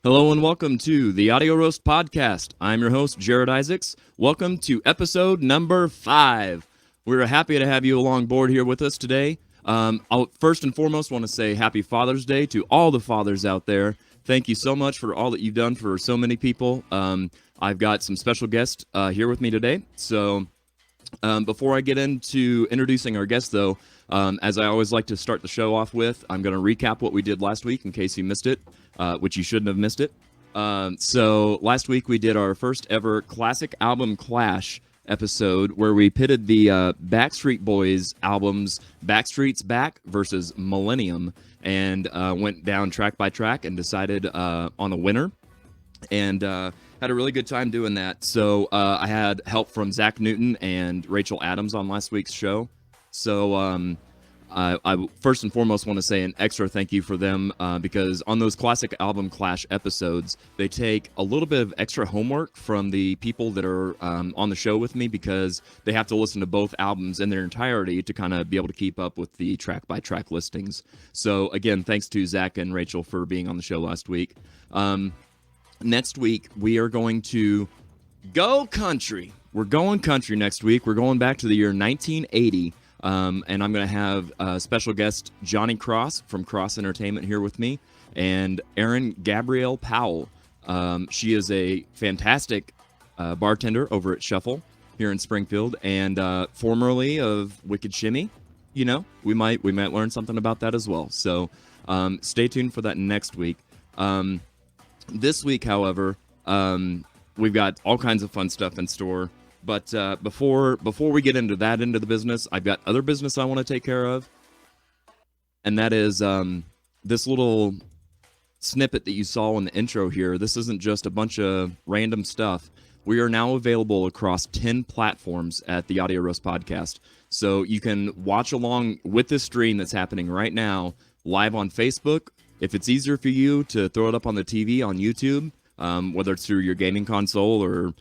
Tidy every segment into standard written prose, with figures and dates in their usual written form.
Hello and welcome to the Audio Roast Podcast. I'm your host, Darrell Isaacs. Welcome to episode number 5. We're happy to have you along board here with us today. I'll first and foremost want to say Happy Father's Day to all the fathers out there. Thank you so much for all that you've done for so many people. I've got some special guests here with me today. So before I get into introducing our guests, though, as I always like to start the show off with, I'm going to recap what we did last week in case you missed it. Which you shouldn't have missed it. So last week we did our first ever classic album clash episode where we pitted the Backstreet Boys albums Backstreet's Back versus Millennium and went down track by track and decided on a winner and had a really good time doing that. So I had help from Zach Newton and Rachel Adams on last week's show. So I first and foremost want to say an extra thank you for them because on those classic album clash episodes, they take a little bit of extra homework from the people that are on the show with me because they have to listen to both albums in their entirety to kind of be able to keep up with the track-by-track listings. So again, thanks to Zach and Rachel for being on the show last week. Next week, we are going to go country. We're going country next week. We're going back to the year 1980. And I'm going to have special guest Johnny Cross from Cross Entertainment here with me, and Erin Gabrielle Powell. She is a fantastic bartender over at Shuffle here in Springfield, and formerly of Wicked Shimmy. You know, we might learn something about that as well. So stay tuned for that next week. This week, however, we've got all kinds of fun stuff in store. But before we get into that end of the business, I've got other business I want to take care of. And that is this little snippet that you saw in the intro here. This isn't just a bunch of random stuff. We are now available across 10 platforms at the Audio Roast Podcast. So you can watch along with this stream that's happening right now live on Facebook. If it's easier for you to throw it up on the TV on YouTube, whether it's through your gaming console or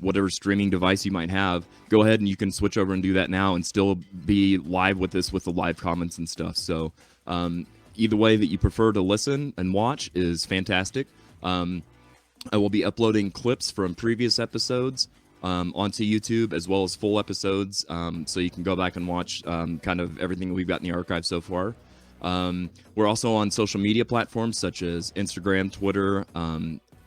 whatever streaming device you might have, go ahead and you can switch over and do that now and still be live with this with the live comments and stuff. So either way that you prefer to listen and watch is fantastic. I will be uploading clips from previous episodes onto YouTube as well as full episodes, so you can go back and watch kind of everything we've got in the archive so far. We're also on social media platforms such as Instagram, Twitter,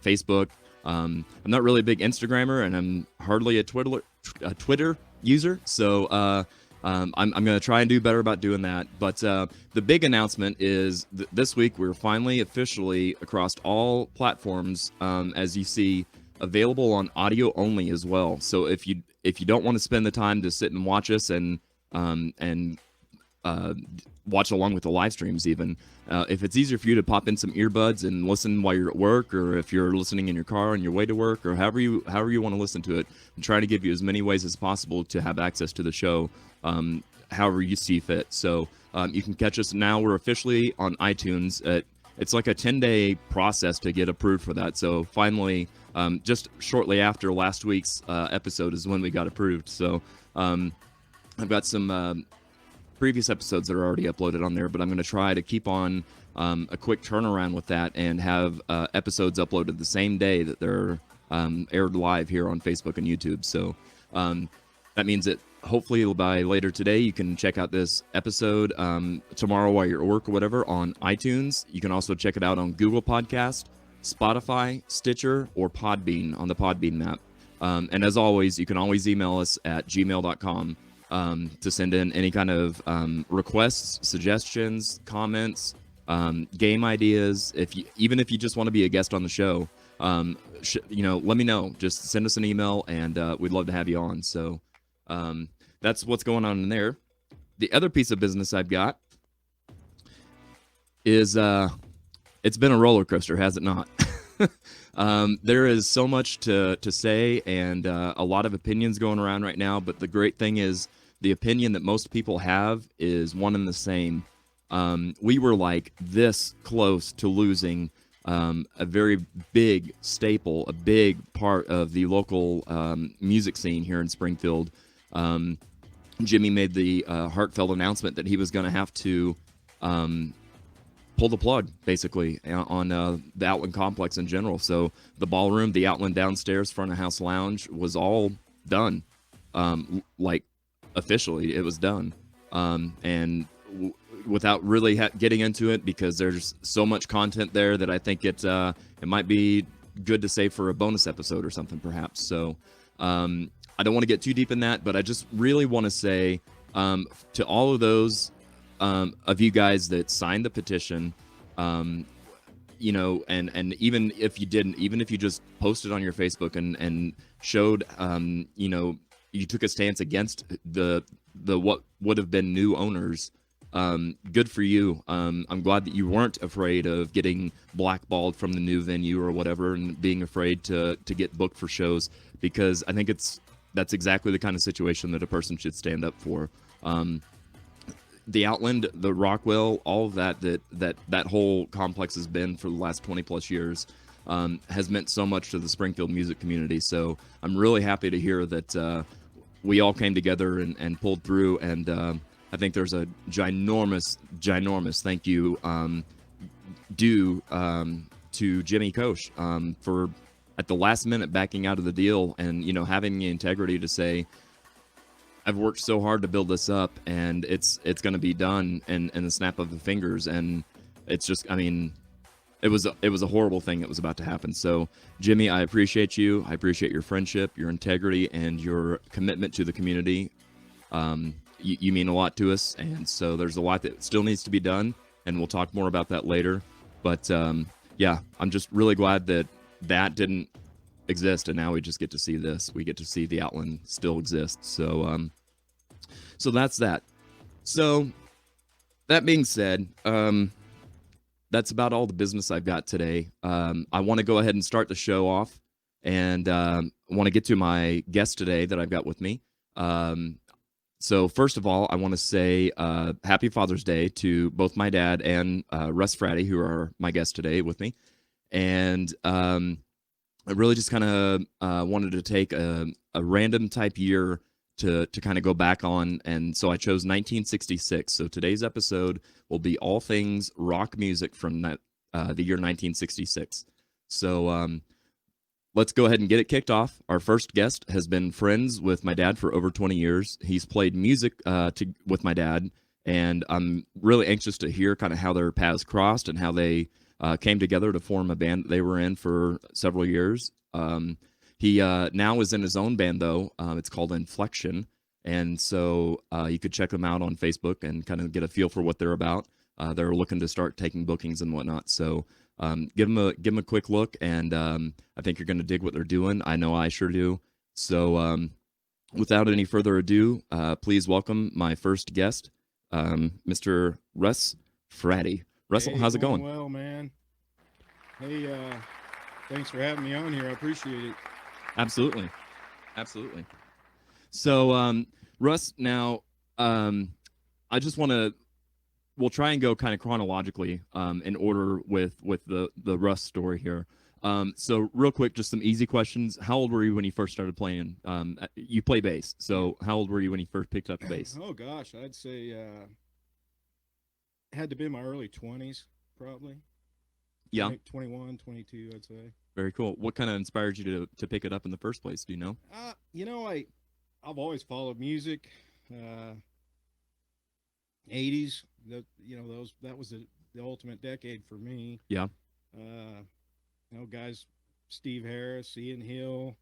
Facebook. I'm not really a big Instagrammer, and I'm hardly a Twitter user, so I'm going to try and do better about doing that. But the big announcement is this week we're finally officially across all platforms, as you see, available on audio only as well. So if you don't want to spend the time to sit and watch us and watch along with the live streams even, if it's easier for you to pop in some earbuds and listen while you're at work, or if you're listening in your car on your way to work, or however you want to listen to it, I'm trying to give you as many ways as possible to have access to the show, however you see fit. So you can catch us now. We're officially on iTunes. It's like a 10-day process to get approved for that. So finally, just shortly after last week's episode is when we got approved. So I've got some previous episodes that are already uploaded on there, but I'm going to try to keep on a quick turnaround with that and have episodes uploaded the same day that they're aired live here on Facebook and YouTube. So that means that hopefully by later today you can check out this episode tomorrow while you're at work or whatever on iTunes. You can also check it out on Google Podcast, Spotify, Stitcher, or Podbean on the Podbean map. And as always, you can always email us at gmail.com to send in any kind of requests, suggestions, comments, game ideas. Even if you just want to be a guest on the show, let me know. Just send us an email, and we'd love to have you on. So that's what's going on in there. The other piece of business I've got is it's been a roller coaster, has it not? There is so much to say and a lot of opinions going around right now, but the great thing is the opinion that most people have is one and the same. We were like this close to losing a very big staple, a big part of the local music scene here in Springfield. Jimmy made the heartfelt announcement that he was going to have to pull the plug basically on the Outland complex in general. So the ballroom, the Outland downstairs, front of house lounge was all done, like officially it was done, and without really getting into it, because there's so much content there that I think it might be good to save for a bonus episode or something perhaps. So I don't want to get too deep in that, but I just really want to say to all of those of you guys that signed the petition, you know, and even if you didn't, even if you just posted on your Facebook and showed, you know, you took a stance against the what would have been new owners, good for you. I'm glad that you weren't afraid of getting blackballed from the new venue or whatever, and being afraid to get booked for shows, because I think that's exactly the kind of situation that a person should stand up for. The Outland, the Rockwell, all of that whole complex has been for the last 20 plus years, has meant so much to the Springfield music community. So I'm really happy to hear that we all came together and pulled through. And I think there's a ginormous thank you due to Jimmy Koch for at the last minute backing out of the deal, and, you know, having the integrity to say, I've worked so hard to build this up, and it's going to be done in the snap of the fingers. And it's just, I mean, it was a horrible thing that was about to happen. So Jimmy, I appreciate you. I appreciate your friendship, your integrity, and your commitment to the community. You mean a lot to us, and so there's a lot that still needs to be done, and we'll talk more about that later. But yeah, I'm just really glad that didn't exist, and now we just get to see this. We get to see the Outland still exist. So so that's that. So that being said, that's about all the business I've got today. I want to go ahead and start the show off, and want to get to my guest today that I've got with me. So first of all, I want to say Happy Father's Day to both my dad and Russ Fratti, who are my guests today with me. And I really just kind of wanted to take a random type year to kind of go back on, and so I chose 1966. So today's episode will be all things rock music from the year 1966. So let's go ahead and get it kicked off. Our first guest has been friends with my dad for over 20 years. He's played music with my dad, and I'm really anxious to hear kind of how their paths crossed and how they came together to form a band that they were in for several years. He now is in his own band, though. It's called Inflection, and so you could check them out on Facebook and kind of get a feel for what they're about. They're looking to start taking bookings and whatnot. So give them a quick look, and I think you're going to dig what they're doing. I know I sure do. So without any further ado, please welcome my first guest, Mr. Russ Fratti. Russell, how's it going? Well, man. Hey, thanks for having me on here. I appreciate it. Absolutely. So, Russ, now, I just want to, we'll try and go kind of chronologically in order with the Russ story here. So real quick, just some easy questions. How old were you when you first started playing? You play bass. So how old were you when you first picked up the bass? Oh, gosh. I'd say had to be in my early 20s, probably. Yeah. 21, 22, I'd say. Very cool. What kind of inspired you to pick it up in the first place? Do you know? You know, I've always followed music. 80s, that was the ultimate decade for me. Yeah. Guys, Steve Harris, Ian Hill,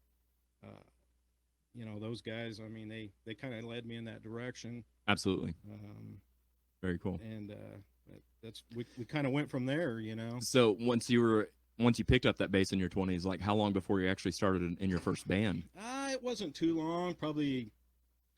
those guys. I mean, they kind of led me in that direction. Absolutely. Very cool. And we kind of went from there, So once you picked up that bass in your 20s, like how long before you actually started in your first band? It wasn't too long, probably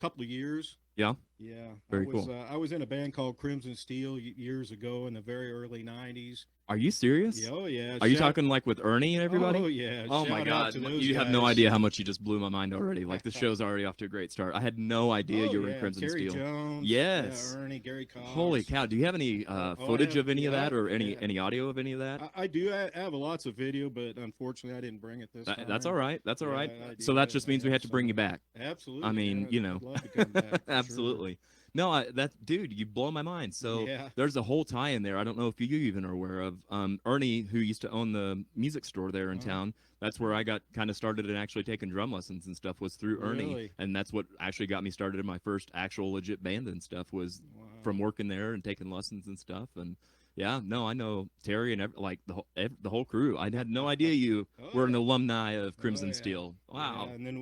a couple of years. Yeah. Yeah. Very cool. I was in a band called Crimson Steel years ago in the very early 90s. Are you serious? Yeah, oh, yeah. Are you talking like with Ernie and everybody? Oh, yeah. Oh, my God. You have no idea how much you just blew my mind already. Like, the show's already off to a great start. I had no idea you were in Crimson Terry Steel. Jones, yes. Ernie, Gary Cox. Holy cow. Do you have any footage of any of that, or any audio of any of that? I do. I have lots of video, but unfortunately I didn't bring it this time. That's all right. That's all right. So that just means we have to bring you back. Absolutely. I mean, I'd love to come back, absolutely. sure. No, dude, you blow my mind. So Yeah. there's a whole tie in there. I don't know if you even are aware of. Ernie, who used to own the music store there in Uh-huh. town, that's where I got kind of started and actually taking drum lessons and stuff was through Ernie, Really? and that's what actually got me started in my first actual legit band and stuff was from Wow. working there and taking lessons and stuff. And yeah, no, I know Terry and like the whole crew. I had no idea you Oh were an yeah. alumni of Oh Crimson yeah. Steel. Yeah. Wow. And then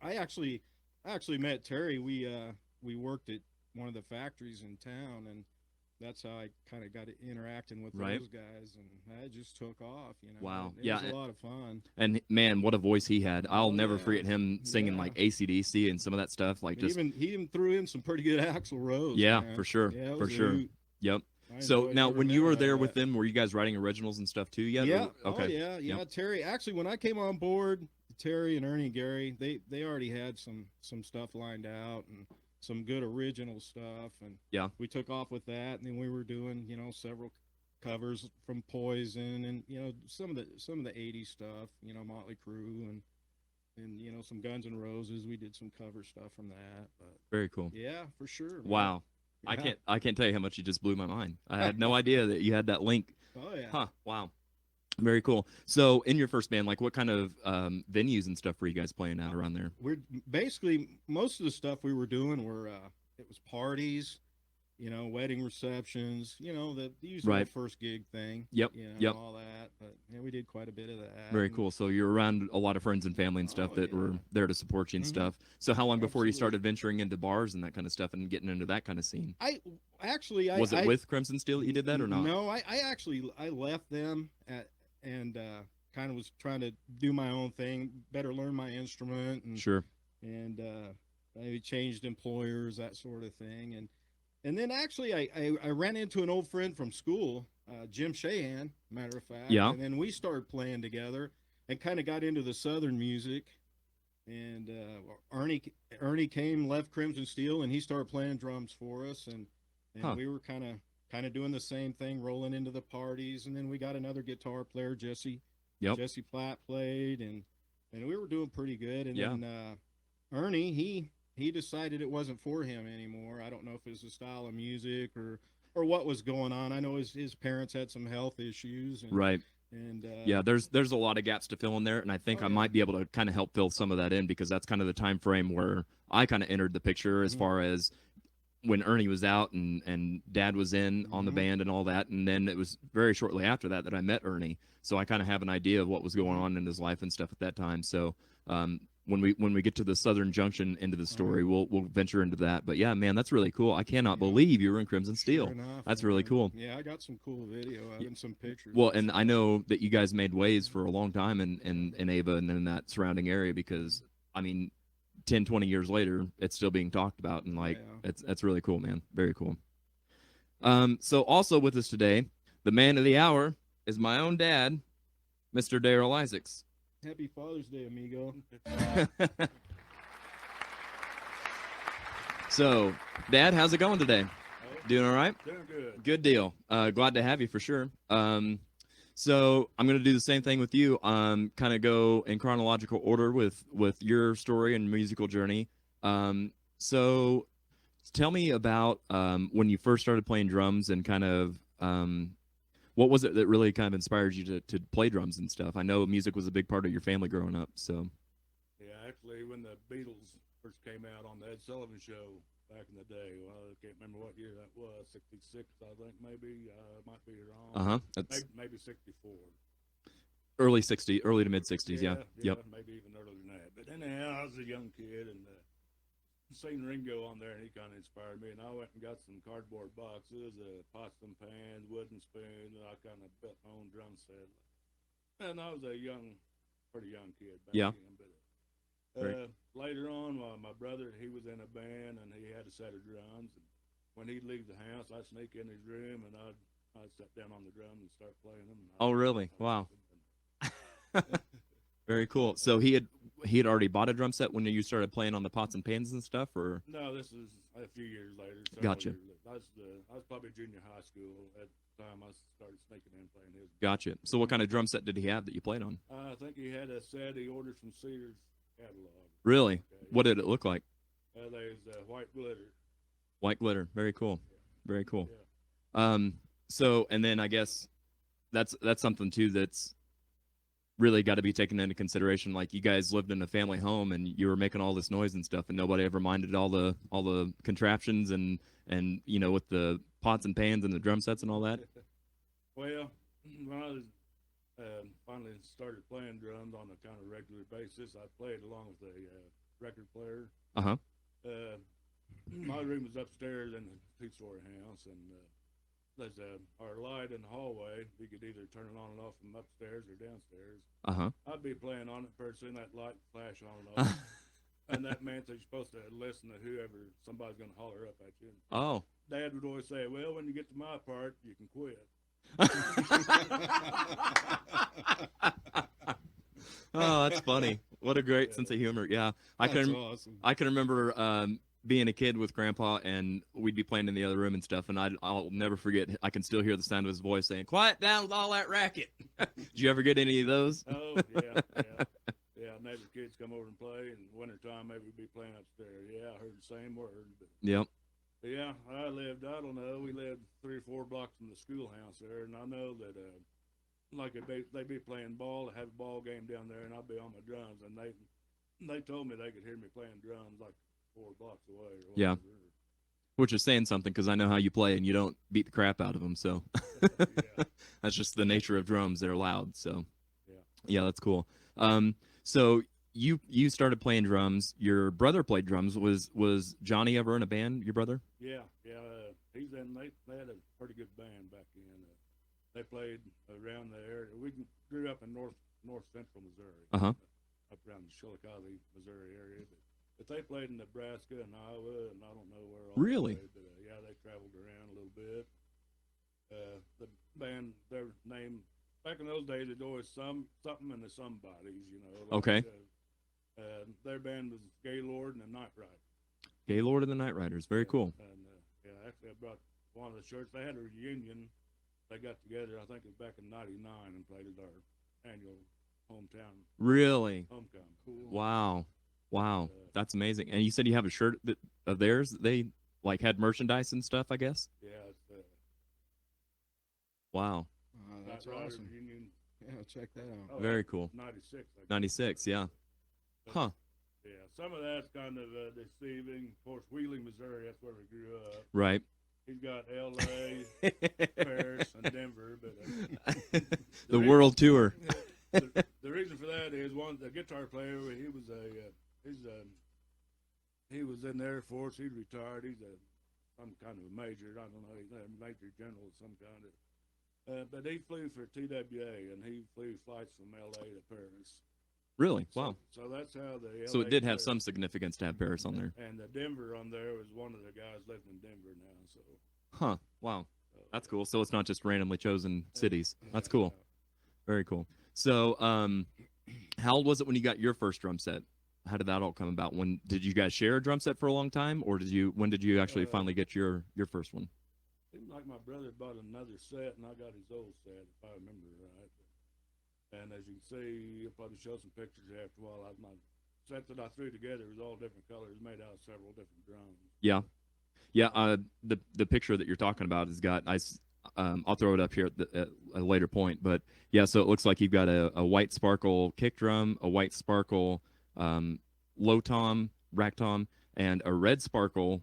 I actually met Terry. We worked at one of the factories in town, and that's how I kind of got interacting with Right. those guys, and I just took off. Wow. It was Yeah. a lot of fun. And man, what a voice he had. I'll Oh never yeah. forget him singing Yeah. like AC/DC and some of that stuff. Like just, He even threw in some pretty good Axl Rose, yeah, for man. sure. Yeah, it For was a sure. hoot. Yep. I So enjoyed now every when you minute were out of there with that. them, were you guys writing originals and stuff too yet? Yeah. Or Oh okay. yeah. Yep. Yeah. Terry. Actually, when I came on board, Terry and Ernie and Gary, they already had some stuff lined out and some good original stuff, and Yeah. we took off with that. And then we were doing several covers from Poison, and some of the '80s stuff. Motley Crue and some Guns N' Roses. We did some cover stuff from that. But Very cool. yeah, for sure, man. Wow. I Yeah. can't I can't tell you how much you just blew my mind. I had no idea that you had that link. Oh yeah. Huh. Wow. Very cool. So in your first band, like what kind of venues and stuff were you guys playing out around there? We're basically most of the stuff we were doing were it was parties, wedding receptions, the usual Right. first gig thing, Yep. Yep. all that. But yeah, we did quite a bit of that. Very And, cool. So you're around a lot of friends and family and stuff oh that were yeah. there to support you and Hmm. stuff. So how long before you Absolutely. started venturing into bars and that kind of stuff and getting into that kind of scene? I actually Was it with Crimson Steel that you did that or not? no, I actually I left them at and kind of was trying to do my own thing, better learn my instrument, Sure. and maybe changed employers, that sort of thing. And then actually I ran into an old friend from school, Jim Shahan, matter of fact, Yeah. and then we started playing together and kind of got into the Southern music. And Ernie came, left Crimson Steel, and he started playing drums for us, and Huh. we were kind of doing the same thing, rolling into the parties. And then we got another guitar player, Yep. Jesse Platt played, and we were doing pretty good. And Yeah. then Ernie, he decided it wasn't for him anymore. I don't know if it was the style of music or what was going on. I know his parents had some health issues, and Right. and Yeah, there's a lot of gaps to fill in there, and I think oh I yeah. might be able to kind of help fill some of that in because that's kind of the time frame where I kind of entered the picture as Hmm. far as when Ernie was out and Dad was in on the Hmm. band and all that, and then it was very shortly after that that I met Ernie, so I kind of have an idea of what was going Hmm. on in his life and stuff at that time. So when we get to the Southern Junction end of the Uh-huh. story, we'll venture into that. But yeah, man, that's really cool. I cannot Yeah. believe you were in Crimson Sure Steel. enough, That's really man. cool. Yeah, I got some cool video of Y- it and some pictures Well, and and I stuff. know that you guys made waves for a long time Yeah. in Ava and in that surrounding area because I mean 10, 20 years later, it's still being talked about and Oh like yeah. it's really cool, man. Very cool. So also with us today, the man of the hour is my own dad, Mr. Darrell Isaacs. Happy Father's Day, amigo. So, Dad, how's it going today? Oh, Doing all right? doing good. Good deal. Glad to have you for sure. So I'm gonna do the same thing with you. Kind of go in chronological order with your story and musical journey. So tell me about when you first started playing drums and kind of what was it that really kind of inspired you to play drums and stuff? I know music was a big part of your family growing up. So Yeah, actually, when the Beatles first came out on the Ed Sullivan Show back in the day, well, I can't remember what year that was, 66, I think, maybe. Might be wrong. that's Maybe 64. early '60s, early to mid '60s. Yeah. Yeah, Yep. maybe even earlier than that. But anyhow, I was a young kid and seen Ringo on there, and he kind of inspired me. And I went and got some cardboard boxes, pots and pans, wooden spoon, and I kind of built my own drum set. And I was a pretty young kid back Yeah. then. But Right. later on, my brother, he was in a band, and he had a set of drums. And when he'd leave the house, I'd sneak in his room, and I'd sit down on the drums and start playing them. And Oh, really? I Wow. loved them. Very cool. So he had already bought a drum set when you started playing on the pots and pans and stuff, or No, this is a few years later. Gotcha. Years later. I was probably junior high school at the time I started sneaking in playing his. gotcha. So what kind of drum set did he have that you played on? I think he had a set he ordered from Sears catalog. Really? Okay. What did it look like? There's white glitter. White glitter. Very cool. Very cool. Yeah. So, and then I guess that's something too that's really got to be taken into consideration. Like you guys lived in a family home and you were making all this noise and stuff, and nobody ever minded all the contraptions and with the pots and pans and the drum sets and all that. Well, when I was finally started playing drums on a kind of regular basis, I played along with a record player. Uh-huh. My room was upstairs in the two-story house, and there's our light in the hallway. You could either turn it on and off from upstairs or downstairs. Uh-huh. I'd be playing on it, pretty soon that light would flash on and off. And that meant that you're supposed to listen to whoever somebody's going to holler up at you. Oh. Dad would always say, well, when you get to my part, you can quit. Oh, that's funny. What a great sense of humor. Yeah. I can awesome. I can remember being a kid with Grandpa, and we'd be playing in the other room and stuff, and I'll never forget. I can still hear the sound of his voice saying, "Quiet down with all that racket." Did you ever get any of those? Oh, yeah, yeah. Yeah, neighbor kids come over and play, and wintertime maybe we'd be playing upstairs. Yeah, I heard the same word. Yep. But yeah, I don't know, we lived 3 or 4 blocks from the schoolhouse there, and I know that, like they'd be playing ball, have a ball game down there, and I'd be on my drums, and they told me they could hear me playing drums like 4 blocks away or whatever. Yeah. Which is saying something, because I know how you play and you don't beat the crap out of them. So Yeah. that's just the nature of drums. They're loud. So Yeah. that's cool. So you started playing drums. Your brother played drums. Was Johnny ever in a band? Your brother? Yeah, yeah. He's in. They had a pretty good band back then. They played around the area. We grew up in north central Missouri. Uh-huh. Up around the Chillicothe, Missouri area. But they played in Nebraska and Iowa, and I don't know where all. Really? They played, but yeah, they traveled around a little bit. The band, their name back in those days, it always something and the somebodies, Like, Okay. their band was Gaylord and the Night Rider. Gaylord and the Night Riders. Very cool. And yeah, actually, I brought one of the shirts. They had a reunion. They got together, I think it was back in '99, and played at our annual hometown Really? homecoming. Cool. Wow. That's amazing. And you said you have a shirt of theirs. They like had merchandise and stuff, I guess. Yeah, it's Wow. That's Night Rider awesome. reunion. Yeah, check that out. Oh, Very cool. '96. I guess. 96. Yeah. Huh. Yeah, some of that's kind of deceiving. Of course, Wheeling, Missouri, that's where we grew up. Right. He's got L.A., Paris, and Denver, but The world tour. the reason for that is the guitar player. He was in the Air Force. He retired. He's some kind of a major. I don't know. He's a major general of some kind of. But he flew for TWA, and he flew flights from L.A. to Paris. Really? Wow. So that's how the. So LA it did have player- some significance to have Paris on there. And the Denver on there was one of the guys living in Denver now. So. Huh. Wow. That's cool. So it's not just randomly chosen cities. That's cool. Very cool. So, how old was it when you got your first drum set? How did that all come about? When did you guys share a drum set for a long time, or when did you actually finally get your first one? Seemed like my brother bought another set, and I got his old set, if I remember right. And as you can see, you'll probably show some pictures after a while. My set that I threw together was all different colors, made out of several different drums. Yeah. The picture that you're talking about has got I'll throw it up here at a later point, but yeah. So it looks like you've got a white sparkle kick drum, a white sparkle low tom, rack tom, and a red sparkle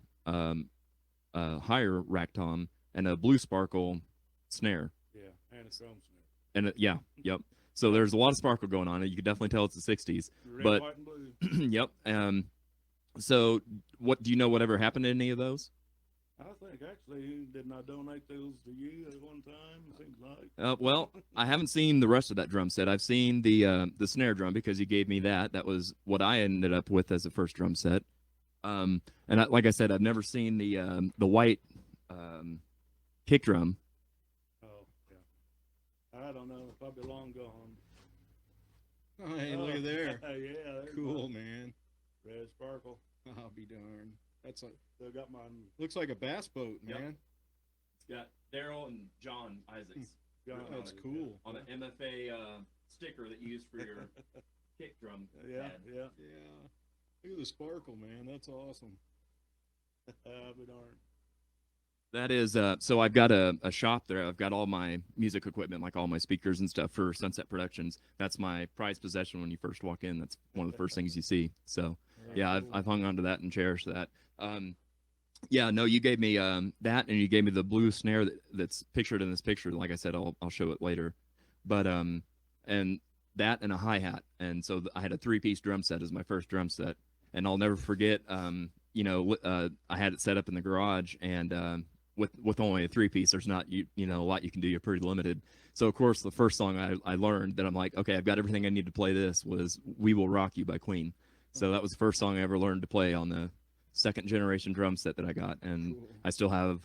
higher rack tom, and a blue sparkle snare. Yeah, and a chrome snare. And yep. So there's a lot of sparkle going on, and you can definitely tell it's the '60s. Red, But white, and blue. yep. So what do you know? Whatever happened to any of those? I think actually, didn't I donate those to you at one time? Seems like. Well, I haven't seen the rest of that drum set. I've seen the snare drum because you gave me that. That was what I ended up with as a first drum set. And like I said, I've never seen the white kick drum. Oh, yeah. I don't know. Probably long gone. Oh, hey, look at there. Yeah. there's Cool, mine. man. Red sparkle. I'll be darned. That's like Still got mine. looks like a bass boat, Yep. man. It's got Darrell and John Isaacs John That's Isaacs, cool. on an MFA sticker that you use for your kick drum. Yeah, pad. yeah. Yeah. Look at the sparkle, man. That's awesome. I'll be darned. That is, so I've got a shop there. I've got all my music equipment, like all my speakers and stuff for Sunset Productions. That's my prized possession when you first walk in. That's one of the first things you see. So, Very yeah, cool. I've hung on to that and cherished that. Yeah, no, you gave me that, and you gave me the blue snare that's pictured in this picture. Like I said, I'll show it later. But and that and a hi hat, and so I had a 3-piece drum set as my first drum set, and I'll never forget. I had it set up in the garage, and with only a 3-piece, there's not a lot you can do. You're pretty limited. So of course, the first song I learned that I'm like, okay, I've got everything I need to play. This was "We Will Rock You" by Queen. So that was the first song I ever learned to play on the second generation drum set that I got, and Cool. I still have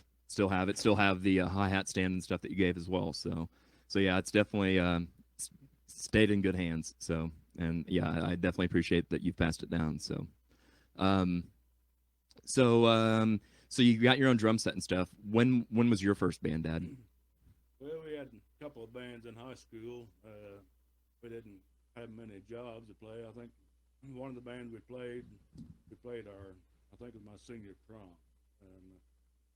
it. Still have the hi hat stand and stuff that you gave as well. So yeah, it's definitely stayed in good hands. So and yeah, I definitely appreciate that you've passed it down. Um, so you got your own drum set and stuff. When was your first band, Dad? Well, we had a couple of bands in high school. We didn't have many jobs to play. I think one of the bands we played our, I think it was my senior prom. And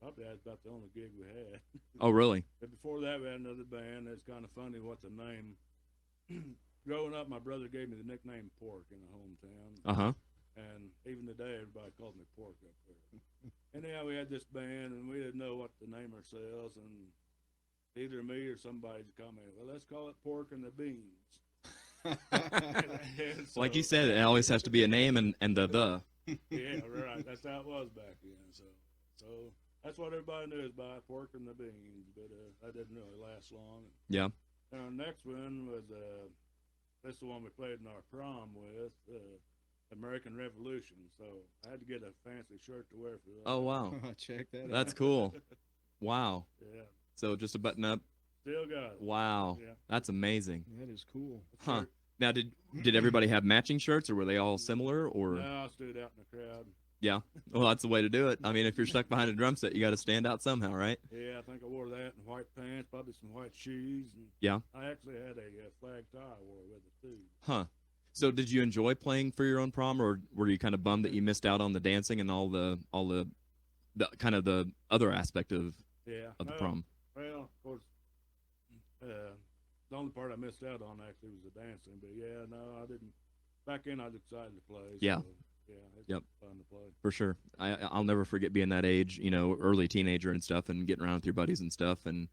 probably that's about the only gig we had. Oh, really? But before that, we had another band. It's kind of funny what the name. Growing up, my brother gave me the nickname Pork in the hometown. Uh-huh. And even today, everybody calls me Pork up there. Anyhow, we had this band, and we didn't know what to name ourselves. And either me or somebody commented, well, let's call it Pork and the Beans. And so, Like you said, it always has to be a name and the. Yeah, right. That's how it was back then. So that's what everybody knew is by Pork and the Beans. But that didn't really last long. Yeah. And our next one was this is the one we played in our prom with, American Revolution. So I had to get a fancy shirt to wear for that. Oh, wow. Check that out. That's cool. Wow. Yeah, So just a button up. still got it. Wow. Yeah. That's amazing. That is cool. Huh. Now, did everybody have matching shirts, or were they all similar? Or No, I stood out in the crowd. yeah, well, that's the way to do it. I mean, if you're stuck behind a drum set, you got to stand out somehow, right? Yeah, I think I wore that and white pants, probably some white shoes. And Yeah. I actually had a flag tie I wore with it too. Huh. So, did you enjoy playing for your own prom, or were you kind of bummed that you missed out on the dancing and all the kind of the other aspect of Yeah. the No, prom? Well, of course, the only part I missed out on actually was the dancing. But yeah, no, I didn't. Back then, I was excited to play. Yeah. So, yeah, it's Yep. fun to play. For sure. I'll never forget being that age, early teenager and stuff, and getting around with your buddies and stuff, and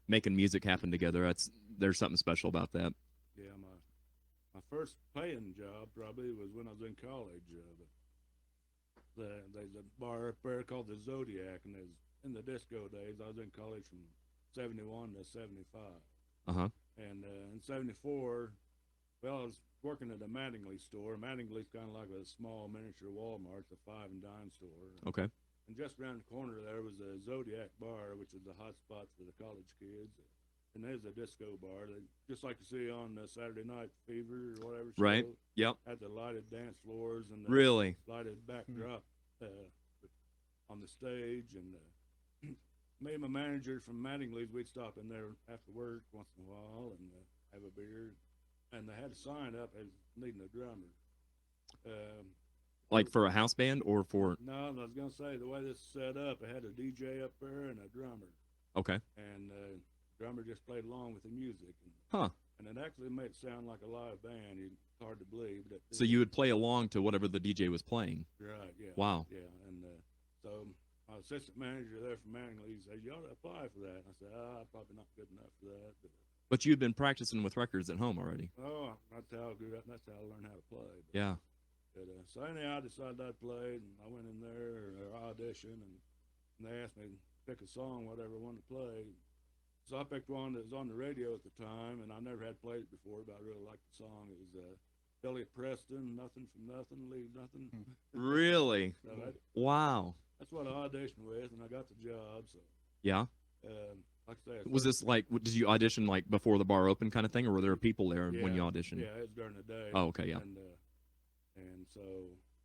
making music happen together. There's something special about that. Yeah, my first paying job probably was when I was in college. There's a bar up there called the Zodiac, and in the disco days, I was in college from 71 to 75. Uh-huh. And in 74, well, I was working at a Mattingly store. Mattingly's kind of like a small miniature Walmart, a five and dime store. Okay. And just around the corner there was a Zodiac bar, which is the hot spot for the college kids. And there's a disco bar, just like you see on Saturday Night Fever or whatever show. Right. Yep. Had the lighted dance floors and the Really? lighted backdrop on the stage. And me and my manager from Mattingly's, we'd stop in there after work once in a while and have a beer. And they had a sign up as needing a drummer. Like for a house band or for? No, I was going to say, the way this is set up, it had a DJ up there and a drummer. Okay. And drummer just played along with the music. Huh. And it actually made it sound like a live band. It's hard to believe. But So you would play along to whatever the DJ was playing. Right, yeah. Wow. Yeah, and so my assistant manager there from Mattingly said, you ought to apply for that. And I said, I'm probably not good enough for that. But you'd been practicing with records at home already. Oh, that's how I learned how to play. But, Yeah. But, so anyhow, I decided I'd play, and I went in there or audition, and they asked me to pick a song, whatever I wanted to play. So I picked one that was on the radio at the time, and I never had played it before, but I really liked the song. It was Elliot Preston, Nothing from Nothing, Leave Nothing. Really? So Wow. that's what I auditioned with, and I got the job. So Yeah. like I say, Was this like, did you audition like before the bar opened kind of thing, or were there people there when you auditioned? Yeah, it was during the day. Oh, okay, yeah. And so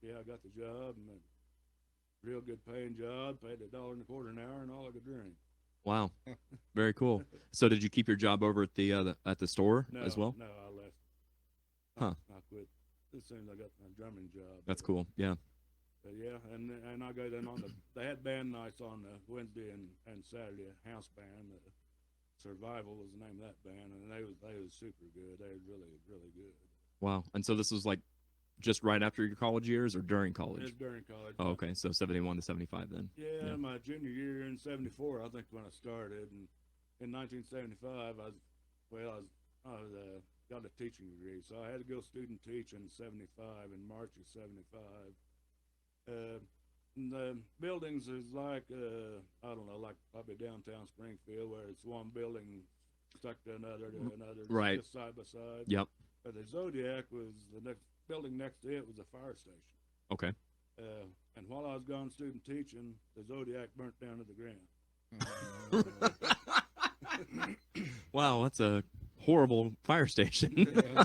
yeah, I got the job, and real good paying job. Paid $1.25 an hour, and all I could drink. Wow. Very cool. So did you keep your job over at the store No, as well? No, I left. Huh. I quit as soon as I got my drumming job. That's cool. Yeah. But yeah, and I go down on they had band nights on Wednesday and Saturday. House band, Survival was the name of that band, and they was super good. They was really good. Wow. And so this was like just right after your college years or during It college? was during college. Oh, okay. So 71 to 75 then. Yeah, my junior year in '74, I think when I started, and in 1975, I got a teaching degree, so I had to go student teach in '75 in March of '75. And the buildings is like I don't know, like probably downtown Springfield, where it's one building stuck to another, Right. just side by side. Yep. But the Zodiac was the next building next to it was a fire station. Okay. And while I was gone student teaching, the Zodiac burnt down to the ground. Wow, that's a horrible fire station. Yeah.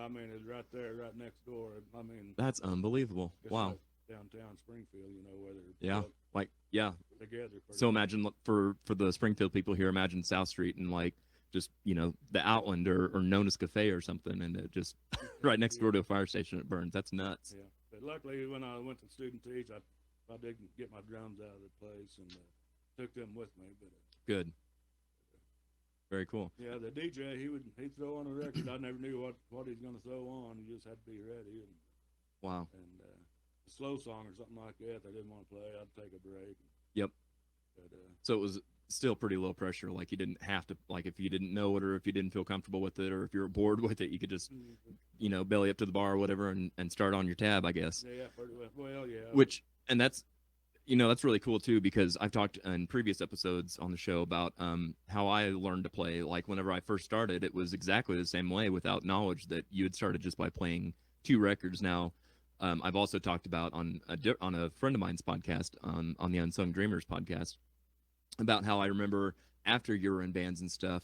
I mean, it's right there, right next door. I mean, That's unbelievable. just Wow. like downtown Springfield, where they're Yeah. built Like, yeah. together. So imagine for the Springfield people here, imagine South Street and like just, the Outland or Nonus Cafe or something, and it just right next door to a fire station, it burns. That's nuts. Yeah, but luckily when I went to student teach, I didn't get my drums out of the place and took them with me. But Good. Very cool. yeah, the DJ he'd throw on a record. I never knew what he's gonna throw on. You just had to be ready. Wow. And a slow song or something like that they didn't want to play, I'd take a break. Yep. But So it was still pretty low pressure. Like you didn't have to, like if you didn't know it or if you didn't feel comfortable with it or if you were bored with it, you could just, belly up to the bar or whatever and start on your tab, I guess. yeah, pretty well, yeah. And that's, that's really cool too, because I've talked in previous episodes on the show about how I learned to play. Like whenever I first started, it was exactly the same way without knowledge that you had started just by playing 2 records. Now, I've also talked about on a friend of mine's podcast, on the Unsung Dreamers podcast, about how I remember after you were in bands and stuff,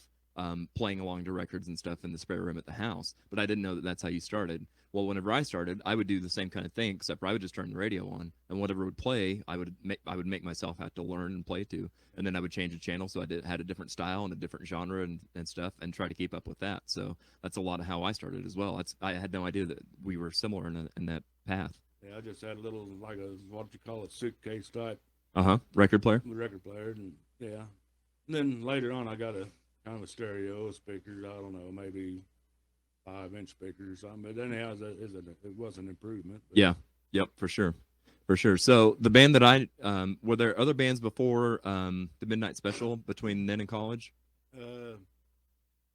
playing along to records and stuff in the spare room at the house. But I didn't know that that's how you started. Well, whenever I started, I would do the same kind of thing, except for I would just turn the radio on, and whatever would play, I would make myself have to learn and play to, and then I would change the channel so had a different style and a different genre and stuff, and try to keep up with that. So that's a lot of how I started as well. I had no idea that we were similar in that path. Yeah, I just had a little like a what you call it suitcase type Record player. record player, and yeah. And then later on, I got a kind of a stereo speaker. I don't know, maybe 5-inch speaker or something. But anyhow, it was an improvement. But Yeah. Yep. For sure. So the band that were there other bands before the Midnight Special between then and college?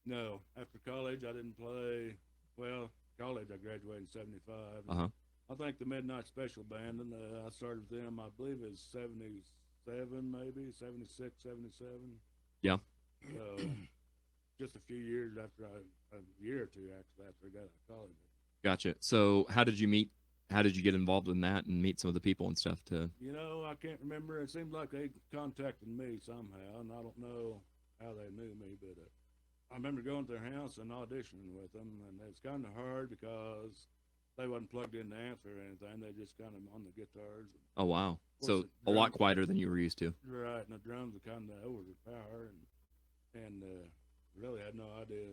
No, after college, I didn't play. Well, college, I graduated in '75. I think the Midnight Special band, and I started with them, I believe it was 77, maybe 76, 77. Yeah. So just a few years after a year or two actually after I got out of college. Gotcha. So how did you meet? How did you get involved in that and meet some of the people and stuff to? I can't remember. It seemed like they contacted me somehow, and I don't know how they knew me, but I remember going to their house and auditioning with them, and it's kind of hard because they wasn't plugged in the amps or anything. They just kind of on the guitars. Oh wow! So a lot quieter than you were used to. Right, and the drums were kind of over the power, and really had no idea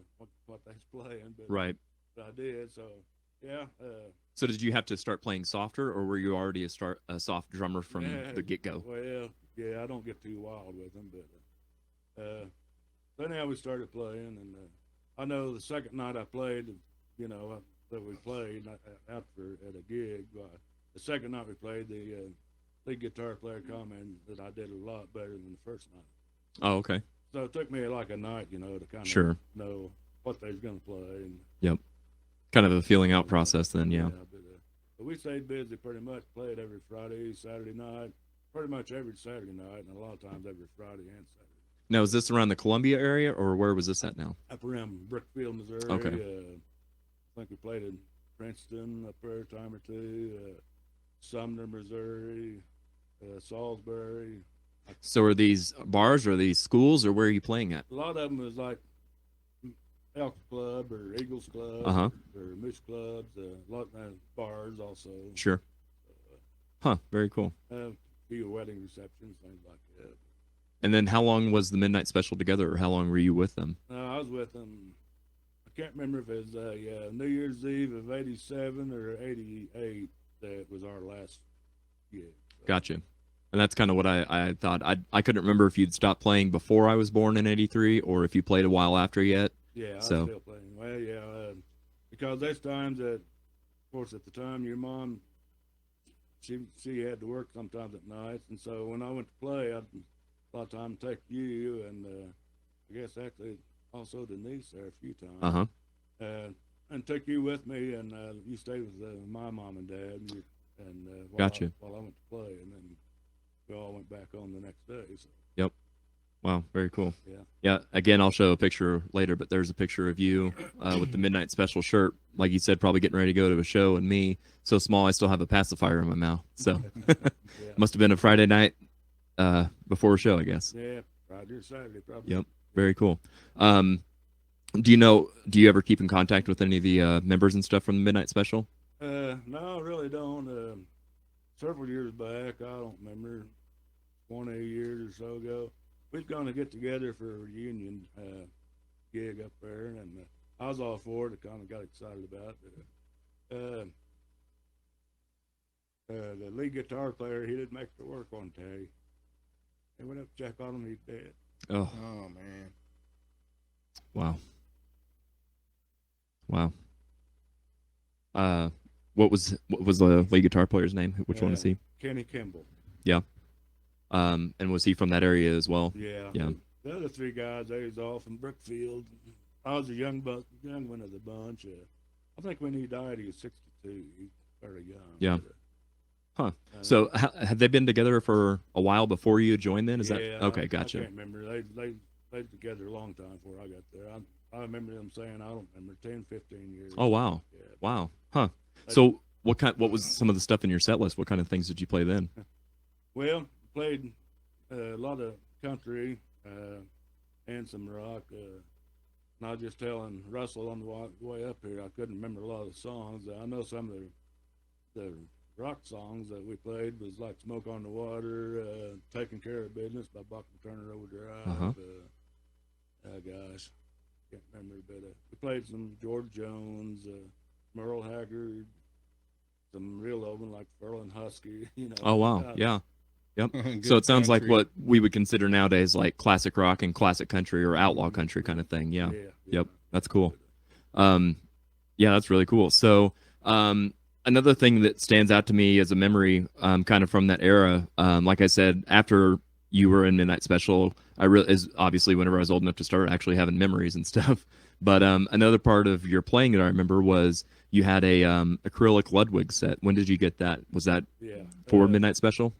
what they was playing, but Right. But I did. So yeah. So did you have to start playing softer, or were you already a soft drummer from the get-go? Well, yeah, I don't get too wild with them, but then we started playing, and I know the second night I played, that we played after at a gig. The second night we played, the lead guitar player commented that I did a lot better than the first night. Oh, okay. So it took me like a night, to kind of Sure. know what they was going to play. And, Yep. Kind of a feeling out process then, yeah. But we stayed busy pretty much, played every Friday, Saturday night, pretty much every Saturday night, and a lot of times every Friday and Saturday. Now, is this around the Columbia area, or where was this at now? Up around Brookfield, Missouri. Okay. I think we played in Princeton up there a time or two, Sumner, Missouri, Salisbury. So are these bars, or are these schools, or where are you playing at? A lot of them was like Elk Club or Eagles Club or Moose Clubs, a lot of bars also. Sure. Huh, very cool. A few wedding receptions, things like that. And then how long was the Midnight Special together, or how long were you with them? I was with them, I can't remember if it was New Year's Eve of '87 or '88 that was our last Yeah. Gotcha. And that's kind of what I thought. I couldn't remember if you'd stopped playing before I was born in '83 or if you played a while after yet. Yeah, I'm So still playing. Well, yeah, because there's times that, of course, at the time your mom, she had to work sometimes at nights, and so when I went to play, I'd a lot of time take you and I guess actually also Denise there a few uh times, huh. and took you with me, and you stayed with my mom and dad, and Gotcha. while I went to play, and then we all went back on the next day. So Yep. Wow. Very cool. yeah, Yeah. Again, I'll show a picture later, but there's a picture of you with the Midnight Special shirt, like you said, probably getting ready to go to a show, and me so small I still have a pacifier in my mouth. So yeah, must have been a Friday night before a show, I guess. yeah, Friday or Saturday probably. Yep. Very cool. Do you ever keep in contact with any of the members and stuff from the Midnight Special? No, I really don't. Several years back, I don't remember, 20 years or so ago, we was going to get together for a reunion gig up there, and I was all for it. I kind of got excited about it. The lead guitar player, he didn't make it to work one day. They went up to check on him, he's dead. Oh, Oh man. wow. Wow. What was the lead guitar player's name? Which one is he? Kenny Kimball. Yeah. And was he from that area as well? Yeah. Yeah. The other three guys, they was all from Brookfield. I was a young one of the bunch. I think when he died, he was 62. He's fairly young. Yeah. But, Huh. So had they been together for a while before you joined then? Is yeah, that okay? Gotcha. I can't remember. They were together a long time before I got there. I remember them saying, I don't remember, 10, 15 years. Oh wow. Yeah. Wow. Huh. So what was some of the stuff in your set list? What kind of things did you play then? Well, played a lot of country and some rock. And I was just telling Russell on the way up here, I couldn't remember a lot of the songs. I know some of the rock songs that we played was like Smoke on the Water, Taking Care of Business by Buck and Turner Overdrive. Uh-huh. Gosh, can't remember, but we played some George Jones, Merle Haggard, some real old one like Ferlin Husky, you know. Oh wow. Yeah. Yep. Good So it sounds like country. what we would consider nowadays like classic rock and classic country or outlaw country kind of thing. Yeah. Yep. That's cool. Yeah, that's really cool. So, another thing that stands out to me as a memory, kind of from that era, like I said, after you were in Midnight Special, is obviously whenever I was old enough to start actually having memories and stuff. But another part of your playing that I remember was you had a acrylic Ludwig set. When did you get that? Was that for Midnight Special?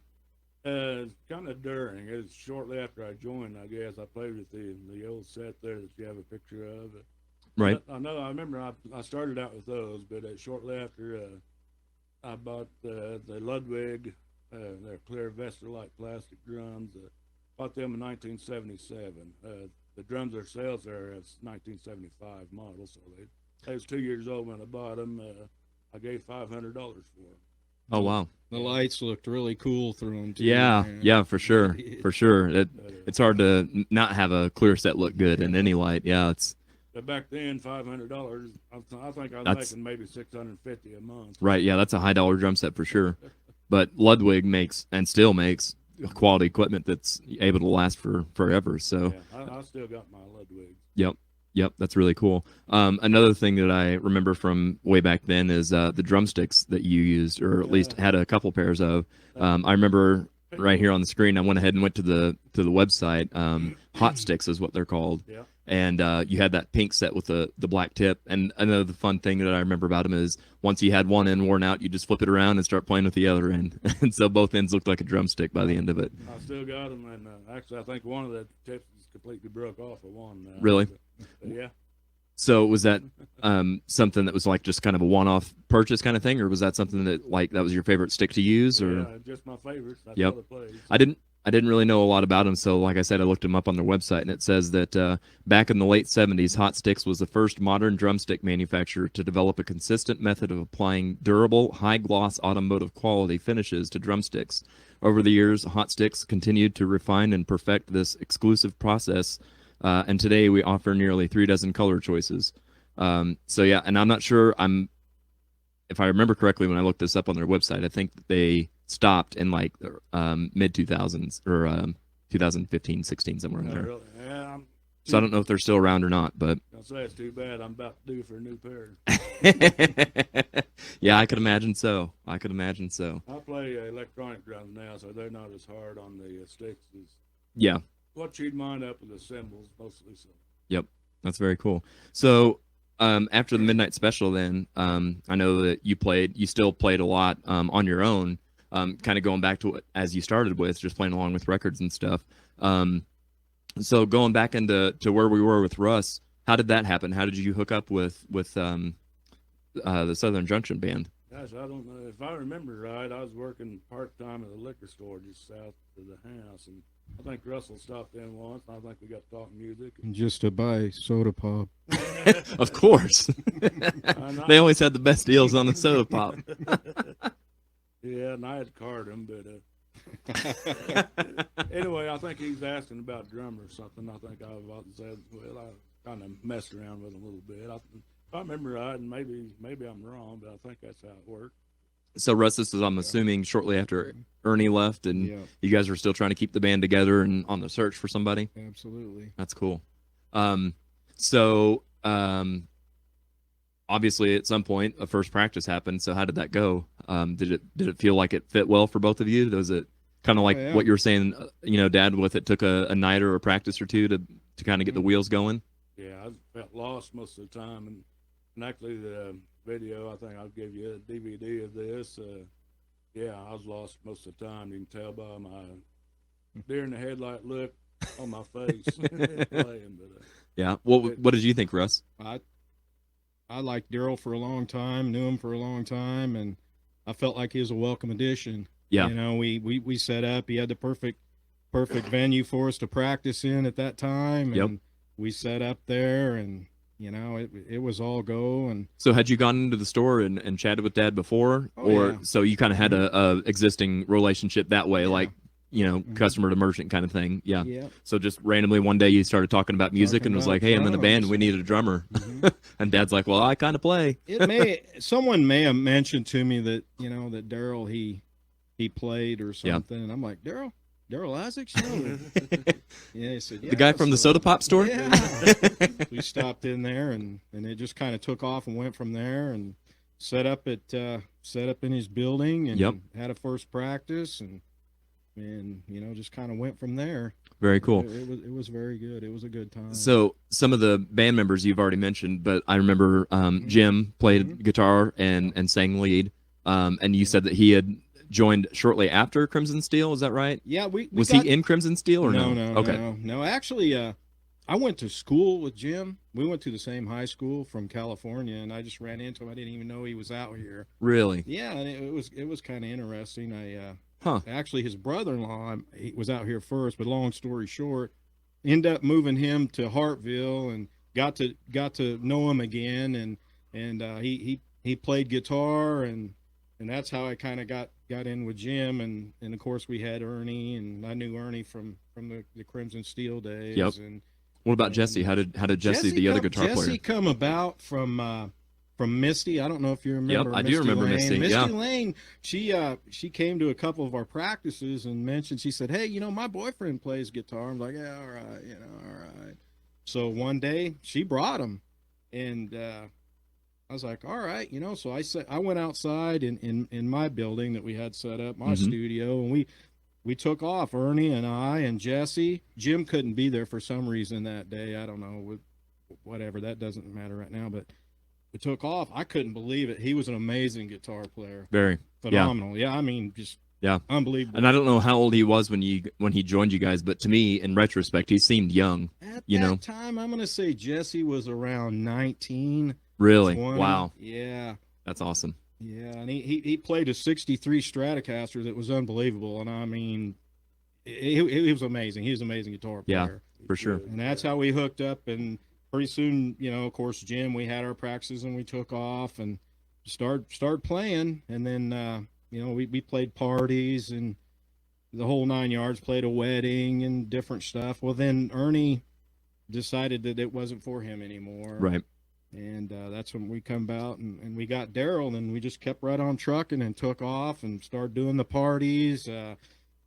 Kind of during. It was shortly after I joined, I guess. I played with the old set there that you have a picture of. Right. I know. I remember I started out with those, but shortly after I bought the Ludwig, their clear Vestalite plastic drums. Bought them in 1977. The drums themselves are 1975 model, so they was 2 years old when I bought them. I gave $500 for them. Oh wow. The lights looked really cool through them too. Yeah, man. yeah, for sure, for sure. It's hard to not have a clear set look good in any light. Yeah, it's. But back then, $500. I think I was making maybe $650 a month. Right. Yeah, that's a high dollar drum set for sure. But Ludwig makes and still makes quality equipment that's able to last for forever. So. Yeah, I still got my Ludwig. Yep, that's really cool. Another thing that I remember from way back then is the drumsticks that you used, or at least had a couple pairs of. I remember right here on the screen. I went ahead and went to the website. Hot Sticks is what they're called. Yeah. And you had that pink set with the black tip. And another fun thing that I remember about them is once you had one end worn out, you just flip it around and start playing with the other end. And so both ends looked like a drumstick by the end of it. I still got them, and actually, I think one of the tips is completely broke off of one now. Really? But yeah. So was that something that was like just kind of a one-off purchase kind of thing, or was that something that like that was your favorite stick to use? Or Yeah, just my favorites. That's Yep. all I played. I didn't really know a lot about them, so like I said, I looked them up on their website, and it says that back in the late 70s, Hot Sticks was the first modern drumstick manufacturer to develop a consistent method of applying durable, high-gloss automotive quality finishes to drumsticks. Over the years, Hot Sticks continued to refine and perfect this exclusive process, and today we offer nearly 36 color choices. So yeah, and I'm not sure, if I remember correctly when I looked this up on their website, I think they stopped in like mid 2000s or 2015, 16, somewhere in Oh, there. really? Yeah, So I don't know if they're still around or not, but I'll say it's too bad. I'm about due for a new pair. yeah, I could imagine so. I could imagine so. I play electronic drums now, so they're not as hard on the sticks as Yeah. what you'd wind up with the cymbals, mostly. So. Yep. That's very cool. So after the midnight special, then I know that you still played a lot on your own, kind of going back to what as you started with, just playing along with records and stuff. So going back into where we were with Russ, how did that happen? How did you hook up with the Southern Junction Band? Gosh, I don't know. If I remember right, I was working part-time at a liquor store just south of the house, and I think Russell stopped in once, and I think we got talking music. Just to buy soda pop. Of course. They always had the best deals on the soda pop. Yeah, and I had card him, but anyway, I think he was asking about drummer or something. I think I said, well, I kind of messed around with him a little bit. If I remember right, and maybe I'm wrong, but I think that's how it worked. So Russ, this was, I'm assuming, shortly after Ernie left, and Yeah. you guys were still trying to keep the band together and on the search for somebody. Absolutely. That's cool. Obviously, at some point, a first practice happened. So how did that go? Did it feel like it fit well for both of you? Was it kind of like yeah. what you were saying, Dad, with it took a night or a practice or two to kind of get the wheels going? Yeah, I felt lost most of the time, and actually the video, I think I'll give you a DVD of this. Yeah, I was lost most of the time. You can tell by my deer in the headlight look on my face playing. But Yeah. What did you think, Russ? I liked Darrell for a long time, knew him for a long time, and I felt like he was a welcome addition. Yeah. We set up. He had the perfect venue for us to practice in at that time, and Yep. we set up there, and it was all go. And So had you gone into the store and chatted with Dad before, or yeah. so you kind of had a existing relationship that way, Yeah. like customer to merchant kind of thing? Yeah. Yeah. So just randomly one day you started talking about music and was about like, "Hey, I'm in the band. drums. We need a drummer." Mhm. And Dad's like, "Well, I kind of play." Someone may have mentioned to me that that Darrell he played or Yeah. something, and I'm like, Darrell Isaacs, yeah. He said, The guy from the soda pop store? Yeah. We stopped in there, and it just kind of took off and went from there, and set up in his building, and Yep. had a first practice, and just kind of went from there. Very cool. It was very good. It was a good time. So some of the band members you've already mentioned, but I remember Jim played guitar and sang lead, and you said that he had joined shortly after Crimson Steel. Is that right? Yeah, Was he in Crimson Steel or no? No. Okay. No. Actually, I went to school with Jim. We went to the same high school from California, and I just ran into him. I didn't even know he was out here. Really? Yeah, and it was kind of interesting. Huh. Actually, his brother-in-law, he was out here first, but long story short, ended up moving him to Hartville, and got to know him again, and he played guitar, and that's how I kind of got in with Jim, and of course we had Ernie, and I knew Ernie from the Crimson Steel days. Yep. And What about Jesse? How did Jesse, the other guitar player? Jesse come about from Misty. I don't know if you remember. Yep, I do remember Lane. Misty, Misty yeah. Lane. She came to a couple of our practices and mentioned. She said, "Hey, my boyfriend plays guitar." I'm like, "Yeah, all right, all right." So one day she brought him, and I was like, "All right, So I went outside in my building that we had set up, my studio, and we took off. Ernie and I and Jesse. Jim couldn't be there for some reason that day. I don't know, whatever. That doesn't matter right now, but. We took off. I couldn't believe it. He was an amazing guitar player. Very Phenomenal. Yeah, I mean, just unbelievable. And I don't know how old he was when he joined you guys, but to me, in retrospect, he seemed young. At that time, I'm going to say Jesse was around 19. Really? 20. Wow. Yeah. That's awesome. Yeah, and he played a 63 Stratocaster that was unbelievable, and I mean, he was amazing. He was an amazing guitar player. Yeah, for sure. And that's how we hooked up, and pretty soon, of course, Jim, we had our practices, and we took off and started playing, and then we played parties and the whole 9 yards, played a wedding and different stuff. Well, then Ernie decided that it wasn't for him anymore. Right. And that's when we come out and we got Darrell, and we just kept right on trucking and took off and started doing the parties.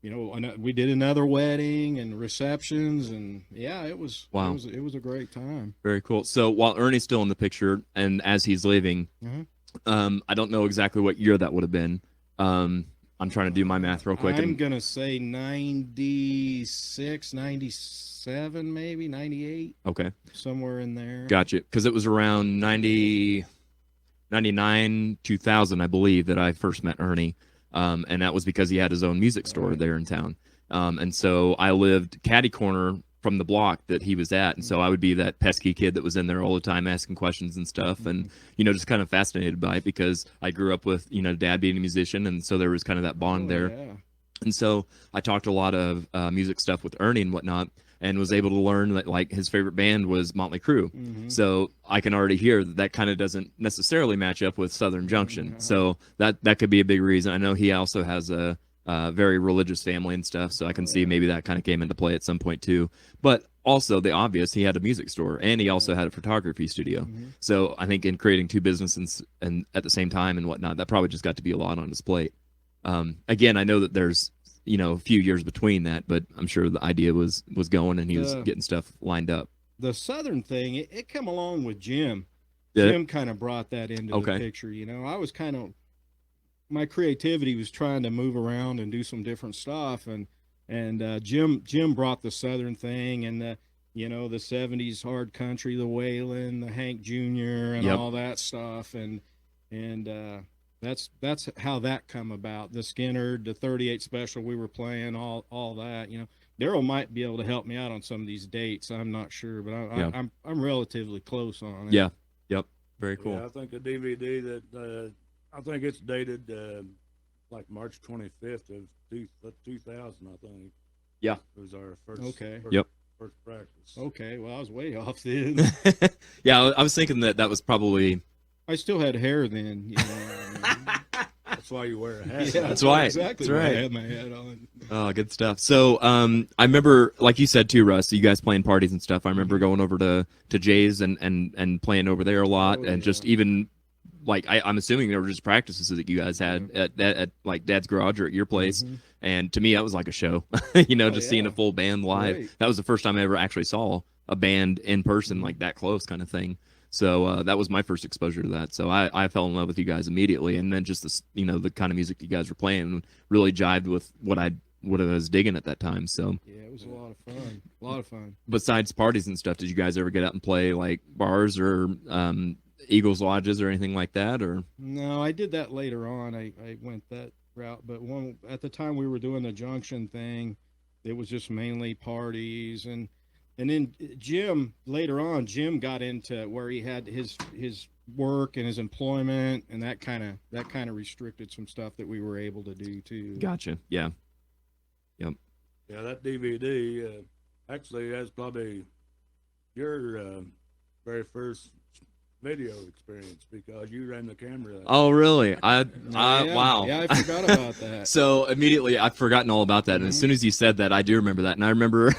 We did another wedding and receptions, and yeah, it was Wow. it was a great time. Very cool. So while Ernie's still in the picture and as he's leaving, I don't know exactly what year that would have been. I'm trying to do my math real quick. I'm going to say 96, 97, maybe 98. Okay. Somewhere in there. Gotcha. Because it was around 99, 2000, I believe, that I first met Ernie. And that was because he had his own music store there in town. And so I lived catty corner from the block that he was at. And so I would be that pesky kid that was in there all the time asking questions and stuff. And, just kind of fascinated by it because I grew up with, Dad being a musician. And so there was kind of that bond there. Yeah. And so I talked a lot of music stuff with Ernie and whatnot, and was able to learn that like his favorite band was Motley Crue. So I can already hear that kind of doesn't necessarily match up with Southern Junction. So that could be a big reason. I know he also has a very religious family and stuff, so I can see maybe that kind of came into play at some point too. But also the obvious, he had a music store and he also had a photography studio. So I think in creating two businesses and at the same time and whatnot, that probably just got to be a lot on his plate. Again, I know that there's a few years between that, but I'm sure the idea was going and he was getting stuff lined up. The Southern thing, it come along with Jim. Did Jim kind of brought that into the picture. I was my creativity was trying to move around and do some different stuff, and Jim brought the Southern thing and the 70s hard country, the Waylon, the Hank Jr. and all that stuff, and that's how that come about. The Skinner, the 38 special we were playing, all that. Darrell might be able to help me out on some of these dates. I'm not sure, but I'm relatively close on it. Yeah. Yep. Very cool. Yeah, I think the DVD that I think it's dated like March 25th of 2000. I think. Yeah. It was our first. Okay. First practice. Okay. Well, I was way off then. Yeah, I was thinking that was probably. I still had hair then. That's why you wear a hat. Yeah, that's right. Exactly. That's right. I had my hat on. Oh, good stuff. So, I remember, like you said too, Russ, you guys playing parties and stuff. I remember going over to Jay's and playing over there a lot, and just even like I'm assuming there were just practices that you guys had at like Dad's garage or at your place. And to me, that was like a show. Just seeing a full band live. Right. That was the first time I ever actually saw a band in person like that close, kind of thing. So that was my first exposure to that. So I fell in love with you guys immediately, and then just the kind of music you guys were playing really jived with what I was digging at that time. So yeah, it was a lot of fun. A lot of fun. Besides parties and stuff, did you guys ever get out and play like bars or Eagles lodges or anything like that? Or no, I did that later on. I went that route, but at the time we were doing the Junction thing, it was just mainly parties. And then Jim got into where he had his work and his employment, and that kind of restricted some stuff that we were able to do too. Gotcha. Yeah. Yep. Yeah, that DVD actually that's probably your very first video experience because you ran the camera. Oh, really? Yeah. Wow. Yeah, I forgot about that. So immediately I've forgotten all about that. And as soon as you said that, I do remember that. And I remember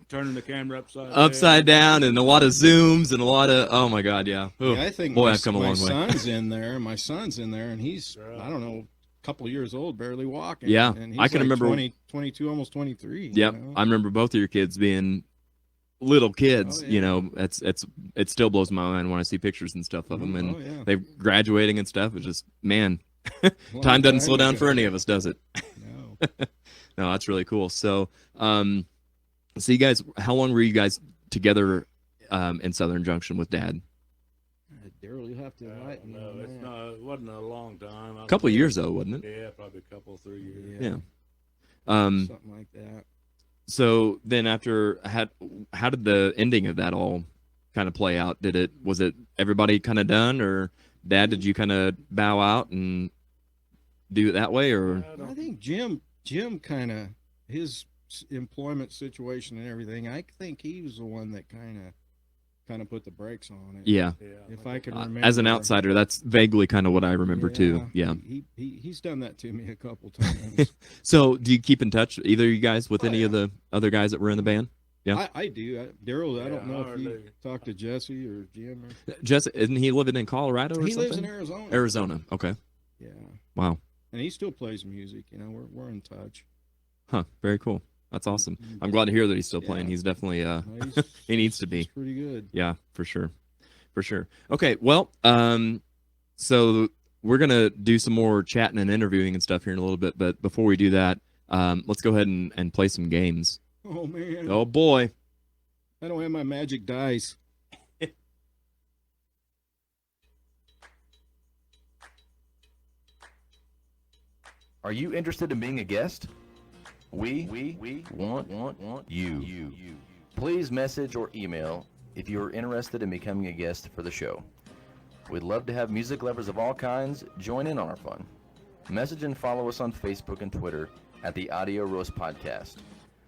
turning the camera upside down and a lot of zooms and a lot of, oh my God. Yeah. Ooh, I think boy, I've come a long way. My son's in there and he's, I don't know, a couple of years old, barely walking. Yeah. And he's I can remember 22, almost 23. Yep. I remember both of your kids being little kids. Oh, yeah. It still blows my mind when I see pictures and stuff of them, and they're graduating and stuff. It's just, man, time doesn't slow down for any of us, does it? No. No, that's really cool. So you guys, how long were you guys together in Southern Junction with Dad? Darrell, you have to enlighten me. No, it wasn't a long time. A couple of years though, wasn't it? Yeah, probably a couple, 3 years. Yeah. Something like that. So then after, how did the ending of that all kind of play out? Was it everybody kind of done, or Dad, did you kind of bow out and do it that way, or? I think Jim kind of, his employment situation and everything, I think he was the one that kind of put the brakes on it. Yeah. If I can remember. As an outsider, that's vaguely kind of what I remember too. Yeah. He's done that to me a couple times. So do you keep in touch, either of you guys, with any of the other guys that were in the band? Yeah. I do. Darrell, I don't Yeah, know if you hardly. talked to Jesse or Jim. Jesse, isn't he living in Colorado or He something? lives in Arizona. Arizona. Okay. Yeah. Wow. And he still plays music. You know, we're in touch. Huh. Very cool. That's awesome. Mhm. I'm glad to hear that he's still playing. Yeah. He's definitely He's, he needs to be. He's pretty good. Yeah, for sure. For sure. Okay, well, so we're gonna do some more chatting and interviewing and stuff here in a little bit, but before we do that, let's go ahead and play some games. Oh man. Oh boy. I don't have my magic dice. Are you interested in being a guest? We want you. Please message or email if you are interested in becoming a guest for the show. We'd love to have music lovers of all kinds join in on our fun. Message and follow us on Facebook and Twitter at the Audio Roast Podcast.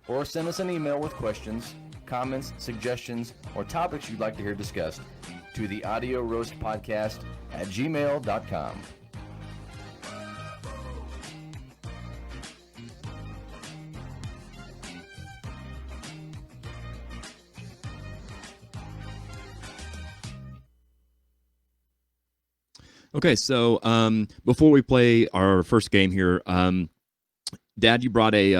Or send us an email with questions, comments, suggestions, or topics you'd like to hear discussed to the Audio Roast Podcast at gmail.com. Okay, so before we play our first game here, Dad, you brought a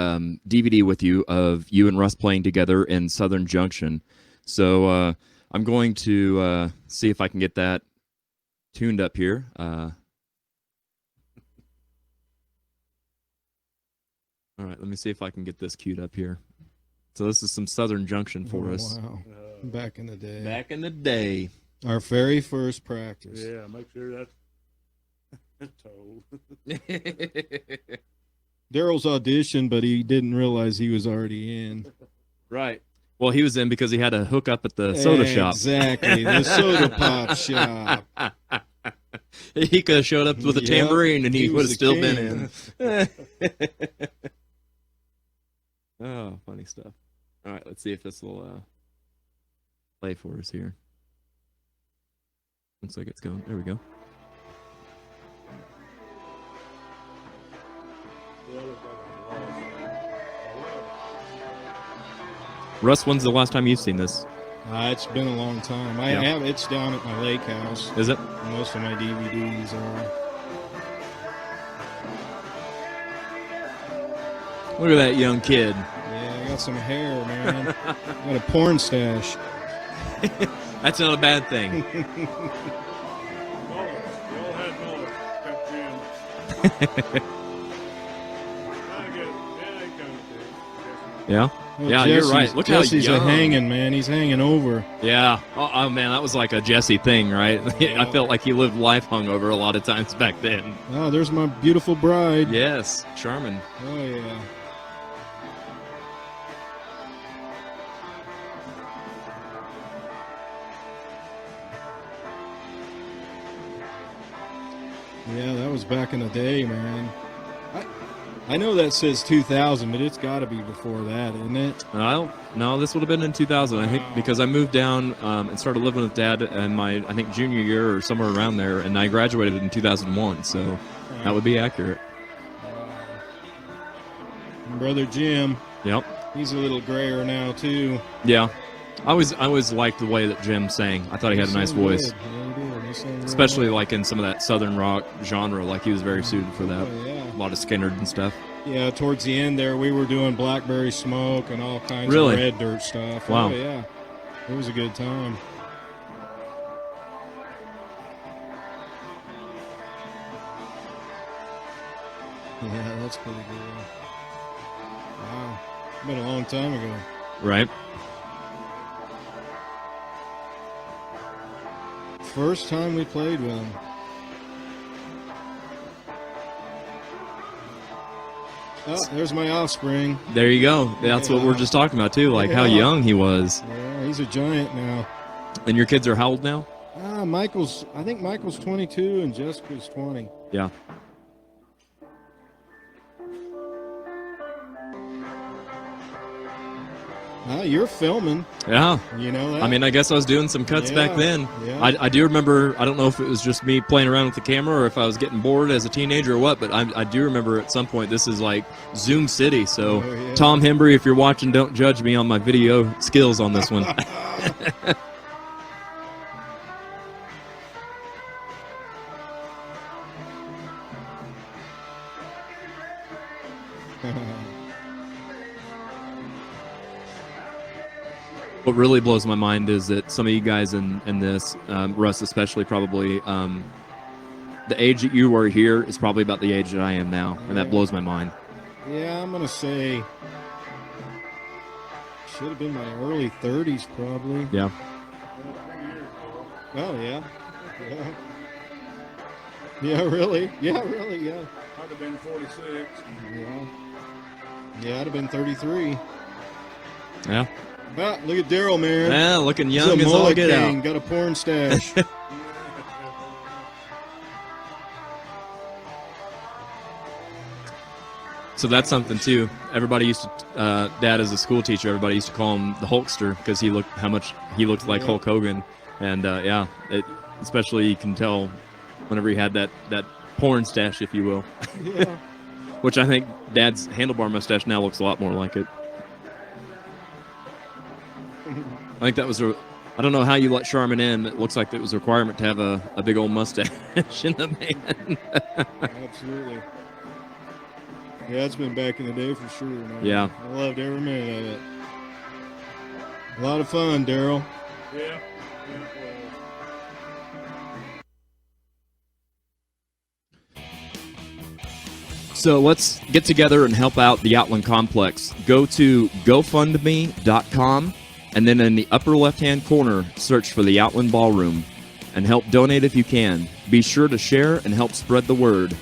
DVD with you of you and Russ playing together in Southern Junction. So I'm going to see if I can get that tuned up here. All right, let me see if I can get this queued up here. So this is some Southern Junction for us. Wow. Back in the day. Back in the day. Our very first practice. Yeah, make sure that's told. Darrell's audition, but he didn't realize he was already in. Right. Well, he was in because he had to hook up at the soda shop. Exactly, the soda pop shop. He could have showed up with a Yep, tambourine and he he would was have still the been in. Oh, funny stuff. All right, let's see if this will play for us here. Looks like it's going. There we go. Russ, when's the last time you've seen this? It's been a long time. I Yeah. have. It's down at my lake house. Is it? Most of my DVDs are. Look at that young kid. Yeah, I got some hair, man. I got a porn stash. That's not a bad thing. We all had Muller. Got Jim. I guess, yeah, he comes to. Yeah? Well, Yeah, you're right. Look how Jesse's young. a hanging, man. He's hanging over. Yeah. Oh, man, that was like a Jesse thing, right? I felt like he lived life hungover a lot of times back then. Oh, there's my beautiful bride. Yes, Charmin. Oh, yeah. Yeah, that was back in the day, man. I know that says 2000, but it's got to be before that, isn't it? No, this would have been in 2000, I think, because I moved down and started living with Dad in my, I think, junior year or somewhere around there, and I graduated in 2001, so that would be accurate. And Brother Jim, Yep. he's a little grayer now, too. Yeah. I always liked the way that Jim sang. I thought he had a nice sang voice. good. Yeah, he did. He sang real Especially well. like in some of that southern rock genre, like he was very suited for that. Oh, yeah. A lot of Skinner and stuff. Yeah, towards the end there, we were doing Blackberry Smoke and all kinds Really? of Red Dirt stuff. Wow. Oh, yeah. It was a good time. Yeah, that's pretty good. Wow. Been a long time ago. Right. First time we played with him. Oh, there's my offspring. There you go. That's what we're just talking about too, like how Yeah. young he was. Yeah, he's a giant now. And your kids are how old now? I think Michael's 22 and Jessica's 20. Yeah. You're filming. Yeah. You know that? I mean, I guess I was doing some cuts back then. Yeah. I do remember, I don't know if it was just me playing around with the camera or if I was getting bored as a teenager or what, but I do remember at some point this is like Zoom City. So, yeah. Tom Hembry, if you're watching, don't judge me on my video skills on this one. What really blows my mind is that some of you guys in this, Russ especially probably, the age that you were here is probably about the age that I am now, and that blows my mind. Yeah, I'm going to say should have been my early 30s probably. Yeah. Oh, yeah. Yeah. Yeah, really? Yeah, really, yeah. I'd have been 46. Yeah. Yeah, I'd have been 33. Yeah. Ah, look at Darrell, man. Yeah, looking He's young a as all mullet get king, out. got a porn stash. So that's something too. Everybody used to, Dad as a school teacher, everybody used to call him the Hulkster because he looked like Yeah. Hulk Hogan, and especially you can tell whenever he had that porn stash, if you will, Yeah. which I think Dad's handlebar mustache now looks a lot more like it. I think that was I don't know how you let Charmin in. It looks like it was a requirement to have a big old mustache in the man. Absolutely. Yeah, it's been back in the day for sure, man. Yeah. I loved every minute of it. A lot of fun, Darrell. Yeah. So let's get together and help out the Outland Complex. Go to GoFundMe.com, and then in the upper left-hand corner, search for the Outland Ballroom, and help donate if you can. Be sure to share and help spread the word.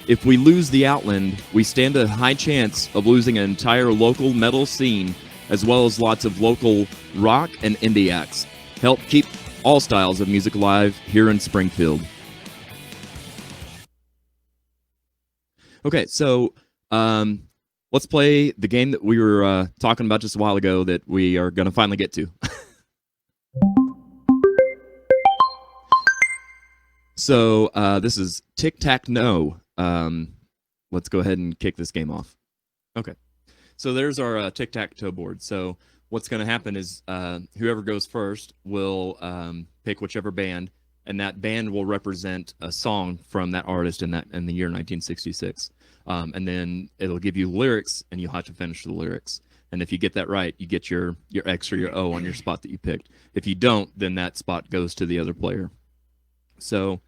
If we lose the Outland, we stand a high chance of losing an entire local metal scene, as well as lots of local rock and indie acts. Help keep all styles of music alive here in Springfield. Okay, so let's play the game that we were talking about just a while ago that we are going to finally get to. So this is Tic-Tac-No. Let's go ahead and kick this game off. Okay, so there's our tic-tac-toe board. So what's going to happen is whoever goes first will pick whichever band, and that band will represent a song from that artist in the year 1966. And then it'll give you lyrics, and you'll have to finish the lyrics. And if you get that right, you get your X or your O on your spot that you picked. If you don't, then that spot goes to the other player. So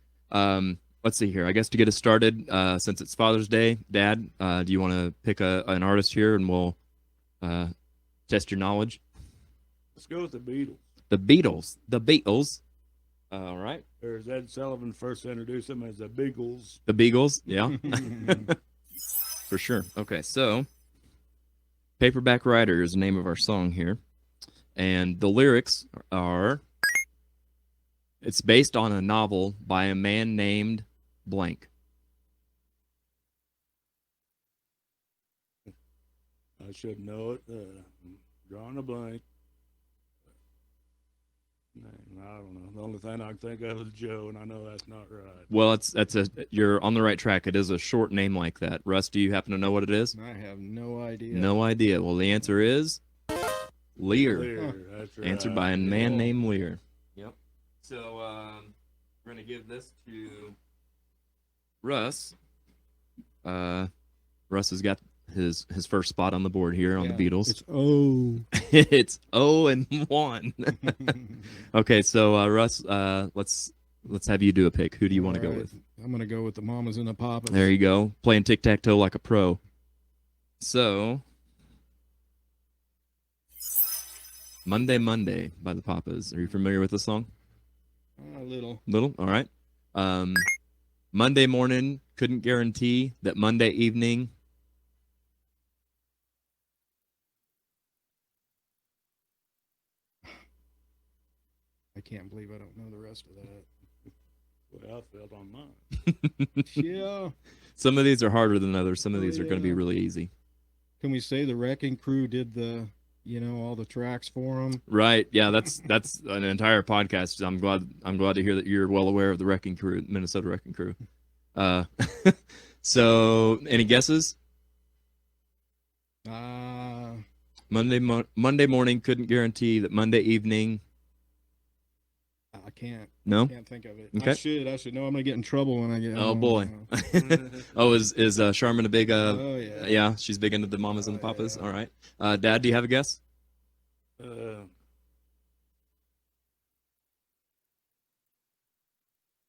let's see here. I guess to get us started, since it's Father's Day, Dad, do you want to pick an artist here, and we'll test your knowledge? Let's go with the Beatles. The Beatles. The Beatles. All right. Or as Ed Sullivan first introduced them as the Beagles. The Beagles, yeah. For sure. Okay, so Paperback Writer is the name of our song here. And the lyrics are, it's based on a novel by a man named blank. I should know it. Drawing a blank. I don't know. The only thing I can think of is Joe, and I know that's not right. Well, you're on the right track. It is a short name like that. Russ, do you happen to know what it is? I have no idea. No idea. Well, the answer is Lear. Lear, that's right. Answered by a man named Lear. Yep. So we're going to give this to Russ. Russ has got his first spot on the board here on the Beatles. It's O. It's 0-1. Okay, so Russ, let's have you do a pick. Who do you want to go with? I'm going to go with the Mamas and the Papas. There you go. Playing tic-tac-toe like a pro. So, Monday Monday by the Papas. Are you familiar with the song? A little. Little? All right. Monday morning, couldn't guarantee that Monday evening. I can't believe I don't know the rest of that. Well, I felt on mine. Yeah. Some of these are harder than others. Some of these are going to be yeah. really easy. Can we say the Wrecking Crew did the you know, all the tracks for them. Right. Yeah, that's an entire podcast. I'm glad to hear that you're well aware of the Wrecking Crew, Minnesota Wrecking Crew. So any guesses? Monday morning, couldn't guarantee that. Monday evening. I can't. No? I can't think of it. Okay. I should know. I'm gonna get in trouble when I get Oh home. boy. Oh, is Charmin a big Oh yeah. yeah, she's big into the mamas and the papas. Yeah. All right. Dad, do you have a guess?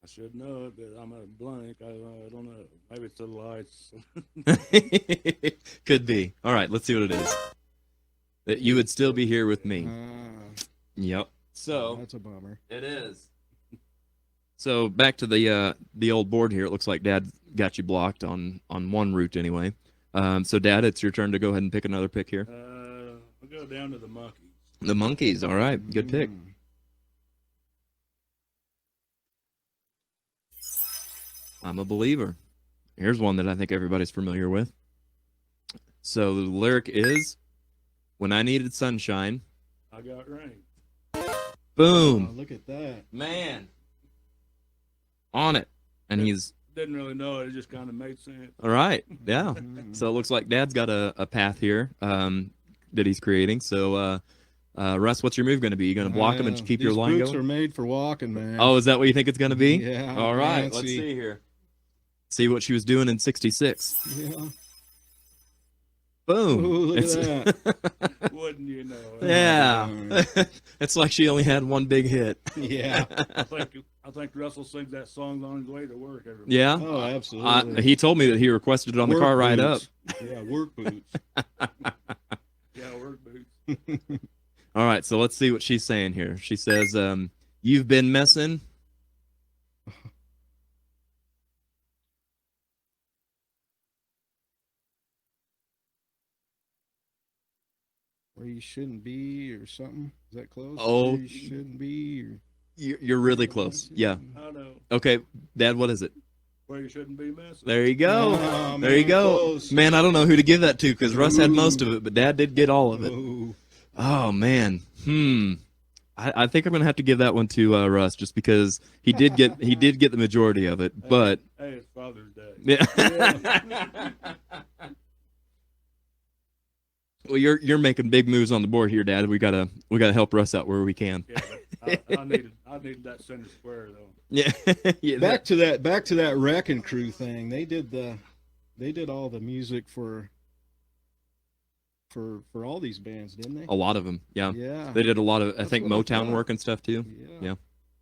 I should know it, but I'm a blank. I don't know. Maybe it's the lights. Could be. All right, let's see what it is. That you would still be here with me. Yep. So That's a bummer. it is. So back to the old board here. It looks like Dad got you blocked on one route anyway. So Dad, it's your turn to go ahead and pick another pick here. We'll go down to the monkeys. The Monkeys. All right, good pick. I'm a believer. Here's one that I think everybody's familiar with. So the lyric is, "When I needed sunshine, I got rain." boom, Oh, look at that. man, on it." And he's Didn't really know it. It just kind of made sense. all right. Yeah. Mhm. So it looks like Dad's got a path here that he's creating. So Russ, what's your move going to be? You going to block him and keep your These line boots going? are made for walking, man. Oh, is that what you think it's going to be? Yeah. All right. Let's fancy. see here. See what she was doing in '66. Yeah. Boom. Ooh, look It's- at that. Wouldn't you know it? Yeah. It's like she only had one big hit. Yeah. I think Russell sings that song on his way to work every morning. Yeah. Oh, absolutely. He told me that he requested it on the Work car ride up. boots. Yeah, work boots. Yeah, work boots. All right, so let's see what she's saying here. She says, "You've been messing." Where you shouldn't be, or something. Is that close? Oh. Where you shouldn't be, or You're really close. Yeah. I know. Okay, Dad, what is it? Where you shouldn't be messing. There you go. Oh, There you man, go. close. Man, I don't know who to give that to because Russ had most of it, but Dad did get all of it. Ooh. Oh man. I think I'm gonna have to give that one to Russ just because he did get the majority of it. But Hey, it's Father's Day. yeah. Well, you're making big moves on the board here, Dad. We gotta help Russ out where we can. Yeah, but I needed that center square though. Yeah. Yeah. Back to that Wrecking Crew thing. They did all the music for all these bands, didn't they? A lot of them. Yeah. Yeah. They did a lot of I That's think what I Motown thought. work and stuff too. Yeah. Yeah.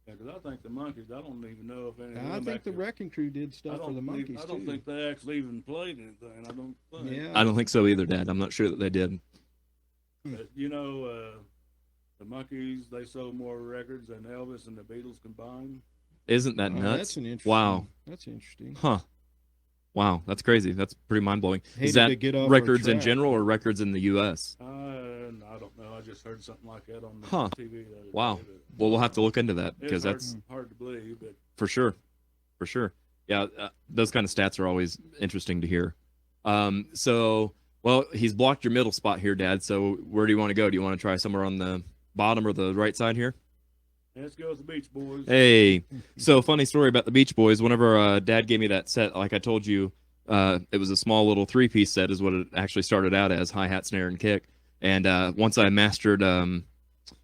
Yeah, because I think the Monkeys. I don't even know if any. of I them think the actually- Wrecking Crew did I stuff for don't the think- Monkeys I don't too. think they actually even played anything. I don't think. Yeah. I don't think so either, Dad. I'm not sure that they did. But, you know, the Monkeys, they sold more records than Elvis and the Beatles combined. Isn't that Oh, nuts? that's an interesting. Wow. That's interesting. Huh. Wow, that's crazy. That's pretty mind blowing. Is Hated that to get off our records in track. general or records in the U.S.? I don't know. I just heard something like that on the Huh. TV. The other Wow. day, but Well, we'll have to look into that it's because hard, that's hard to believe. But for sure. For sure. Yeah, those kind of stats are always interesting to hear. So, well, he's blocked your middle spot here, Dad. So where do you want to go? Do you want to try somewhere on the bottom or the right side here? let's go with the Beach Boys. Hey, so funny story about the Beach Boys. Whenever Dad gave me that set, like I told you, it was a small little 3-piece set is what it actually started out as, hi-hat, snare, and kick. And once I mastered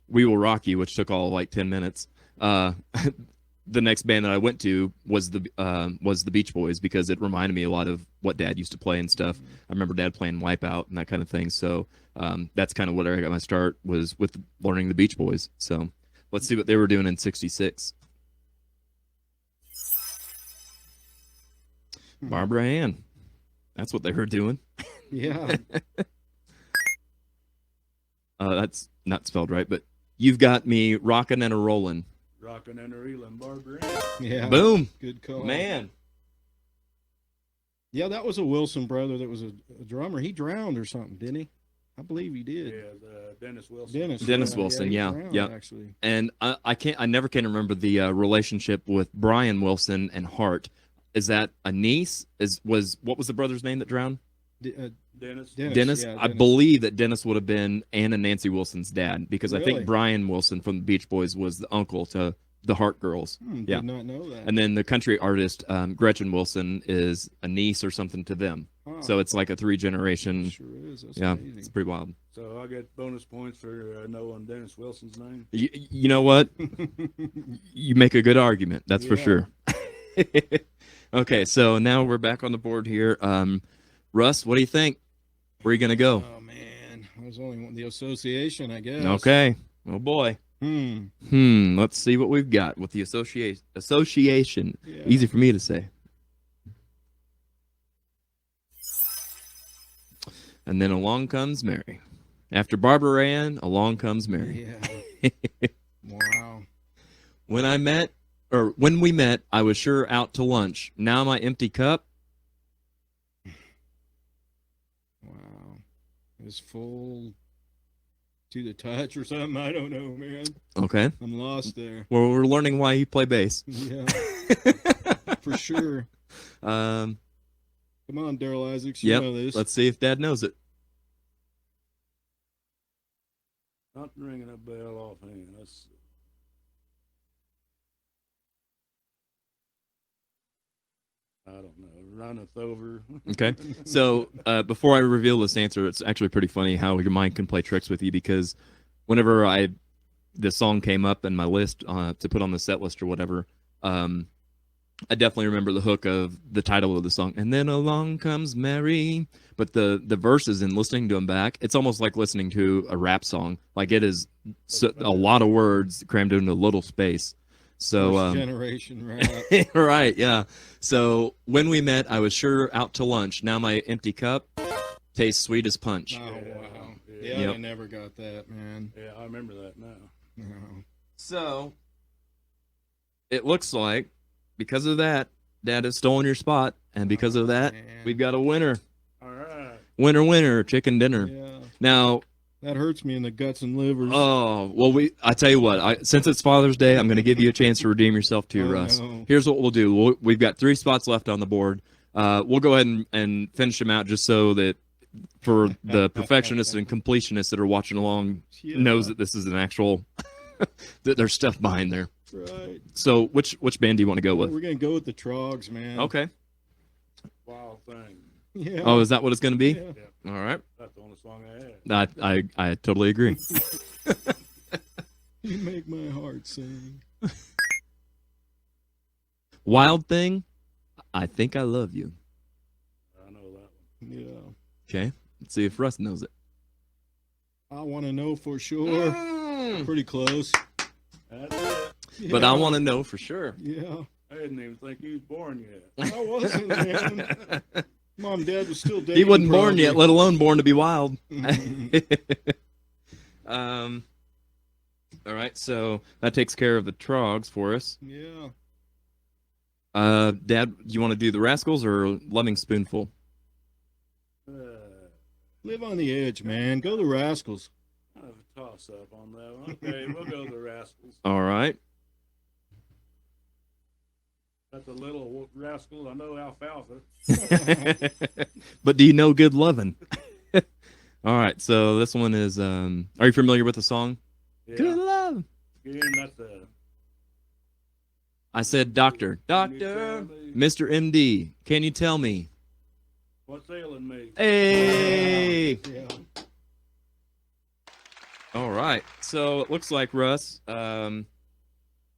We Will Rock You, which took all like 10 minutes, the next band that I went to was the Beach Boys because it reminded me a lot of what Dad used to play and stuff. I remember Dad playing Wipeout and that kind of thing. So that's kind of what I got my start was with learning the Beach Boys. So let's see what they were doing in '66. Barbara Ann. That's what they were doing. Yeah. That's not spelled right, but You've Got Me Rockin' and a Rollin'. Rockin' and a Reelin' Barbara. Yeah. Boom. Good call. Man. Yeah, that was a Wilson brother that was a drummer. He drowned or something, didn't he? I believe he Yeah, did. Dennis Wilson. Dennis Wilson, he yeah, drowned, yeah. Actually. And I never can remember the relationship with Brian Wilson and Hart. Is that a niece? What was the brother's name that drowned? Dennis. Dennis, yeah, I Dennis. believe that Dennis would have been Ann and Nancy Wilson's dad, because I Really? think Brian Wilson from the Beach Boys was the uncle to the Hart Girls. Yeah. Did not know that. And then the country artist Gretchen Wilson is a niece or something to them. Huh. So it's like a 3-generation. Sure is. That's Yeah, amazing. it's pretty wild. So I get bonus points for knowing Dennis Wilson's name. You know what? You make a good argument. That's for Yeah. sure. Okay, so now we're back on the board here. Russ, what do you think? Where are you gonna go? Oh man, I was only the association, I guess. Okay. Oh boy. Let's see what we've got with the association. Yeah. Easy for me to say. And then along comes Mary. After Barbara Ann, along comes Mary. Yeah. Wow. When we met, I was sure out to lunch. Now my empty cup. Wow. It's full to the touch or something. I don't know, man. Okay. I'm lost there. Well, we're learning why you play bass. Yeah. For sure. Come on, Darrell Isaacs. You know this. Let's see if Dad knows it. Not ringing a bell offhand. That's I don't know. Runneth over. Okay. So before I reveal this answer, it's actually pretty funny how your mind can play tricks with you, because whenever the song came up in my list to put on the set list or whatever, I definitely remember the hook of the title of the song, and then along comes Mary. But the verses and listening to them back, it's almost like listening to a rap song. Like it is a lot of words crammed into a little space. So First generation rap. right, yeah. So when we met, I was sure out to lunch. Now my empty cup tastes sweet as punch. Oh, Yeah. wow. Yeah. Yeah, Yep. I never got that, man. Yeah, I remember that now. No. So it looks like because of that, Dad has stolen your spot, and because of that, man. we've got a winner. All right. Winner, chicken dinner. Yeah. Now, That hurts me in the guts and livers. oh, well, I tell you what, since it's Father's Day, I'm going to give you a chance to redeem yourself too, Oh, Russ. no. Here's what we'll do. We've got 3 spots left on the board. We'll go ahead and finish them out just so that for the perfectionists and completionists that are watching along Yeah. knows that this is an actual, that there's stuff behind there. Right. So which band do you want to go with? We're going to go with the Trogs, man. Okay. Wild thing. Yeah. Oh, is that what it's going to be? Yeah. All right. That's the only song I had. I totally agree. You make my heart sing. Wild Thing, I Think I Love You. I know that one. Yeah. Okay. Let's see if Russ knows it. I want to know for sure. Pretty close. That's it. But Yeah. I want to know for sure. Yeah. I didn't even think he was born yet. I wasn't, man. Mom and Dad was still dating. He wasn't born yet, probably. let alone born to be wild. All right, so that takes care of the Trogs for us. Yeah. Dad, you want to do the Rascals or Loving Spoonful? Live on the edge, man. Go the Rascals. I have a toss up on that one. Okay, we'll go the Rascals. All right. That's a little rascal. I know alfalfa. But do you know Good Lovin'? All right, so this one is, are you familiar with the song? Yeah. Good Love. Again, that's a. I said, Doctor, Can you tell me Mr. MD, can you tell me? what's ailing me? Hey! Yeah. All right, so it looks like, Russ,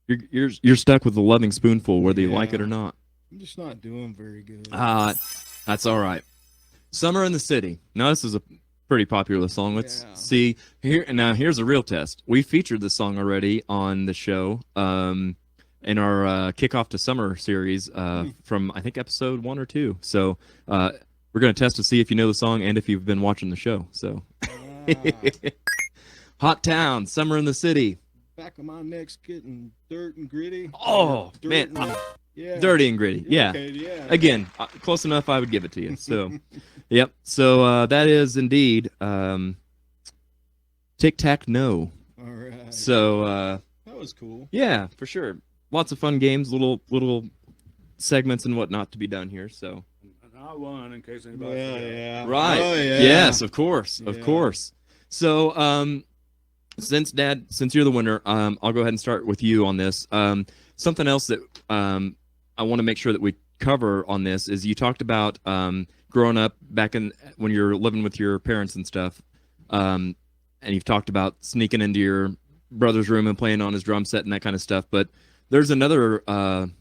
you're stuck with the Loving Spoonful, whether you like it or not. I'm just not doing very good. That's all right. Summer in the City. Now, this is a pretty popular song. Let's Yeah. see here. Now, here's a real test. We featured this song already on the show in our kickoff to summer series from I think episode 1 or 2. So we're gonna test to see if you know the song and if you've been watching the show. So, Hot Town, Summer in the City. Back of my neck's getting dirt and gritty. Oh Dirt man, and- yeah. dirty and gritty. Yeah. Okay, yeah. Again, close enough. I would give it to you. So, yep. So that is indeed Tic Tac No. All right. So that was cool. yeah, for sure. Lots of fun games, little segments and whatnot to be done here. So And I won, in case anybody Yeah, forgot. yeah. Right. Oh, yeah. Yes, of course. Of Yeah. course. So, since you're the winner, I'll go ahead and start with you on this. Something else that I want to make sure that we cover on this is you talked about growing up back in when you're living with your parents and stuff, and you've talked about sneaking into your brother's room and playing on his drum set and that kind of stuff. But there's another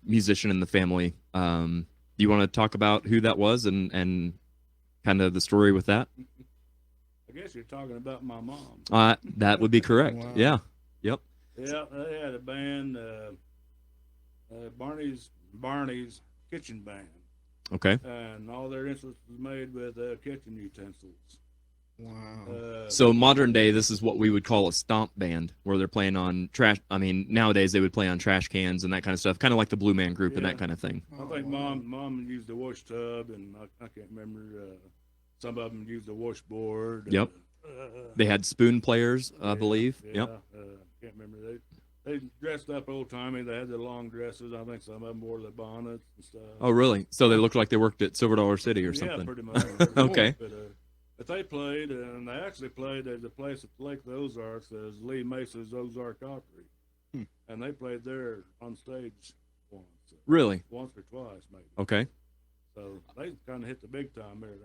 musician in the family. Do you want to talk about who that was and kind of the story with that? I guess you're talking about my mom. That would be correct. Wow. Yeah. Yep. Yeah, they had a band, Barney's Kitchen Band, Okay. and all their instruments was made with kitchen utensils. Wow. So modern day, this is what we would call a stomp band, where they're playing on trash. I mean, nowadays they would play on trash cans and that kind of stuff, kind of like the Blue Man Group and Yeah. that kind of thing. I think mom used a wash tub, and I can't remember. Some of them used a washboard. Yep. They had spoon players, I believe. Yeah, Yep. Can't remember. They dressed up old timey. They had the long dresses. I think some of them wore the bonnets and stuff. Oh, really? So they looked like they worked at Silver Dollar City or something. Yeah, pretty much. Okay. But they played, and they actually played at the place at Lake of the Ozarks, as Lee Mace's Ozark Opry. And they played there on stage once. Really? Once or twice, maybe. Okay. So they kind of hit the big time there.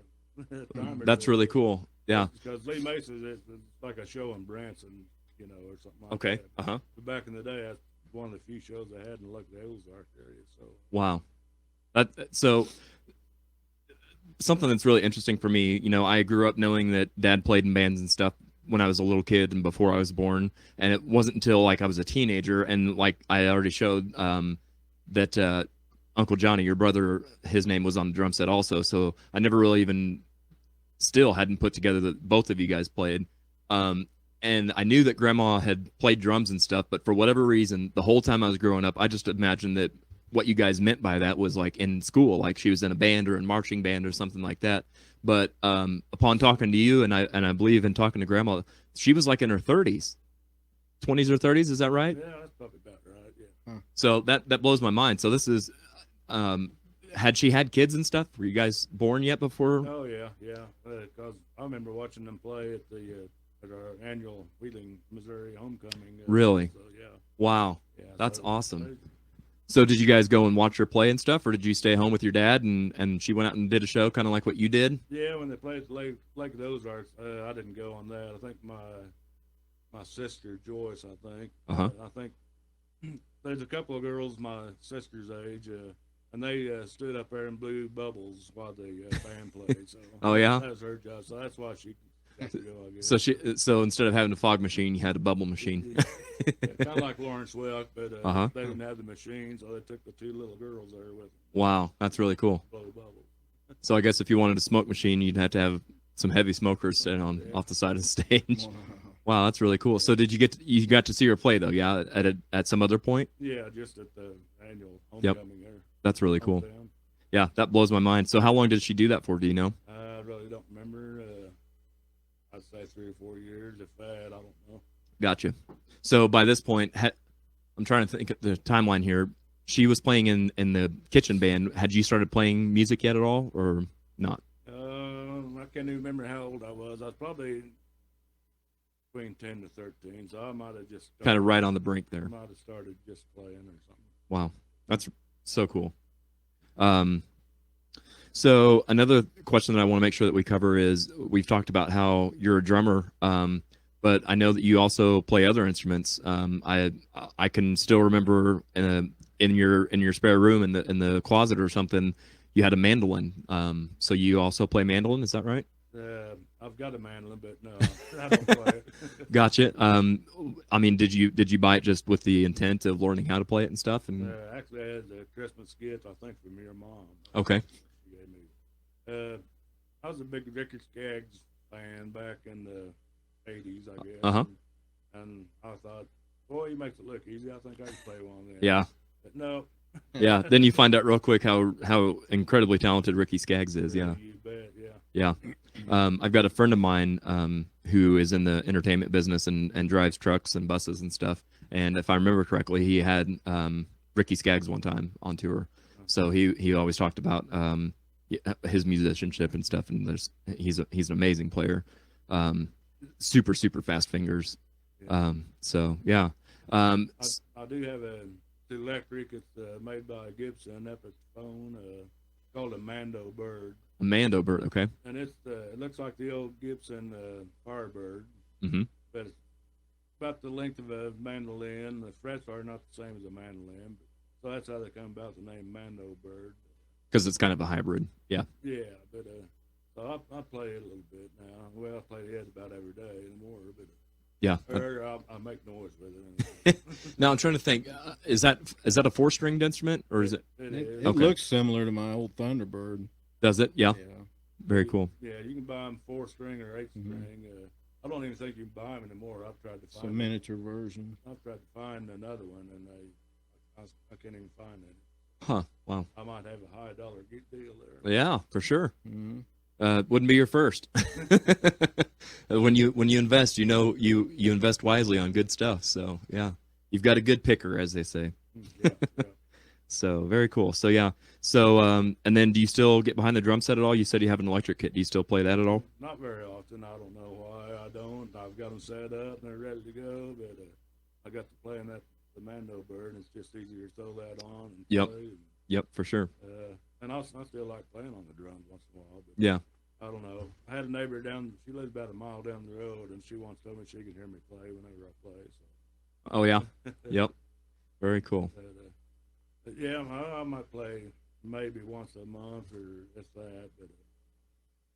That's really cool. Yeah. Because Lee Mace's is like a show in Branson, or something like Okay. that. Uh-huh. But back in the day, that's one of the few shows they had in Lake of the Ozark area. So. Wow. So something that's really interesting for me, I grew up knowing that Dad played in bands and stuff when I was a little kid and before I was born, and it wasn't until like I was a teenager and like I already showed that Uncle Johnny, your brother, his name was on the drum set also, so I never really even still hadn't put together that both of you guys played. And I knew that Grandma had played drums and stuff, but for whatever reason, the whole time I was growing up, I just imagined that what you guys meant by that was like in school, like she was in a band or in marching band or something like that. But upon talking to you, and I believe in talking to Grandma, she was like in her 30s, 20s or 30s. Is that right? Yeah, that's probably about right. Yeah. So that blows my mind. So this is, had she had kids and stuff? Were you guys born yet before? Oh yeah. Because I remember watching them play at our annual Wheeling, Missouri homecoming. Really? So, yeah. Wow. Yeah, That's so awesome. So did you guys go and watch her play and stuff, or did you stay home with your dad and she went out and did a show kind of like what you did? Yeah, when they played at Lake of the Ozarks, I didn't go on that. I think my sister Joyce, Uh-huh. I think there's a couple of girls my sister's age, and they stood up there and blew bubbles while the band played. So Oh, yeah? that was her job. So that's why she got to go, I guess. So instead of having a fog machine, you had a bubble machine. Kind of like Lawrence Welk, but Uh-huh. they didn't have the machine, so they took the two little girls there with them Wow, that's really cool. to blow bubbles. So I guess if you wanted a smoke machine, you'd have to have some heavy smokers sitting on off the side of the stage. Wow, that's really cool. So did you got to see her play though? Yeah, at some other point. Yeah, just at the annual homecoming there. That's really cool. Hometown. Yeah, that blows my mind. So how long did she do that for? Do you know? I really don't remember. I'd say 3 or 4 years, if that. I don't know. Gotcha. So by this point, I'm trying to think of the timeline here. She was playing in the kitchen band. Had you started playing music yet at all, or not? I can't even remember how old I was. I was probably between 10 to 13, so I might have just Kind of right on the brink there. might have started just playing or something. Wow, that's so cool. So another question that I want to make sure that we cover is we've talked about how you're a drummer, but I know that you also play other instruments. I can still remember in your spare room in the closet or something, you had a mandolin. So you also play mandolin, is that right? I've got a mandolin, but no, I don't play it. Gotcha. I mean, did you buy it just with the intent of learning how to play it and stuff? And Actually, I had a Christmas gift, I think, from your mom. okay. She gave me. I was a big Ricky Skaggs fan back in the 80s, I guess. Uh-huh. And I thought, boy, he makes it look easy. I think I can play one of them. Yeah. But no. Yeah. Then you find out real quick how incredibly talented Ricky Skaggs is. Yeah. You bet, yeah. Yeah. I've got a friend of mine who is in the entertainment business and drives trucks and buses and stuff. And if I remember correctly, he had Ricky Skaggs one time on tour. So he always talked about his musicianship and stuff. And he's an amazing player. Super fast fingers. So yeah. I do have an electric. It's made by Gibson up at the phone. Called a Mando Bird. A Mando Bird, okay. And it looks like the old Gibson Firebird, Mm-hmm. but it's about the length of a mandolin. The frets are not the same as a mandolin, so that's how they come about the name Mando Bird. Because it's kind of a hybrid, yeah. Yeah, but so I play it a little bit now. Well, I play it about every day anymore, but yeah. I make noise with it. Now I'm trying to think. Is that a 4-stringed instrument or is it? It Okay. looks similar to my old Thunderbird. Does it? Yeah. Yeah. Very cool. Yeah, you can buy them 4-string or 8-string. I don't even think you can buy them anymore. I've tried to It's a find miniature version. I've tried to find another one, and I can't even find it. Huh. Wow. I might have a high dollar deal there. Yeah, for sure. Mm-hmm. Wouldn't be your first. When you invest, you invest wisely on good stuff. So yeah, you've got a good picker, as they say. Yeah. So very cool. So yeah. So and then do you still get behind the drum set at all? You said you have an electric kit. Do you still play that at all? Not very often. I don't know why I don't. I've got them set up and they're ready to go, but I got to playing the Mando Bird, and it's just easier to throw that on and Yep. play. Yep, for sure. And I still like playing on the drums once in a while. But Yeah. I don't know. I had a neighbor she lives about a mile down the road, and she once told me she can hear me play whenever I play. So. Oh yeah. Yep. Very cool. But yeah, I might play maybe once a month or if that, but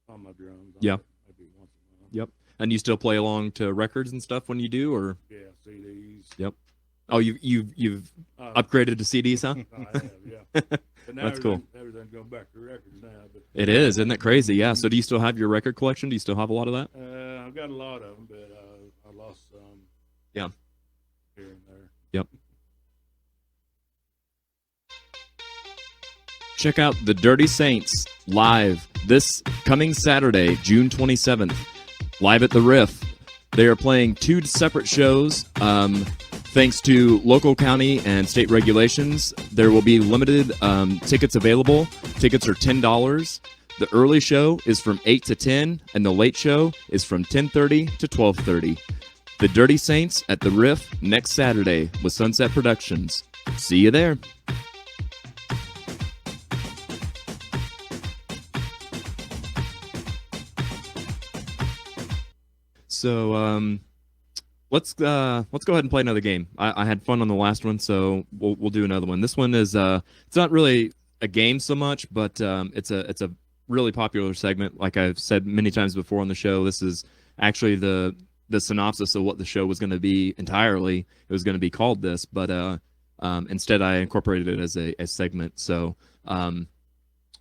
on my drums. Yeah. Maybe once a month. Yep. And you still play along to records and stuff when you do, or? Yeah, CDs. Yep. Oh, you've upgraded to CDs, huh? I have, yeah. But now That's cool. Everything's going back to records now. But It is, isn't that crazy? Yeah. So do you still have your record collection? Do you still have a lot of that? I've got a lot of them, but I lost some. Yeah. Here and there. Yep. Check out the Dirty Saints live this coming Saturday, June 27th, live at the Riff. They are playing 2 separate shows. Thanks to local, county, and state regulations, there will be limited tickets available. Tickets are $10. The early show is from 8 to 10, and the late show is from 10:30 to 12:30. The Dirty Saints at the Riff next Saturday with Sunset Productions. See you there. So let's go ahead and play another game. I had fun on the last one, so we'll do another one. This one is it's not really a game so much, but it's a really popular segment. Like I've said many times before on the show, this is actually the synopsis of what the show was going to be entirely. It was going to be called this, but instead I incorporated it as a segment. So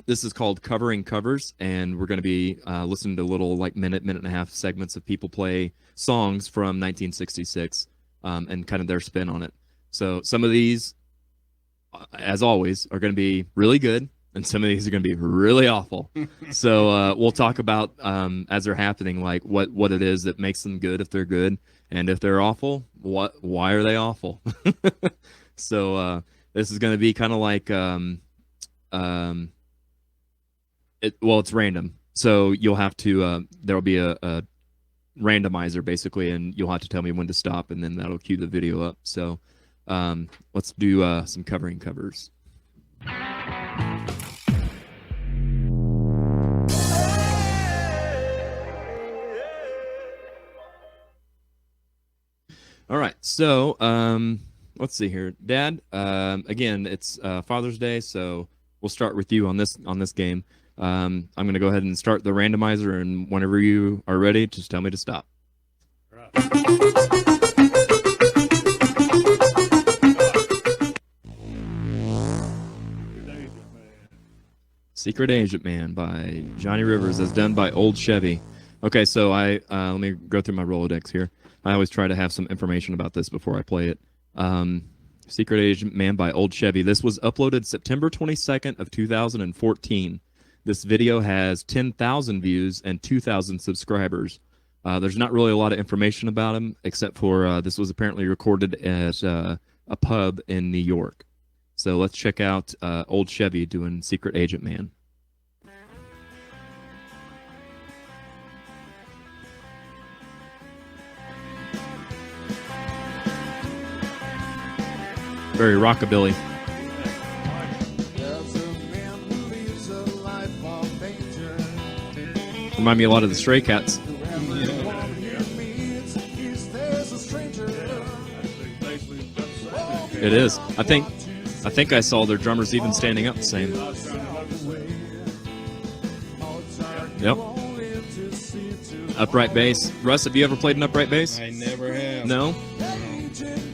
this is called Covering Covers, and we're going to be listening to little like minute and a half segments of people play songs from 1966 and kind of their spin on it. So some of these, as always, are going to be really good, and some of these are going to be really awful. So we'll talk about as they're happening, like what it is that makes them good if they're good, and if they're awful, why are they awful? So this is going to be kind of like it's random. So you'll have to there'll be a randomizer basically, and you'll have to tell me when to stop, and then that'll cue the video up. So let's do some covering covers. All right, so let's see here, Dad. Again, it's Father's Day, so we'll start with you on this game. I'm going to go ahead and start the randomizer, and whenever you are ready, just tell me to stop. Secret Agent Man by Johnny Rivers, as done by Old Chevy. Okay, so let me go through my Rolodex here. I always try to have some information about this before I play it. Secret Agent Man by Old Chevy. This was uploaded September 22nd of 2014. This video has 10,000 views and 2,000 subscribers. There's not really a lot of information about him, except for this was apparently recorded at a pub in New York. So let's check out Old Chevy doing Secret Agent Man. very rockabilly. Remind me a lot of the Stray Cats. It is. I think I saw their drummers even standing up the same. Yep. Upright bass. Russ, have you ever played an upright bass? I never have. No?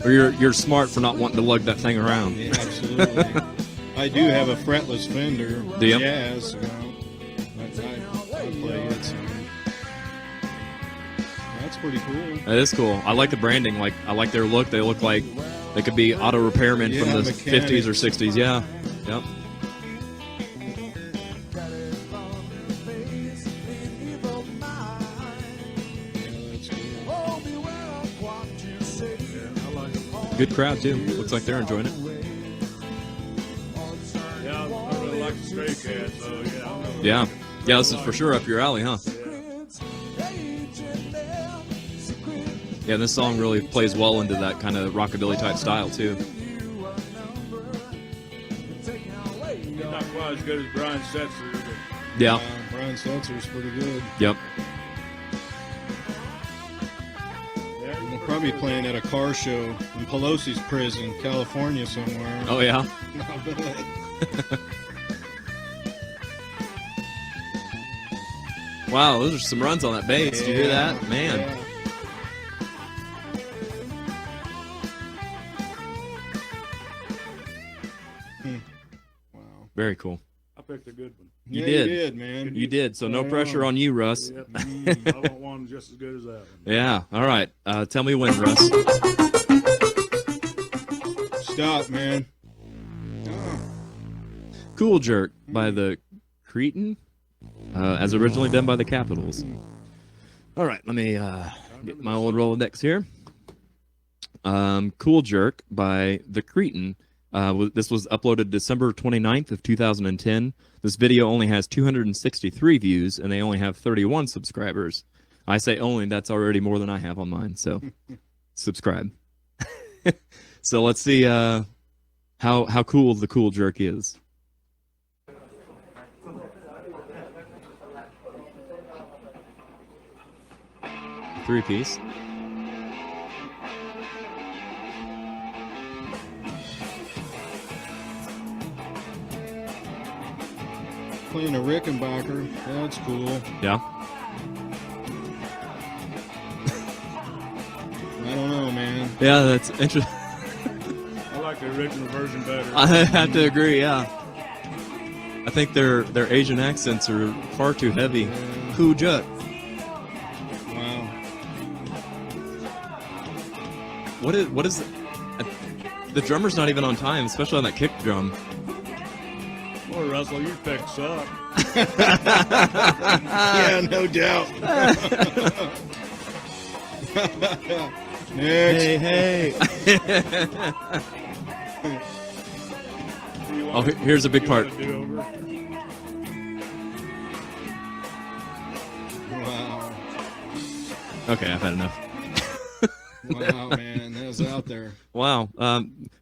Or you're smart for not wanting to lug that thing around. Yeah, absolutely. I do have a fretless Fender. Do you? Jazz, you know. I play it. So. That's pretty cool. That is cool. I like the branding. Like I like their look. They look like they could be auto repairmen from the mechanics. 50s or 60s. Yeah. Yep. Good crowd too. Looks like they're enjoying it. Yeah, I really like the Stray Cats, so yeah. I know. Yeah. Yeah, this is for sure up your alley, huh? Yeah, this song really plays well into that kind of rockabilly type style too. He's not quite as good as Brian Setzer, but Yeah. Brian Setzer's pretty good. Yep. yeah, They're probably playing at a car show in Pelosi's prison, California somewhere. Oh yeah. I bet. Wow, those are some runs on that bass. Did you hear that? Man. Yeah. Wow. Very cool. I picked a good one. You Yeah, did. You did, man. You did. So no Right pressure on you, Russ. Yep. I want one just as good as that one. Yeah. All right. Tell me when, Russ. Stop, man. Cool Jerk by the Cretan, as originally done by the Capitals. All right, let me get my old Rolodex here. Cool Jerk by the Cretan. This was uploaded December 29th of 2010. This video only has 263 views, and they only have 31 subscribers. I say only, that's already more than I have on mine, so subscribe. So let's see how cool the Cool Jerk is. Three-piece. Playing a Rickenbacker. That's cool. Yeah. I don't know, man. Yeah, that's interesting. I like the original version better. I have to agree, yeah. I think their Asian accents are far too heavy. Yeah. Cool Jerk. Wow. What is the drummer's not even on time, especially on that kick drum. Boy, Russell, you picked up. Yeah, no doubt. Next. Hey. Oh, here's a big part. Wow. Okay, I've had enough. Wow, man. That was out there. Wow.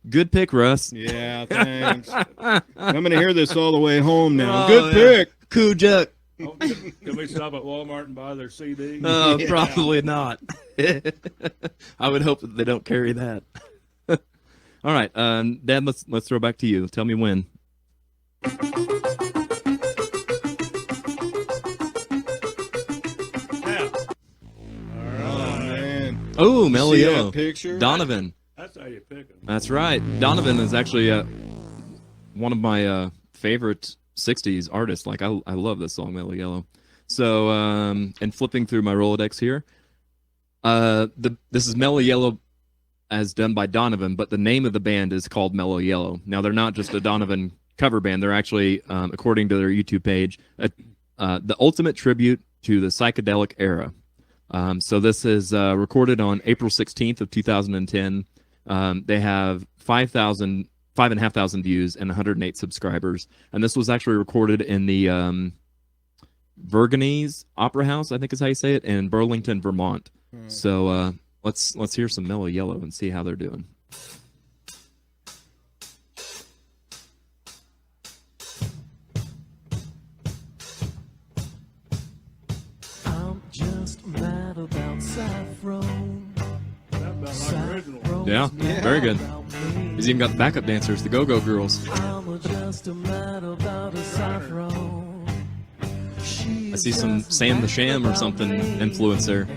Good pick, Russ. Yeah, thanks. I'm going to hear this all the way home now. Oh, Good yeah. pick. Cool Jerk. Oh, can we stop at Walmart and buy their CD? Yeah. Probably not. I would hope that they don't carry that. All right, Dad, let's throw back to you. Tell me when. Yeah. Oh, man. Oh, Mellow See Yellow. that picture? Donovan. That's how you pick them. That's right. Donovan is actually one of my favorite 60s artists. Like, I love this song, Mellow Yellow. So, and flipping through my Rolodex here, this is Mellow Yellow as done by Donovan, but the name of the band is called Mellow Yellow. Now, they're not just a Donovan cover band. They're actually, according to their YouTube page, the ultimate tribute to the psychedelic era. So this is recorded on April 16th of 2010. They have 5,500 views and 108 subscribers. And this was actually recorded in the Vergennes Opera House, I think is how you say it, in Burlington, Vermont. So let's hear some Mellow Yellow and see how they're doing. about like the original. Yeah, very good. He's even got the backup dancers, the Go-Go Girls. I see some Sam the Sham or something influence there.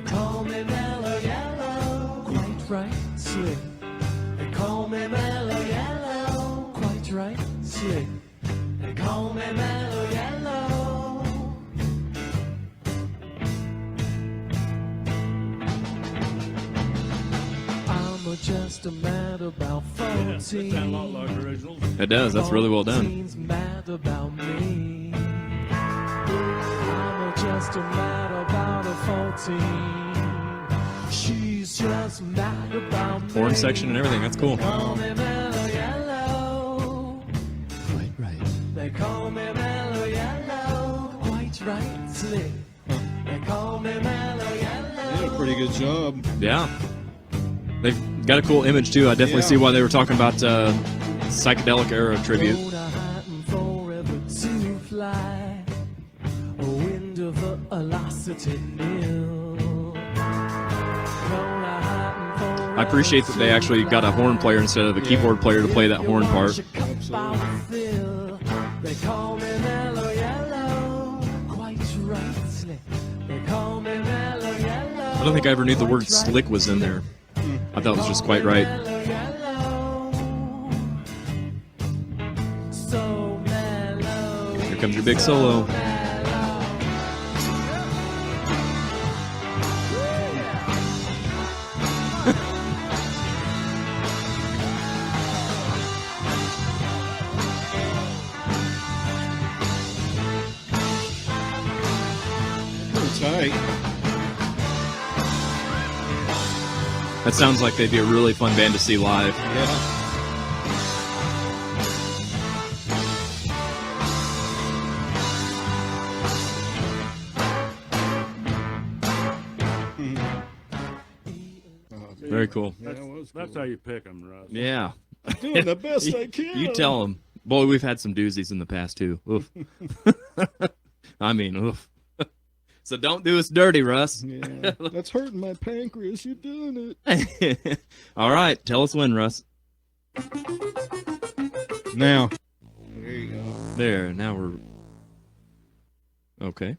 Just a mad about 14. Yeah, that sounds a lot like the originals. It does. That's really well done. Mad about me. I'm just a mad about a 14. She's just mad about me. Horn section and everything. That's cool. Call me Mellow Yellow. Right, right. They call me Mellow Yellow. Quite right, slick. They call me Mellow Yellow. Did a pretty good job. Yeah. They've got a cool image, too. I definitely see why they were talking about psychedelic era tribute. I appreciate that they actually got a horn player instead of a keyboard player to play that horn part. I don't think I ever knew the word slick was in there. I thought it was just quite right. Here comes your big solo. Tight. That sounds like they'd be a really fun band to see live. Yeah. Very cool. Yeah, it was That's cool. how you pick them, Russ. Yeah. Doing the best I can. You tell them. Boy, we've had some doozies in the past, too. Oof. I mean, oof. So don't do us dirty, Russ. Yeah, that's hurting my pancreas. You're doing it. All right. Tell us when, Russ. Now. There you go. There. Now we're... Okay.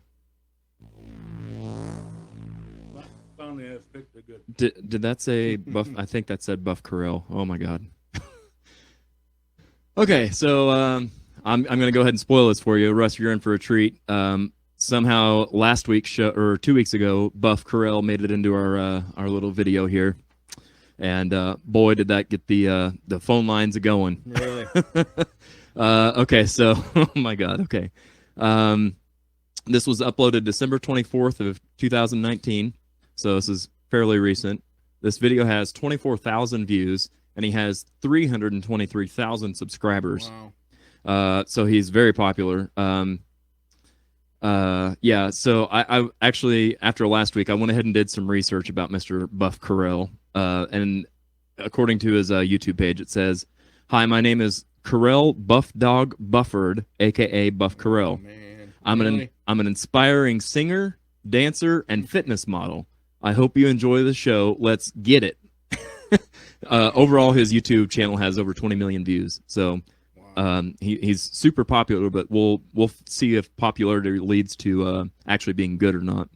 Finally, I've picked a good. Did that say Buff? I think that said Buff Carell. Oh, my God. Okay, so I'm going to go ahead and spoil this for you. Russ, you're in for a treat. Somehow last week's show, or 2 weeks ago, Buff Carell made it into our little video here, and boy, did that get the phone lines a going. Really? Okay, so oh my God, okay, this was uploaded December 24th of 2019, so this is fairly recent. This video has 24,000 views, and he has 323,000 subscribers. Wow. So he's very popular. Yeah, so I actually, after last week, I went ahead and did some research about Mr. Buff Carell, and according to his YouTube page, it says, "Hi, my name is Carell Buff Dog Bufford, aka Buff Carell. Oh, man. I'm an inspiring singer, dancer, and fitness model. I hope you enjoy the show. Let's get it." Overall, his YouTube channel has over 20 million views, so. He's super popular, but we'll see if popularity leads to actually being good or not.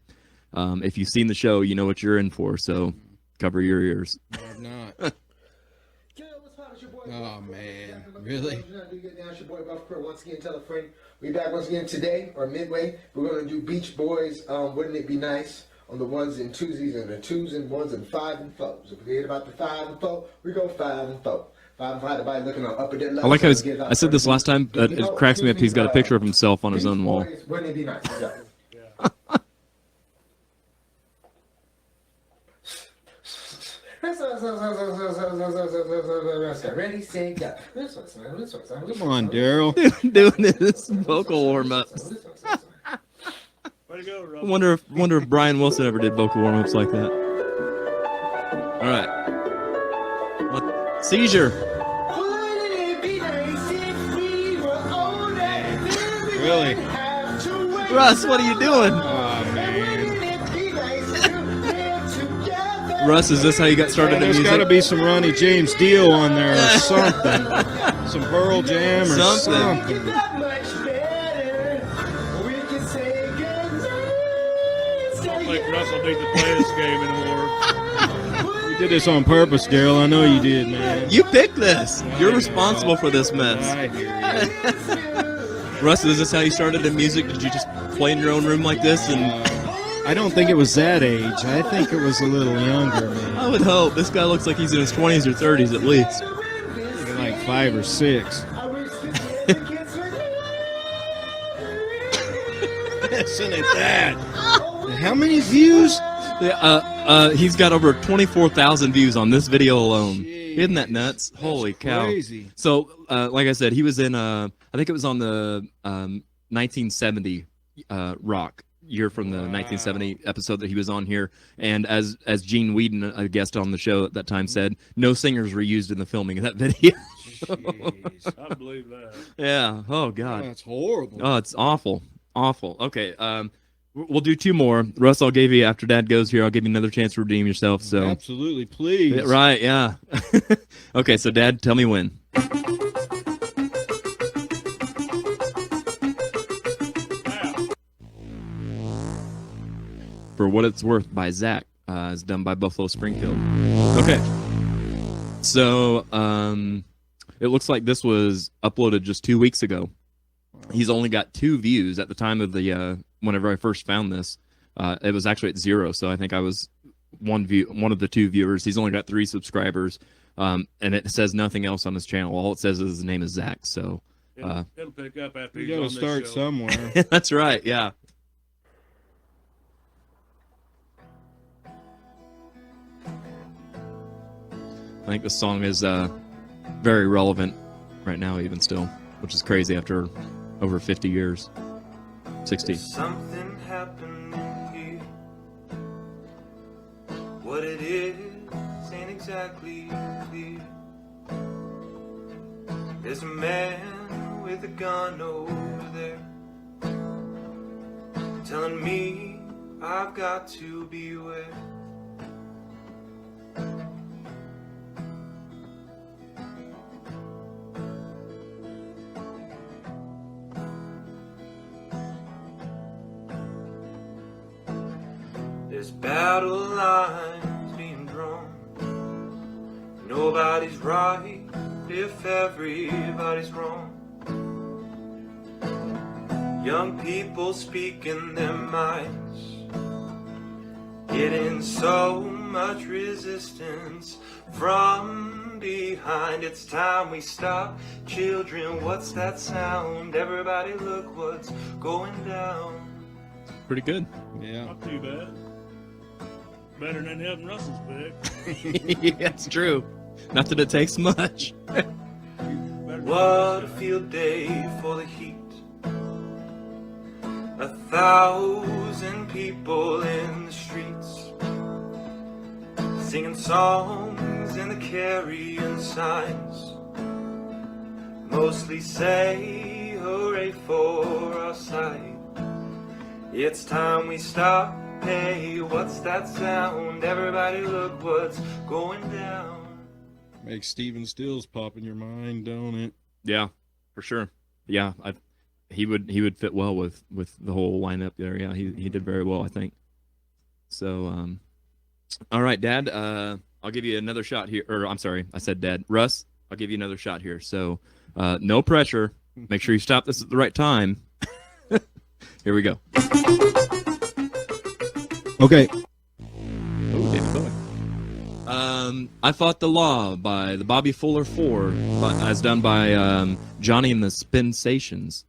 If you've seen the show, you know what you're in for, so cover your ears. I have not. Oh, man. Really? It's your boy Buff Carell. Once again, tell a friend. We back once again today, or midway. We're going to do Beach Boys, Wouldn't It Be Nice, on the ones and twosies, and the twos and ones and 5 and 4s. If we forget about the 5 and 4, we go 5 and 4. I like how I said this last time, but it cracks me up. He's got a picture of himself on his own wall. Wouldn't it be nice? Ready, set, go. Come on, Darrell. Doing this vocal warm-ups. Way to go, Russ. Wonder if Brian Wilson ever did vocal warm-ups like that. All right. Seizure. Really? Russ, what are you doing? Oh, man. Russ, is this how you got started in There's music? got to be some Ronnie James Dio on there or something. Some Pearl Jam or something. Not much better. We can say goodnight. I don't think Russell needs to play this game anymore. You did this on purpose, Darrell. I know you did, man. You picked this. You're responsible for this mess. I hear you. Russ, is this how you started in music? Did you just play in your own room like this? And I don't think it was that age. I think it was a little younger, man. I would hope. This guy looks like he's in his 20s or 30s at least. Maybe like 5 or 6. Listen at that. How many views? He's got over 24,000 views on this video alone. Jeez. Isn't that nuts? Holy cow. Crazy. So, like I said, he was in, I think it was on the 1970 rock year from the 1970 episode that he was on here. And as Gene Whedon, a guest on the show at that time, said, no singers were used in the filming of that video. Jeez. I believe that. Yeah. Oh, God. That's horrible. Oh, it's awful. Awful. Okay. We'll do 2 more. Russ, I'll give you, after Dad goes here, I'll give you another chance to redeem yourself. So Absolutely, please. Right, yeah. Okay, so Dad, tell me when. For What It's Worth by Zach. It's done by Buffalo Springfield. Okay. So, it looks like this was uploaded just 2 weeks ago. He's only got 2 views at the time of the whenever I first found this. It was actually at 0, so I think I was one of the 2 viewers. He's only got 3 subscribers, and it says nothing else on his channel. All it says is his name is Zach. So It'll pick up after You he's got on to this start show. somewhere. that's right. Yeah. I think this song is very relevant right now, even still, which is crazy after over 50 years. 60. There's something happening here. What it is ain't exactly clear. There's a man with a gun over there, telling me I've got to beware. There's battle lines being drawn. Nobody's right if everybody's wrong. Young people speaking their minds, getting so much resistance from behind. It's time we stop. Children, what's that sound? Everybody look what's going down. Pretty good. Yeah. Not too bad. Better than having Russell's pick. That's true. Not that it takes much. Better than What a field day for the heat. 1,000 people in the streets, singing songs and the carrying signs, mostly say hooray for our side. It's time we stop. Hey, what's that sound? Everybody look what's going down. Makes Stephen Stills pop in your mind, don't it? Yeah, for sure. Yeah, he would fit well with the whole lineup there. Yeah, he did very well, I think. So, all right, Dad. I'll give you another shot here. Or I'm sorry, I said Dad. Russ, I'll give you another shot here. So, no pressure. Make sure you stop this at the right time. Here we go. Okay. Oh, David Bowie. I Fought the Law by the Bobby Fuller 4, as done by Johnny and the Spinsations.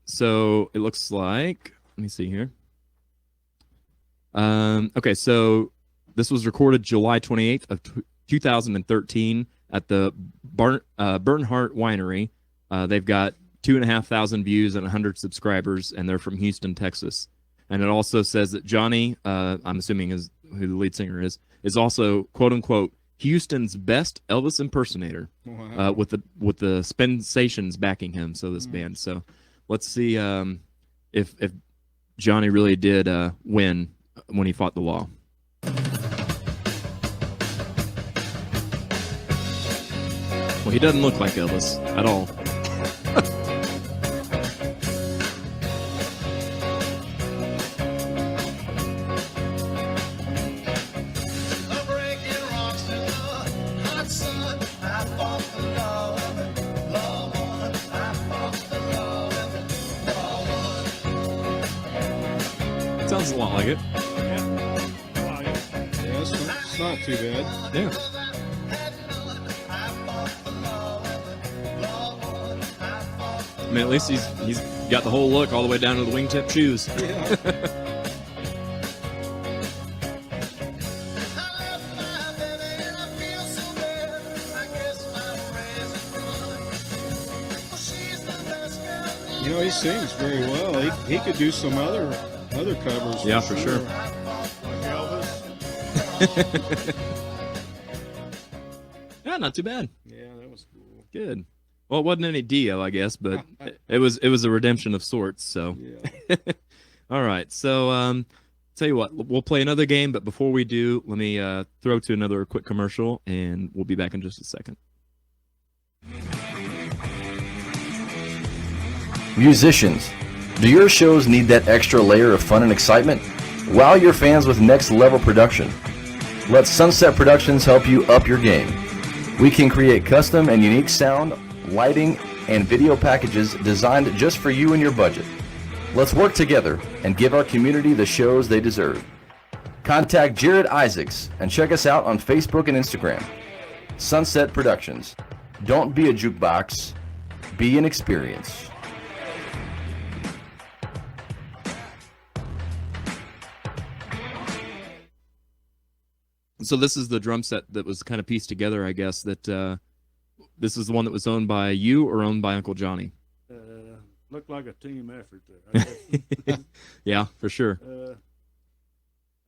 So it looks like, let me see here. Okay, so this was recorded July 28th of 2013 at the Bernhardt Winery. They've got 2,500 views and 100 subscribers, and they're from Houston, Texas. And it also says that Johnny, I'm assuming is who the lead singer is also, quote unquote, Houston's best Elvis impersonator. Wow. With the Spinsations backing him. So this band. So let's see if Johnny really did win when he fought the law. Well, he doesn't look like Elvis at all. Sounds a lot like it. Yeah, it's not too bad. Yeah. I mean, at least he's got the whole look all the way down to the wingtip shoes. You know, he sings very well. He could do some other covers. Yeah, for sure. Like Elvis. Yeah, not too bad. Yeah, that was cool. Good. Well, it wasn't any Dio, I guess, but it was a redemption of sorts. So, Yeah. all right. So, tell you what, we'll play another game, but before we do, let me throw to another quick commercial, and we'll be back in just a second. Musicians, do your shows need that extra layer of fun and excitement? Wow your fans with next level production. Let Sunset Productions help you up your game. We can create custom and unique sound, lighting, and video packages designed just for you and your budget. Let's work together and give our community the shows they deserve. Contact Darrell Isaacs and check us out on Facebook and Instagram. Sunset Productions. Don't be a jukebox, be an experience. So this is the drum set that was kind of pieced together, I guess, that this is the one that was owned by you or owned by Uncle Johnny? Looked like a team effort there. I guess. Yeah, for sure.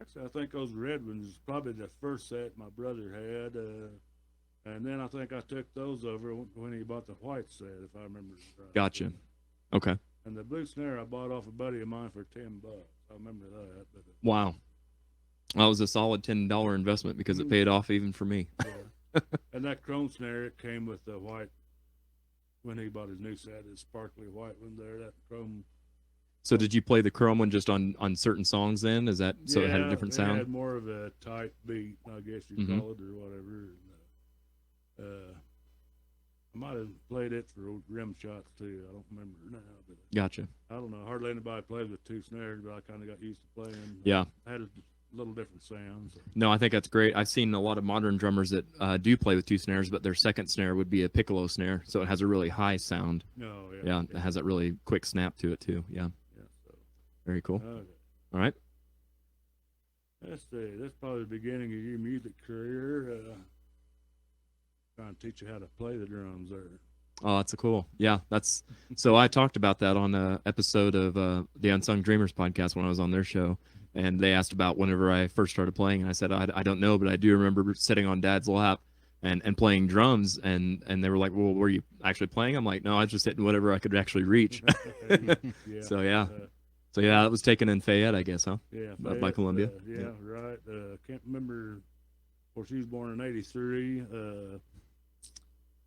Actually, I think those red ones is probably the first set my brother had. And then I think I took those over when he bought the white set, if I remember right. Gotcha. Okay. And the blue snare I bought off a buddy of mine for $10. I remember that. But, Wow. That was a solid $10 investment because it paid off even for me. yeah. And that chrome snare, it came with the white, when he bought his new set, his sparkly white one there, that chrome. So did you play the chrome one just on certain songs then? Is that so it had a different sound? It had more of a tight beat, I guess you'd call it, or whatever. And, I might have played it for rim shots too. I don't remember now. But Gotcha. I don't know. Hardly anybody plays with two snares, but I kind of got used to playing. Yeah. I had a little different sound. So. No, I think that's great. I've seen a lot of modern drummers that do play with two snares, but their second snare would be a piccolo snare, so it has a really high sound. No, Yeah, it has that really quick snap to it too. Yeah. So, Very cool. okay. All right. Let's see. That's probably the beginning of your music career. Trying to teach you how to play the drums there. Oh, that's a cool. Yeah, that's so I talked about that on an episode of the Unsung Dreamers podcast when I was on their show, and they asked about whenever I first started playing, and I said I don't know, but I do remember sitting on Dad's lap and playing drums, and they were like, well, were you actually playing? I'm like, no, I was just hitting whatever I could actually reach. Yeah. So yeah, it was taken in Fayette, I guess, huh? Yeah, By Columbia. Yeah, right. Can't remember. Well, she was born in '83.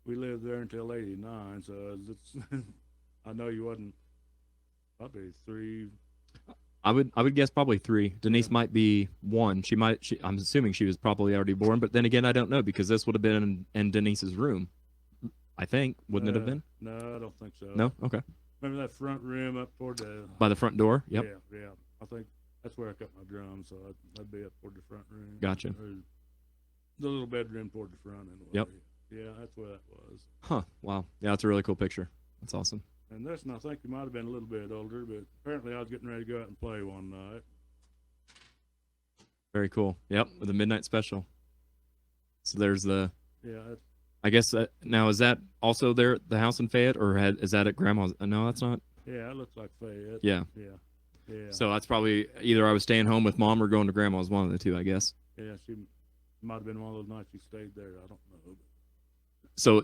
We lived there until '89, so I know you wasn't probably 3. I would guess probably 3. Denise might be 1. I'm assuming she was probably already born, but then again, I don't know because this would have been in Denise's room. I think, wouldn't it have been? No, I don't think so. No. Okay. Remember that front room up toward the By the front door. Yep. Yeah. I think that's where I cut my drums, so I'd be up toward the front room. Gotcha. Or the little bedroom toward the front anyway. Yep. Yeah, that's where that was. Huh. Wow. Yeah, that's a really cool picture. That's awesome. And this, and I think you might have been a little bit older, but apparently I was getting ready to go out and play one night. Very cool. Yep. With the midnight special. So there's the. Yeah. I guess now is that also there at the house in Fayette, or is that at Grandma's? No, that's not. Yeah, it looks like Fayette. Yeah. Yeah. So that's probably either I was staying home with Mom or going to Grandma's, one of the two, I guess. Yeah, she might have been one of those nights you stayed there. I don't know. So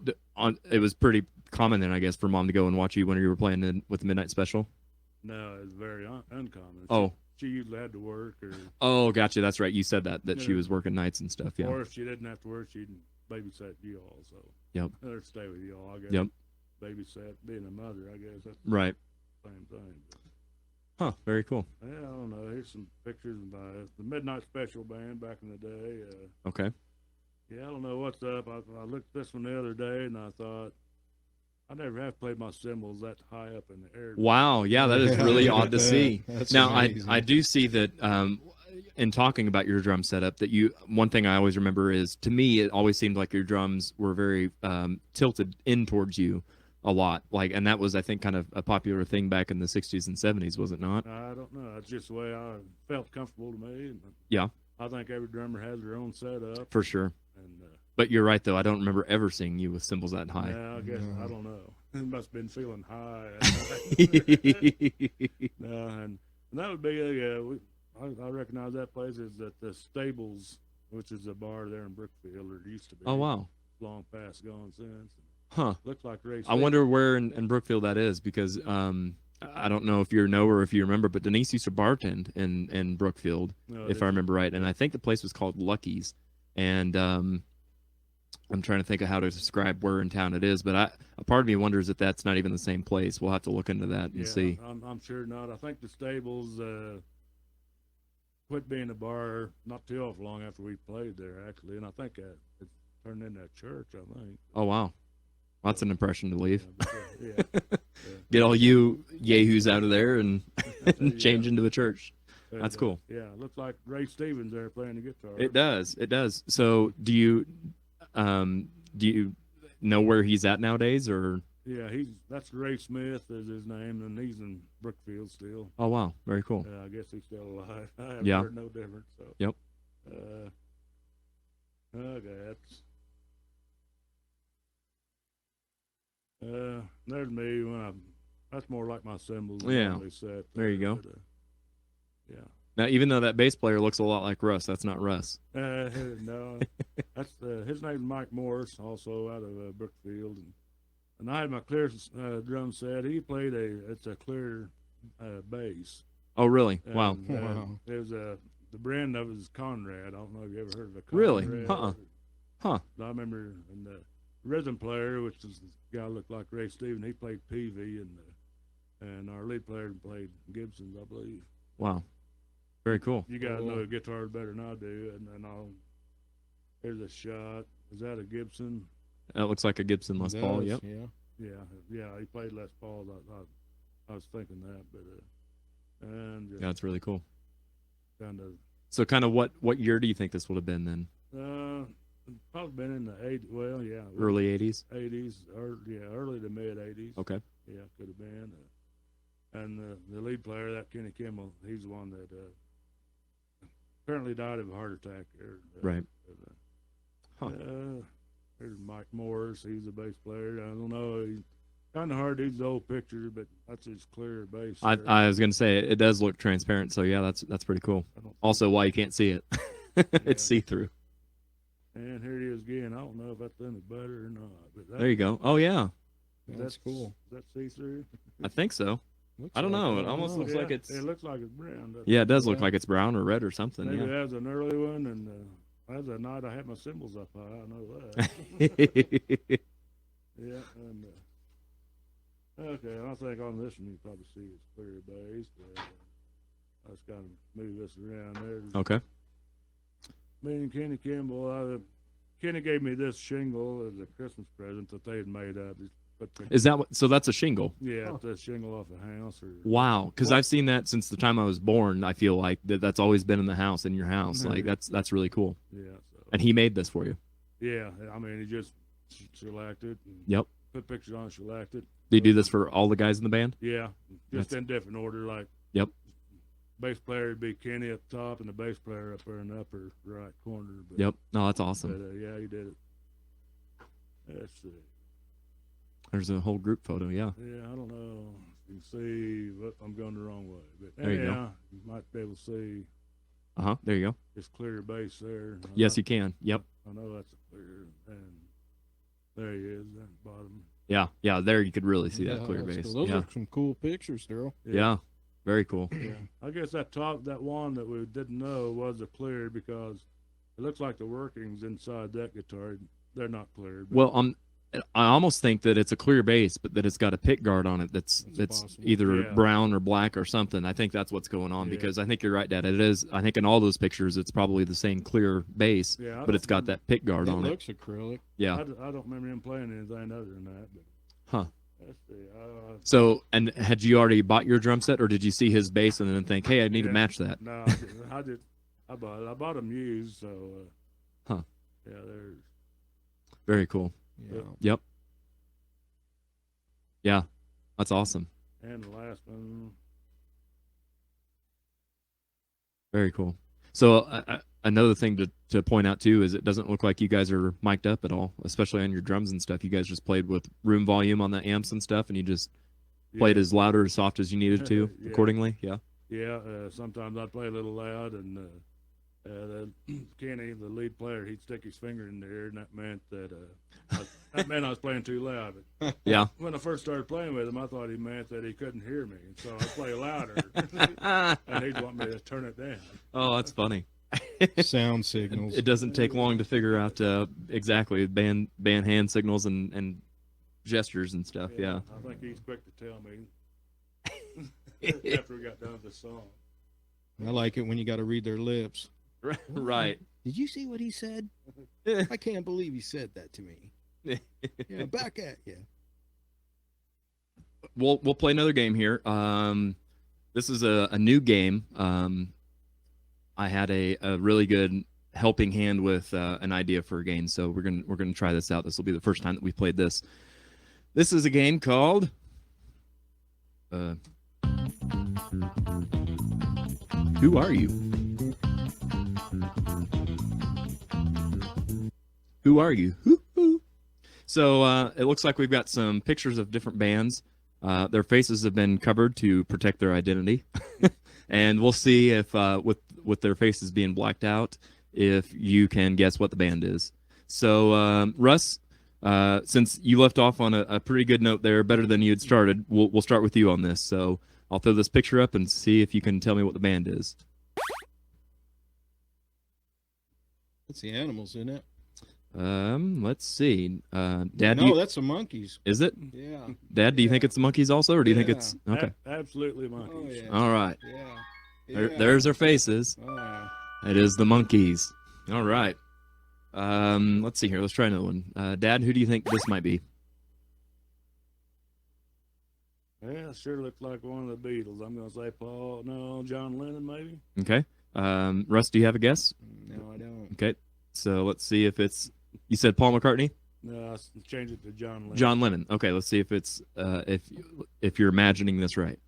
it was pretty common then, I guess, for Mom to go and watch you when you were playing with the midnight special. No, it was very uncommon. Oh. She usually had to work, or. Oh, gotcha. That's right. You said that she was working nights and stuff. Yeah. Or if she didn't have to work, she'd babysat you all, so. Yep. Or stay with you all, I guess. Yep. Babysat, being a mother, I guess that's Right. the same thing. Huh. Very cool. Yeah, I don't know. Here's some pictures by the Midnight Special Band back in the day. Okay. Yeah, I don't know what's up. I looked at this one the other day, and I thought, I never have played my cymbals that high up in the air. Wow. Yeah, that is really odd to see. That's Now, amazing. I do see that in talking about your drum setup, that one thing I always remember is, to me, it always seemed like your drums were very tilted in towards you a lot. And that was, I think, kind of a popular thing back in the 60s and 70s, was it not? I don't know. That's just the way I felt comfortable to me. And Yeah. I think every drummer has their own setup. For sure. And But you're right, though. I don't remember ever seeing you with cymbals that high. yeah, I guess I don't know. It must have been feeling high. No, and that would be I recognize that place is at the Stables, which is a bar there in Brookfield, or it used to be. Oh, wow. Long past gone since. Huh. Looks like Ray. I wonder where in Brookfield that is, because I don't know if you know or if you remember, but Denise used to bartend in Brookfield, if I remember right. And I think the place was called Lucky's. And I'm trying to think of how to describe where in town it is, but a part of me wonders if that's not even the same place. We'll have to look into that and see. I'm sure not. I think the Stables quit being a bar not too awful long after we played there, actually, and I think it turned into a church, I think. Oh, wow. That's an impression to leave. Yeah. Get all you yahoos out of there and change into a church. And, That's cool. Yeah, it looks like Ray Stevens there playing the guitar. It does. It does. So do you know where he's at nowadays, or? Yeah, that's Ray Smith is his name, and he's in Brookfield still. Oh, wow. Very cool. I guess he's still alive. I haven't Yeah. heard no different. So. Yep. Okay, there's me when that's more like my cymbals. Yeah. Set There you go. But, yeah. Now, even though that bass player looks a lot like Russ, that's not Russ. No, that's his name's Mike Morris, also out of Brookfield, and I had my clear drum set. He played it's a clear bass. Oh, really? And, Wow. Wow. It was the brand of it is Conrad. I don't know if you ever heard of a Conrad. Really? Huh. I remember, and the rhythm player, which is the guy who looked like Ray Stevens, he played Peavy, and our lead player played Gibson's, I believe. Wow. Very cool. You gotta know the guitar better than I do, and here's a shot. Is that a Gibson? That looks like a Gibson Les Paul. Yep. Yeah. Yeah. He played Les Paul. I was thinking that, but and Yeah, it's really cool. kind of So, kind of what year do you think this would have been then? probably been in the 80s. Well, yeah, Early 80s? 80s, or early to mid 80s. Okay. Yeah, could have been. And the lead player, that Kenny Kimmel, he's the one that apparently died of a heart attack. Right. Huh. There's Mike Morris. He's a bass player. I don't know. He's kind of hard to use the old picture, but that's his clear bass. I was going to say, it does look transparent, so yeah, that's pretty cool. Also, why you can't see it. It's see-through. And here he is again. I don't know if that's any better or not. But There you go. Oh, yeah. That's cool. Is that see-through? I think so. I don't know. It almost looks like it's... It looks like it's brown. Yeah, it does look like it's brown or red or something. Maybe Yeah. that's an early one, and that's a night I had my cymbals up high. I know that. Yeah, and okay, I think on this one you probably see it's clear bass. But, I just gotta move this around there. Okay. Me and Kenny Kimball, Kenny gave me this shingle as a Christmas present that they had made up. Is that what? So that's a shingle. Yeah, it's a shingle off a house. Wow, because I've seen that since the time I was born. I feel like that's always been in the house, in your house. Like that's really cool. Yeah. So, And he made this for you. yeah, I mean, he just selected. And Yep. Put pictures on, selected. Did he do this for all the guys in the band? Yeah, just in different order. Like, Yep. bass player would be Kenny up top, and the bass player up there in the upper right corner. But, Yep. No, that's awesome. But, yeah, he did it. Let's see. There's a whole group photo. Yeah. Yeah, I don't know. You can see, but I'm going the wrong way. But There you go. You might be able to see There you go. this clear bass there. Yes, you can. Yep. I know that's a clear, and there he is at the bottom. Yeah. Yeah. There you could really see that clear that's bass. cool. Those Yeah. are some cool pictures, Darrell. Yeah. Very cool. Yeah. I guess that one that we didn't know was a clear because it looks like the workings inside that guitar they're not cleared. But Well, I almost think that it's a clear base, but that it's got a pick guard on it that's possible. either Yeah. brown or black or something. I think that's what's going on Yeah. because I think you're right, Dad. It is. I think in all those pictures, it's probably the same clear base, Yeah, I but it's don't got that pick guard It on it. looks acrylic. Yeah. I don't remember him playing anything other than that. But Huh. let's see. So, and had you already bought your drum set, or did you see his bass and then think, "Hey, I need to Yeah. match that"? No, I bought them used. So. Huh. Yeah, there's. Very cool. Yeah. Yep. Yeah, that's awesome. And the last one. Very cool. So another thing to point out too is it doesn't look like you guys are mic'd up at all, especially on your drums and stuff. You guys just played with room volume on the amps and stuff, and you just played as loud or as soft as you needed to Yeah. accordingly. Yeah. Yeah, sometimes I'd play a little loud, and Kenny, the lead player, he'd stick his finger in the air, and that meant that I was playing too loud. But Yeah. when I first started playing with him, I thought he meant that he couldn't hear me, and so I'd play louder, and he'd want me to turn it down. Oh, that's funny. Sound signals. It doesn't take long to figure out exactly band hand signals and gestures and stuff. Yeah. I think he's quick to tell me after we got done with the song. I like it when you got to read their lips. Right. Did you see what he said? I can't believe he said that to me. Yeah, back at you. We'll play another game here. This is a new game. I had a really good helping hand with an idea for a game, so we're gonna try this out. This will be the first time that we've played this. This is a game called Who Are You? Who are you? Hoo-hoo. So it looks like we've got some pictures of different bands. Their faces have been covered to protect their identity, and we'll see if with their faces being blacked out, if you can guess what the band is. So Russ, since you left off on a pretty good note there, better than you had started, we'll start with you on this. So I'll throw this picture up and see if you can tell me what the band is. That's the Animals, isn't it? Let's see. Dad, No, that's the Monkeys. is it? Yeah. Dad, do you think it's the Monkeys also, or do you think it's okay? Absolutely, Oh, monkeys. yeah. All right. Yeah. There's their faces. Oh. It is the Monkeys. All right. Let's see here. Let's try another one. Dad, who do you think this might be? Yeah, it sure looked like one of the Beatles. I'm going to say John Lennon, maybe. Okay. Russ, do you have a guess? No, I don't. Okay. So let's see if it's. You said Paul McCartney? No, I changed it to John Lennon. John Lennon. Okay. Let's see if it's if you're imagining this right.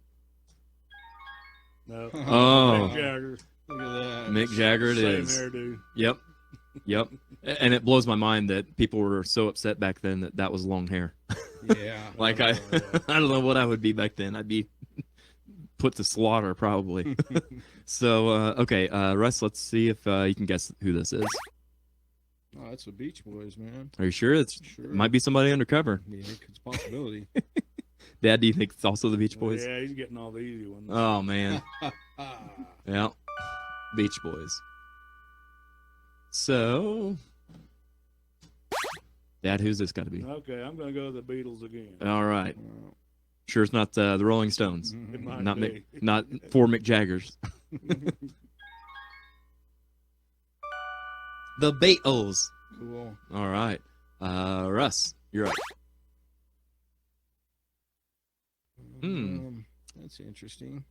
No. Oh. Mick Jagger. Look at that. Mick Jagger it Same is. hairdo. Yep. And it blows my mind that people were so upset back then that was long hair. Yeah. Like I don't know what I would be back then. I'd be put to slaughter probably. So okay, Russ, let's see if you can guess who this is. Oh, that's the Beach Boys, man. Are you sure? It might be somebody undercover. Yeah, it's a possibility. Dad, do you think it's also the Beach Boys? Yeah, he's getting all the easy ones. Oh man. Yeah. Beach Boys. So Dad, who's this got to be? Okay, I'm going to go with the Beatles again. All right. Sure it's not the Rolling Stones. It might Not be. not four Mick Jaggers. The Beatles. Cool. All right. Russ, you're up. That's interesting.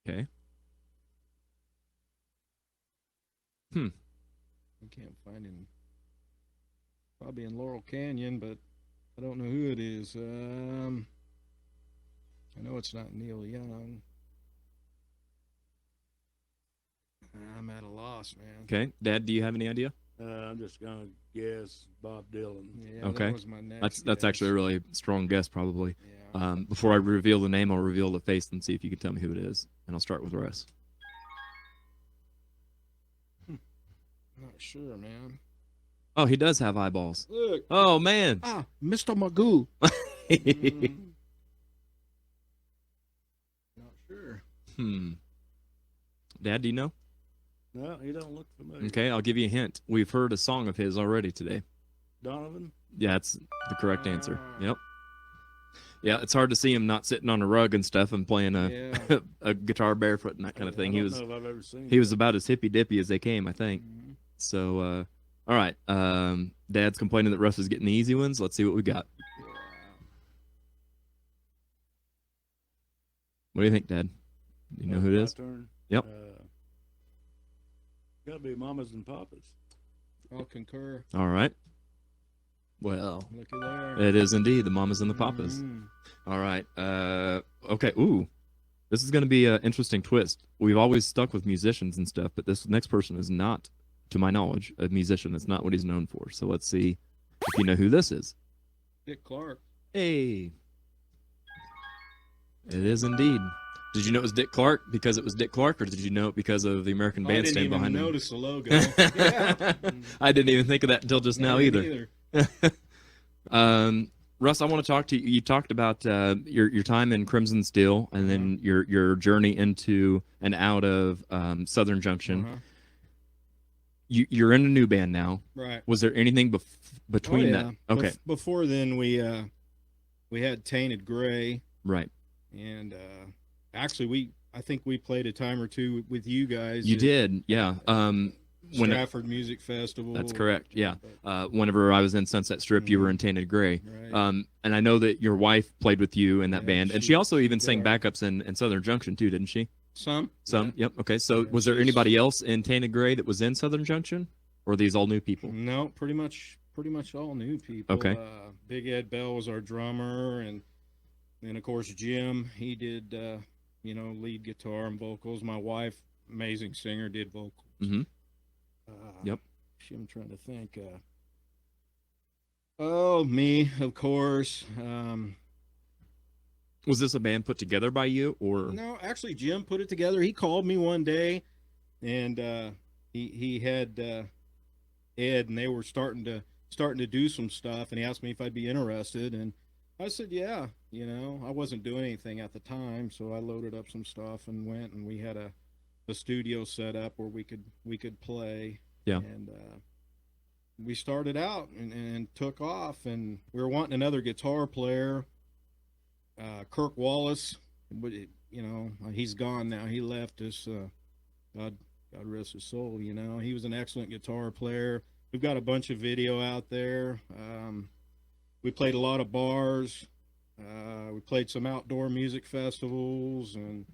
Okay. I can't find him. Probably in Laurel Canyon, but I don't know who it is. I know it's not Neil Young. I'm at a loss, man. Okay. Dad, do you have any idea? I'm just going to guess Bob Dylan. Yeah, Okay. that was my next That's guess. actually a really strong guess, probably. Yeah. Before I reveal the name, I'll reveal the face and see if you can tell me who it is. And I'll start with Russ. Not sure, man. Oh, he does have eyeballs. Look. Oh, man. Mr. Magoo. Not sure. Dad, do you know? No, he don't look familiar. Okay, I'll give you a hint. We've heard a song of his already today. Donovan? Yeah, that's the correct answer. Yep. Yeah, it's hard to see him not sitting on a rug and stuff and playing a a guitar barefoot and that kind of thing. I don't know if I've ever seen He was about as hippy dippy as they came, I think. Mhm. So, all right. Dad's complaining that Russ is getting the easy ones. Let's see what we got. What do you think, Dad? Do you know who it My is? Turn. Yep. Gotta be Mamas and Papas. I'll concur. All right. Well, Looky there. it is indeed the Mamas and the Papas. Mhm. All right. Okay. Ooh, this is going to be an interesting twist. We've always stuck with musicians and stuff, but this next person is not, to my knowledge, a musician. That's not what he's known for. So let's see if you know who this is. Dick Clark. Hey. It is indeed. Did you know it was Dick Clark because it was Dick Clark, or did you know it because of the American I didn't Bandstand even behind him? notice the logo. Yeah. I didn't even think of that until just now Me either. neither. Russ, I want to talk to you. You talked about your time in Crimson Steel and then your journey into and out of Southern Junction. You're in a new band now. Right. Was there anything between that? Okay. Before then, we had Tainted Gray, Right. and actually I think we played a time or two with you guys. You at did, yeah. Stratford Music Festival. That's correct. Yeah. Whenever I was in Sunset Strip, you were in Tainted Gray. Right. And I know that your wife played with you in that Yeah, band, and she she also even did. sang backups in Southern Junction too, didn't she? Some. Some. Yep. Okay. So Yeah, was there she's- anybody else in Tainted Gray that was in Southern Junction, or are these all new people? No, pretty much all new people. Okay. Big Ed Bell was our drummer, and then of course Jim, he did lead guitar and vocals. My wife, amazing singer, did vocals. Mm-hmm. Yep. I'm trying to think. Me, of course. Was this a band put together by you, or? No, actually, Jim put it together. He called me one day, and he had Ed, and they were starting to do some stuff, and he asked me if I'd be interested, and I said, yeah. I wasn't doing anything at the time, so I loaded up some stuff and went, and we had a studio set up where we could play. Yeah. And we started out and took off, and we were wanting another guitar player. Kirk Wallace, but he's gone now. He left us. God rest his soul. He was an excellent guitar player. We've got a bunch of video out there. We played a lot of bars. We played some outdoor music festivals, and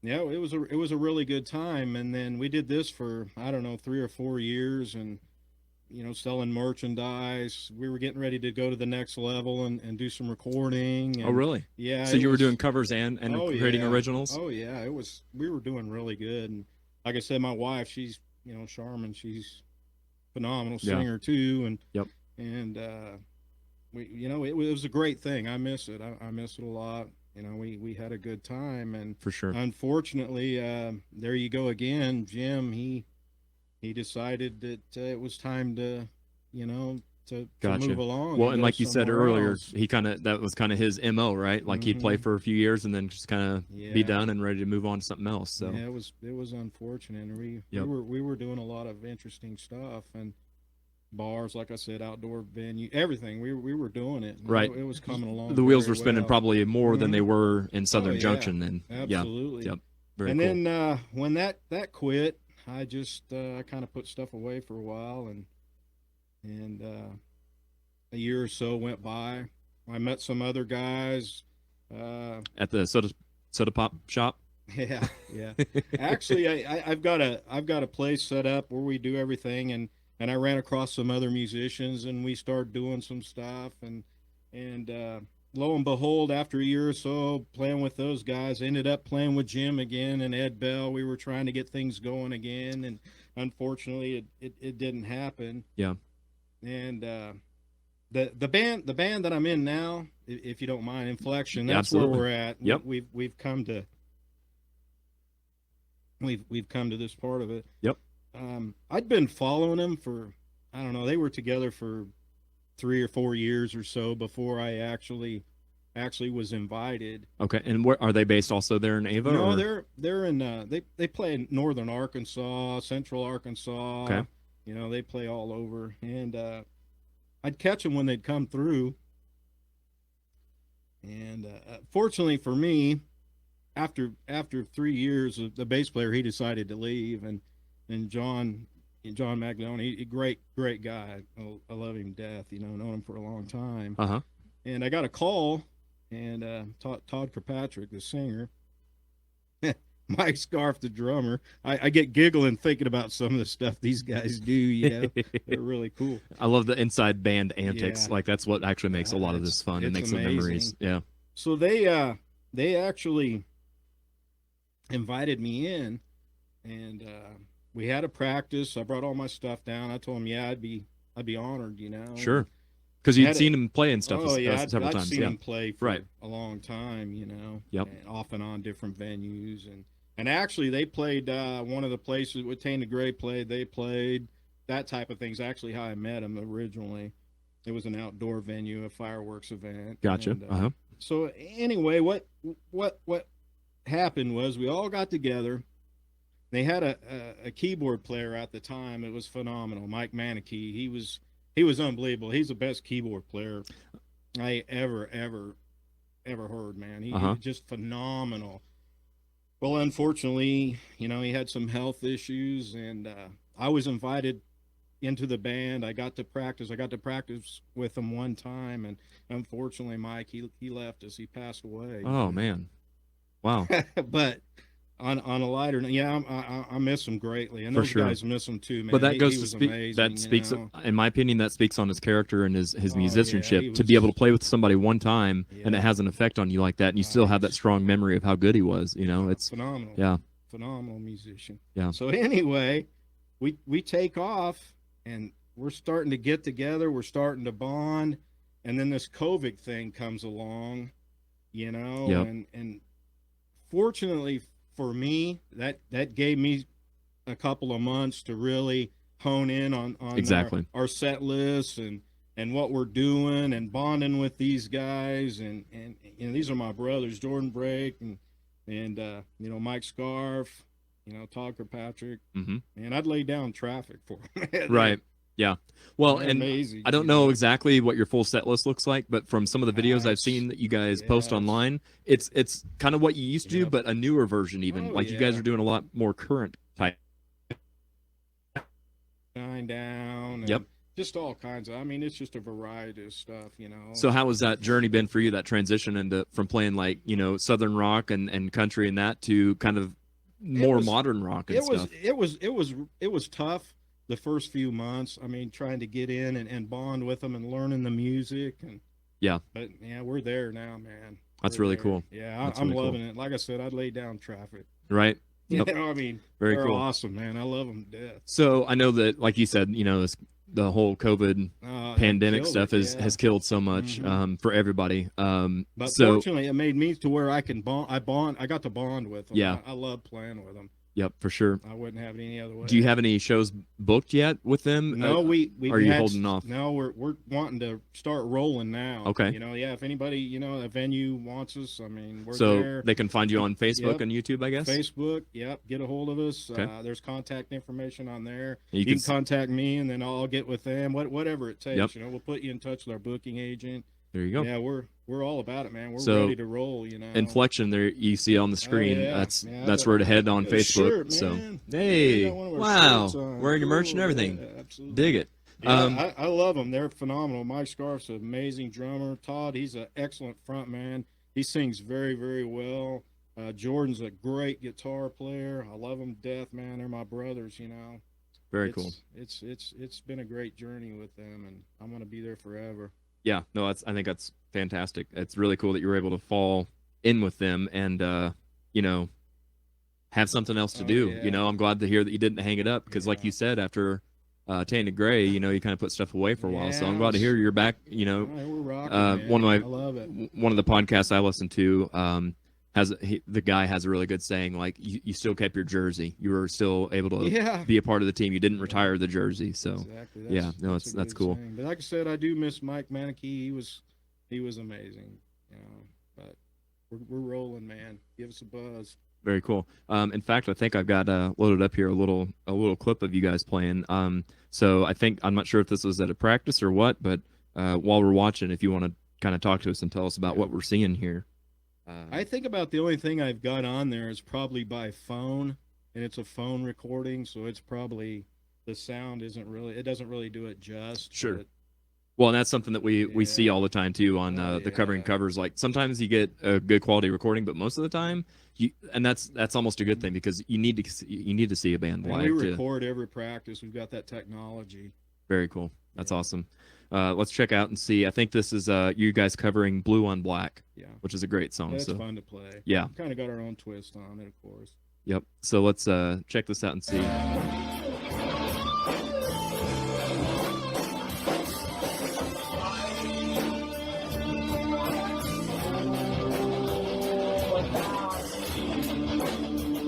yeah, it was a really good time. And then we did this for, I don't know, 3 or 4 years, and selling merchandise. We were getting ready to go to the next level and do some recording. And, Oh, really? yeah. So you were doing covers and creating yeah. originals? Oh yeah, we were doing really good. And like I said, my wife, she's Charmin, she's a phenomenal singer too. And Yep. And it was a great thing. I miss it. I miss it a lot. We had a good time. And For sure. unfortunately, there you go again, Jim. He decided that it was time to Gotcha. move along. Well, and go like you said somewhere earlier, else. that was kind of his MO, right? Like he'd play for a few years and then just kind of be Yeah. done and ready to move on to something else. So yeah, it was unfortunate. And we were doing a lot of interesting stuff, and bars, like I said, outdoor venue, everything. We were doing it. Right. It was coming along. the wheels very were spinning well. probably more than they were in Southern yeah. Junction then. Absolutely. Yeah. Yep. Very And cool. then when that quit, I just I kind of put stuff away for a while, and a year or so went by. I met some other guys. At the soda pop shop. Yeah. Actually, I've got a place set up where we do everything, and I ran across some other musicians, and we started doing some stuff, and lo and behold, after a year or so playing with those guys, ended up playing with Jim again and Ed Bell. We were trying to get things going again, and unfortunately it didn't happen. Yeah. And the band that I'm in now, if you don't mind, Inflection, Yeah, that's absolutely. where we're at. Yep. We've come to this part of it. Yep. I'd been following them for, I don't know, they were together for 3 or 4 years or so before I actually actually was invited. Okay, and where are they based? Also there in Ava? No, or? they're in they play in northern Arkansas, central Arkansas. Okay. You know, they play all over, and I'd catch them when they'd come through. And fortunately for me, after 3 years, the bass player, he decided to leave, and John Maglione, he great guy. I love him to death. You know, known him for a long time. Uh-huh. And I got a call, and Todd Kirkpatrick, the singer, Mike Scarf, the drummer. I get giggling thinking about some of the stuff these guys do. You know, they're really cool. I love the inside band antics. Yeah. Like that's what actually makes a lot of this fun and makes the memories. Yeah. So they actually invited me in, and we had a practice. I brought all my stuff down. I told them, yeah, I'd be honored. You know. Sure. Because you'd seen him play and stuff several I'd times. seen Yeah. him play for Right. a long time, you know. Yep. And off and on different venues, and actually they played one of the places with Tainted Gray played. They played that type of things. Actually, how I met him originally. It was an outdoor venue, a fireworks event. Gotcha. And, Uh-huh. So anyway, what happened was we all got together. They had a keyboard player at the time. It was phenomenal, Mike Manicki. He was unbelievable. He's the best keyboard player I ever heard, man. He was just phenomenal. Well, unfortunately, you know, he had some health issues, and I was invited into the band. I got to practice with him one time, and unfortunately, Mike, he left us. He passed away. Oh man. Wow. But on a lighter note, yeah, I miss him greatly, and For those sure. guys miss him too, man. But that He goes to was speak. amazing, That you speaks, know? in my opinion, that speaks on his character and his Oh, musicianship. yeah, he To be was- able to play with somebody one time and it Yeah. has an effect on you like that, and you still have that strong memory of how good he was. You know, it's phenomenal. yeah, Phenomenal musician. Yeah. So anyway, we take off, and we're starting to get together. We're starting to bond, and then this COVID thing comes along, you know, Yep. and fortunately for me, that gave me a couple of months to really hone in on Exactly. our set lists and what we're doing and bonding with these guys, and you know, these are my brothers, Jordan Brake and you know, Mike Scarf, you know, Todd Kirkpatrick, and I'd lay down traffic for them. right. Yeah. Well, They're and amazing, I don't you know exactly what your full set list looks like, but from some of the videos I've It's- seen that you guys post yeah, online, it's kind of what you used to do, Yep. but a newer version even. Oh, Like you guys yeah. are doing a lot more current type. Shine Down, and Yep. just all kinds of. I mean, it's just a variety of stuff, you know. So how has that journey been for you? That transition into from playing like, you know, Southern rock and country and that to kind of more was- modern rock and it stuff. was tough the first few months. I mean, trying to get in and bond with them and learning the music, and Yeah. But yeah, we're there now, man. That's We're really there. cool. Yeah, That's I'm really cool. loving it. Like I said, I'd lay down traffic. Right. You Yep. know, I mean, Very they're cool. awesome, man. I love them to death. So I know that, like you said, you know, the whole COVID That pandemic killed stuff it, yeah. has killed so much for everybody. But So fortunately, it made me to where I can bond. I got to bond with them. Yeah. I love playing with them. yep, for sure. I wouldn't have it any other way. Do you have any shows booked yet with them? No, we are you holding off? No, we're wanting to start rolling now. Okay. You know, yeah. If anybody, you know, a venue wants us, I mean, we're So there. they can find you on Facebook Yep. and YouTube, I guess. Facebook, yep. Get a hold of us. Okay. There's contact information on there. You You can can contact me, and then I'll get with them. Whatever it takes. Yep. You know, we'll put you in touch with our booking agent. There you go. Yeah, we're all about it, man. We're So, ready to roll. You know. Inflection there you see on the screen. Oh, yeah. That's Yeah, I that's got- where to head on I got a Facebook. shirt, So man. hey, Yeah, I got one of our wow, shirts on. wearing your merch and Cool, everything. yeah, absolutely. Dig it. Yeah, I love them. They're phenomenal. Mike Scarf's an amazing drummer. Todd, he's an excellent front man. He sings very, very well. Jordan's a great guitar player. I love them to death, man. They're my brothers, you know. Very cool. It's been a great journey with them, and I'm gonna be there forever. Yeah, no, I think that's fantastic. It's really cool that you were able to fall in with them and you know, have something else to Oh, do. yeah. You know, I'm glad to hear that you didn't hang it up because, like Yeah. you said, after Tainted Gray, you know, you kind of put stuff away for a while. So I'm Yeah, glad to hear you're back. You know, All right, we're rocking, man. one of my I love it. one of the podcasts I listen to the guy has a really good saying, like you still kept your jersey. You were still able to Yeah. be a part of the team. You didn't retire the jersey. So Exactly. yeah, no, a that's good cool. saying. But like I said, I do miss Mike Manicki. He was amazing. You know, but we're rolling, man. Give us a buzz. Very cool. In fact, I think I've got loaded up here a little clip of you guys playing. So I think I'm not sure if this was at a practice or what, but while we're watching, if you want to kind of talk to us and tell us about what we're seeing here. I think about the only thing I've got on there is probably by phone, and it's a phone recording, so it's probably the sound doesn't really do it just. Sure. But, Well, and that's something that we see all the time too on the covering covers. Like sometimes you get a good quality recording, but most of the time, and that's almost a good thing because you need to see a band live. And we record every practice. We've got that technology. Very cool. That's awesome. Let's check out and see. I think this is you guys covering "Blue on Black," which is a great song. That's so fun to play. Yeah, kind of got our own twist on it, of course. Yep. So let's check this out and see.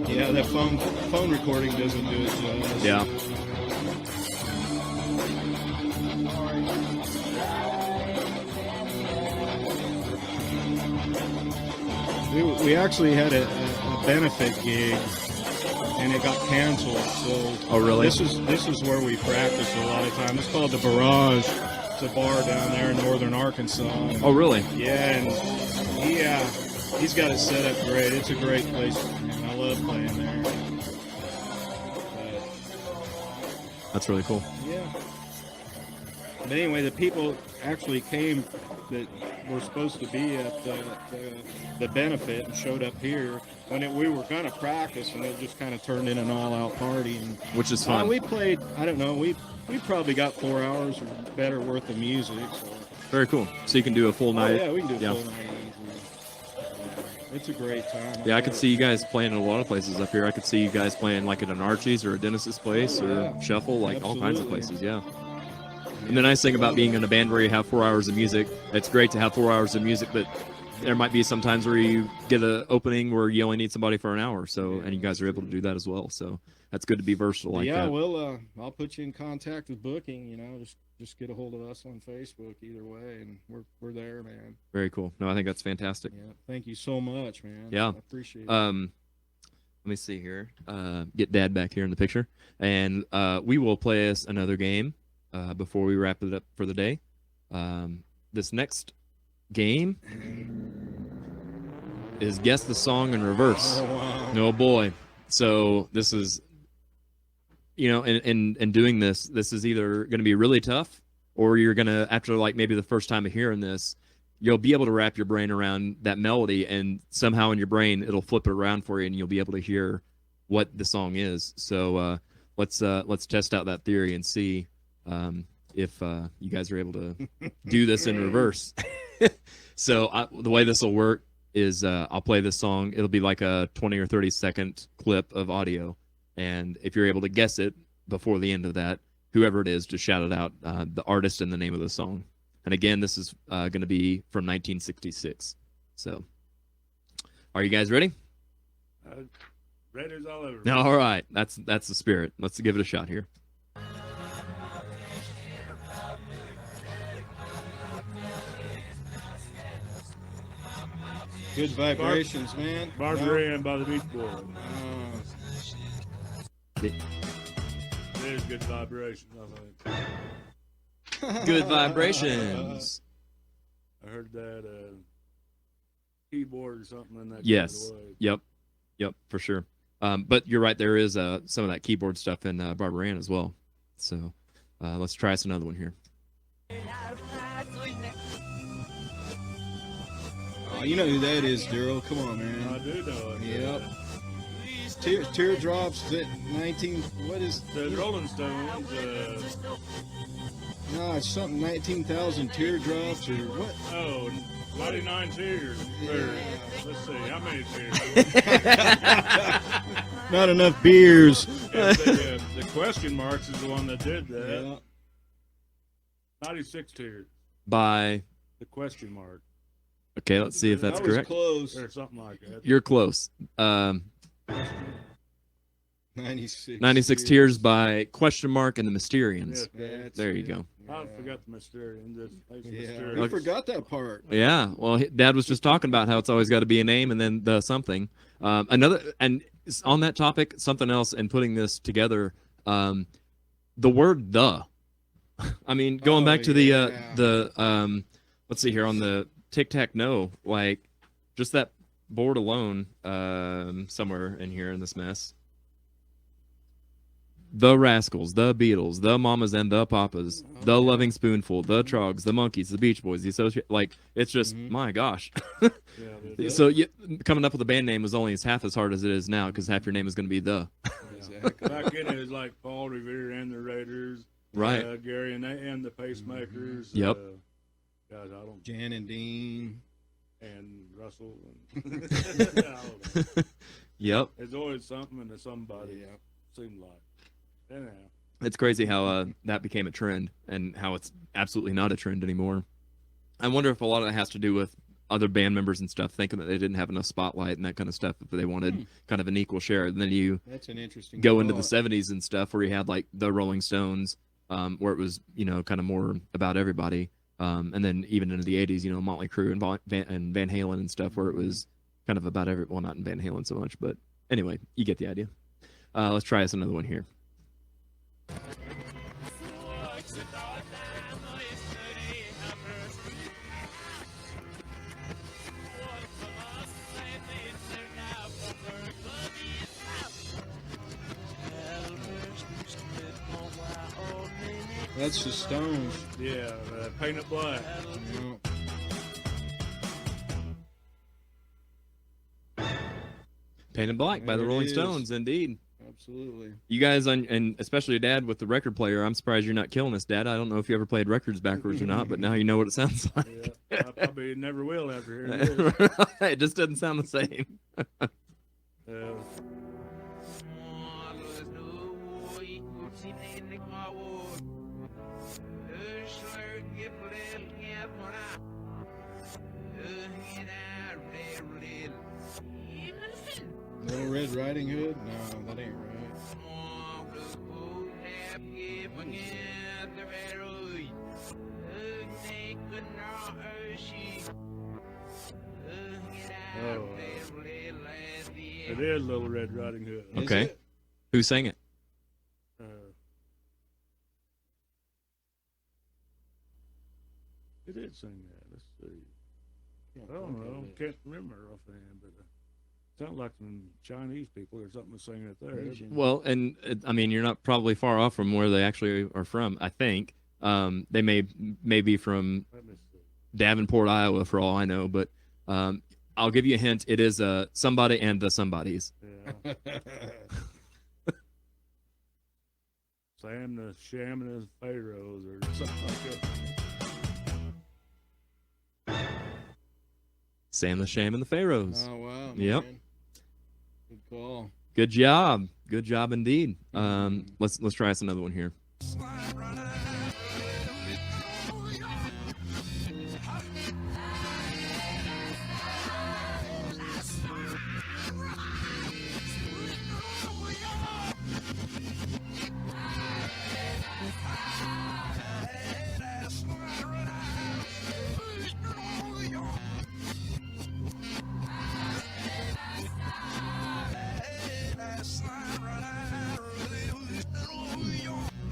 Yeah, that phone recording doesn't do it justice. Yeah. We actually had a benefit gig, and it got canceled. So oh, really? This is where we practice a lot of time. It's called the Barrage. It's a bar down there in northern Arkansas. Oh, really? Yeah, and he's got it set up great. It's a great place. Man. I love playing there. That's really cool. Yeah. But anyway, the people actually came that were supposed to be at the benefit and showed up here when we were going to practice, and it just kind of turned in an all-out party. And which is fun. We played, I don't know, we probably got 4 hours or better worth of music. So. Very cool. So you can do a full night. Oh, yeah, we can do a full night. It's a great time. Yeah, I could see you guys playing in a lot of places up here. I could see you guys playing like at an Archie's or a Dennis's place or Shuffle, like all kinds of places, yeah. And the nice thing about being in a band where you have 4 hours of music, it's great to have 4 hours of music, but there might be some times where you get an opening where you only need somebody for an hour, so and you guys are able to do that as well. So that's good to be versatile like that. Yeah, well, I'll put you in contact with booking. You know, just get a hold of us on Facebook either way, and we're there, man. Very cool. No, I think that's fantastic. Yeah, thank you so much, man. Yeah, I appreciate it. Let me see here. Get Dad back here in the picture, and we will play us another game before we wrap it up for the day. This next game is Guess the Song in Reverse. Oh, wow. Oh boy. So this is, you know, in doing this is either going to be really tough, or you're going to, after like maybe the first time of hearing this, you'll be able to wrap your brain around that melody, and somehow in your brain it'll flip it around for you and you'll be able to hear what the song is. So let's test out that theory and see if you guys are able to do this in reverse. So the way this will work is I'll play this song. It'll be like a 20 or 30 second clip of audio, and if you're able to guess it before the end of that, whoever it is, just shout it out, the artist and the name of the song. And again, this is going to be from 1966. So, are you guys ready? Ready as all ever. All right, that's the spirit. Let's give it a shot here. Good vibrations, man. Barbara Ann by the Beach Boys. It is good vibrations, I think. Good vibrations. I heard that keyboard or something in that. Yes. Kind of way. Yep, for sure. But you're right. There is some of that keyboard stuff in Barbara Ann as well. So let's try us another one here. Oh, you know who that is, Darrell. Come on, man. I do know it. Yep. Teardrops at 19. What is the Rolling Stones? No, it's something 19,000 teardrops or what? Oh, 99 tears. Yeah. Let's see, how many tears? Not enough beers. The question marks is the one that did that. Yeah. 96 tears. By the question mark. Okay, let's see if that's correct. Close. Or something like that. You're close. 96. 96 Tears by Question Mark and the Mysterians. That's There you it. go. I forgot the Mysterian. Yeah, Mysterian. I forgot that part. Yeah, well, Dad was just talking about how it's always got to be a name and then the something. On that topic, something else, and putting this together, the word "the." I mean, going back to the let's see here on the Tic Tac No, like just that board alone, somewhere in here in this mess. The Rascals, the Beatles, the Mamas and the Papas, the Loving Spoonful, the Trogs, the Monkees, the Beach Boys, the Associate. Like, it's just, my gosh. So coming up with a band name was only half as hard as it is now, because half your name is going to be the. Exactly. Back then it was like Paul Revere and the Raiders, Right. Gary and the Pacemakers. Yep. Guys, I don't. Jan and Dean. And Russell. And I don't know. Yep. There's always something and somebody. Yeah. Seemed like. Anyhow. It's crazy how that became a trend and how it's absolutely not a trend anymore. I wonder if a lot of that has to do with other band members and stuff thinking that they didn't have enough spotlight and that kind of stuff, if they wanted kind of an equal share. And then you That's an interesting go into the thought. 70s and stuff where you had like the Rolling Stones, where it was, kind of more about everybody. And then even into the 80s, Motley Crue and Van Halen and stuff, where it was kind of about well, not in Van Halen so much, but anyway, you get the idea. Let's try us another one here. That's the Stones. Yeah, Painted Black. Yeah. Painted Black by the There it Rolling is. Stones, indeed. Absolutely. You guys, and especially your dad with the record player, I'm surprised you're not killing us, Dad. I don't know if you ever played records backwards or not, but now you know what it sounds like. Yeah, I probably never will after hearing this. It just doesn't sound the same. Little Red Riding Hood? No, that ain't right. Oh, it is Little Red Riding Hood. Is Okay. it? Who sang it? Who did sing that? Let's see. Can't I don't think of know. it. Can't remember offhand, but sounds like some Chinese people or something singing it there. Asian. Well, and I mean, you're not probably far off from where they actually are from. I think they may be from Let me see. Davenport, Iowa, for all I know. But I'll give you a hint. It is somebody and the somebodies. Yeah. Sam the Sham and his Pharaohs or something like that. Sam the Sham and the Pharaohs. Oh, wow. Yep. Man. Good call. Good job. Good job indeed. Let's try us another one here.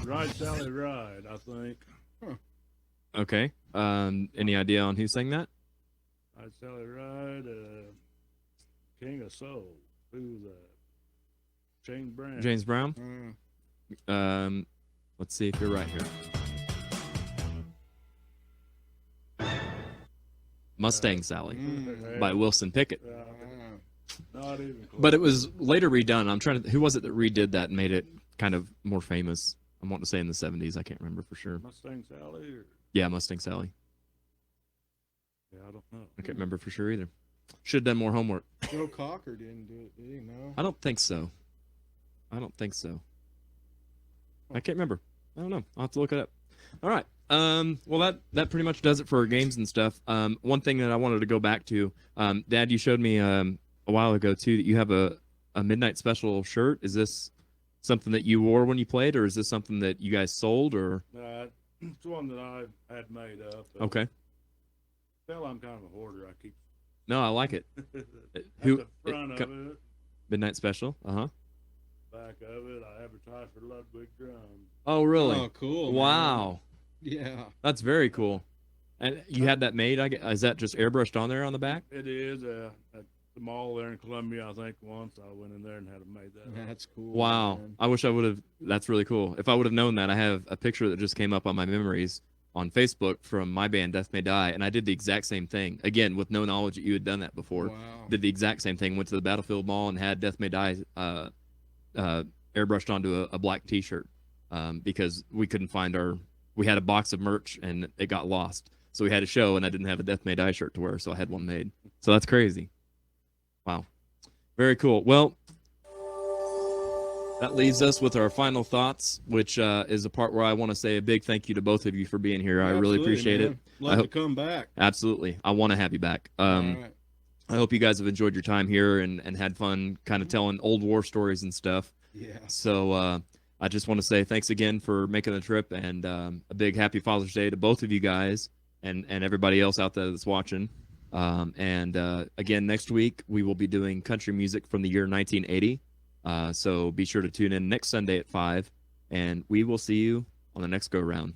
Ride Sally Ride, I think. Okay. Any idea on who sang that? Ride Sally Ride, King of Soul. Who's that? James Brown. James Brown. Let's see if you're right here. Mustang Sally by Wilson Pickett. Not even close. But it was later redone. I'm trying to. Who was it that redid that and made it kind of more famous? I want to say in the 70s. I can't remember for sure. Mustang Sally or Yeah, Mustang Sally. yeah, I don't know. I can't remember for sure either. Should have done more homework. Joe Cocker didn't do it, did he? No. I don't think so. I can't remember. I don't know. I'll have to look it up. All right. Well, that pretty much does it for our games and stuff. One thing that I wanted to go back to, Dad, you showed me a while ago too that you have a midnight special shirt. Is this something that you wore when you played, or is this something that you guys sold, or? It's one that I had made up. Okay. Well, I'm kind of a hoarder. I keep. No, I like it. At Who? the front of it, Midnight Special. back of it, I advertise for Ludwig drums. Oh, really? Oh, cool. man. Wow. Yeah. That's very cool. And you had that made? Is that just airbrushed on there on the back? It is at the mall there in Columbia. I think once I went in there and had it made that. That's cool. Wow. man. I wish I would have. That's really cool. If I would have known that, I have a picture that just came up on my memories on Facebook from my band Death May Die, and I did the exact same thing. Again, with no knowledge that you had done that before. Wow. Did the exact same thing. Went to the Battlefield Mall and had Death May Die airbrushed onto a black T-shirt because we couldn't find we had a box of merch and it got lost. So we had a show and I didn't have a Death May Die shirt to wear, so I had one made. So that's crazy. Wow. Very cool. Well, that leaves us with our final thoughts, which is a part where I want to say a big thank you to both of you for being here. I really Absolutely, appreciate man. it. Love to come back. Absolutely. I want to have you back. All right. I hope you guys have enjoyed your time here and had fun kind of telling old war stories and stuff. Yeah. So I just want to say thanks again for making the trip, and a big happy Father's Day to both of you guys and everybody else out there that's watching. Again, next week we will be doing country music from the year 1980. So be sure to tune in next Sunday at 5, and we will see you on the next go-round.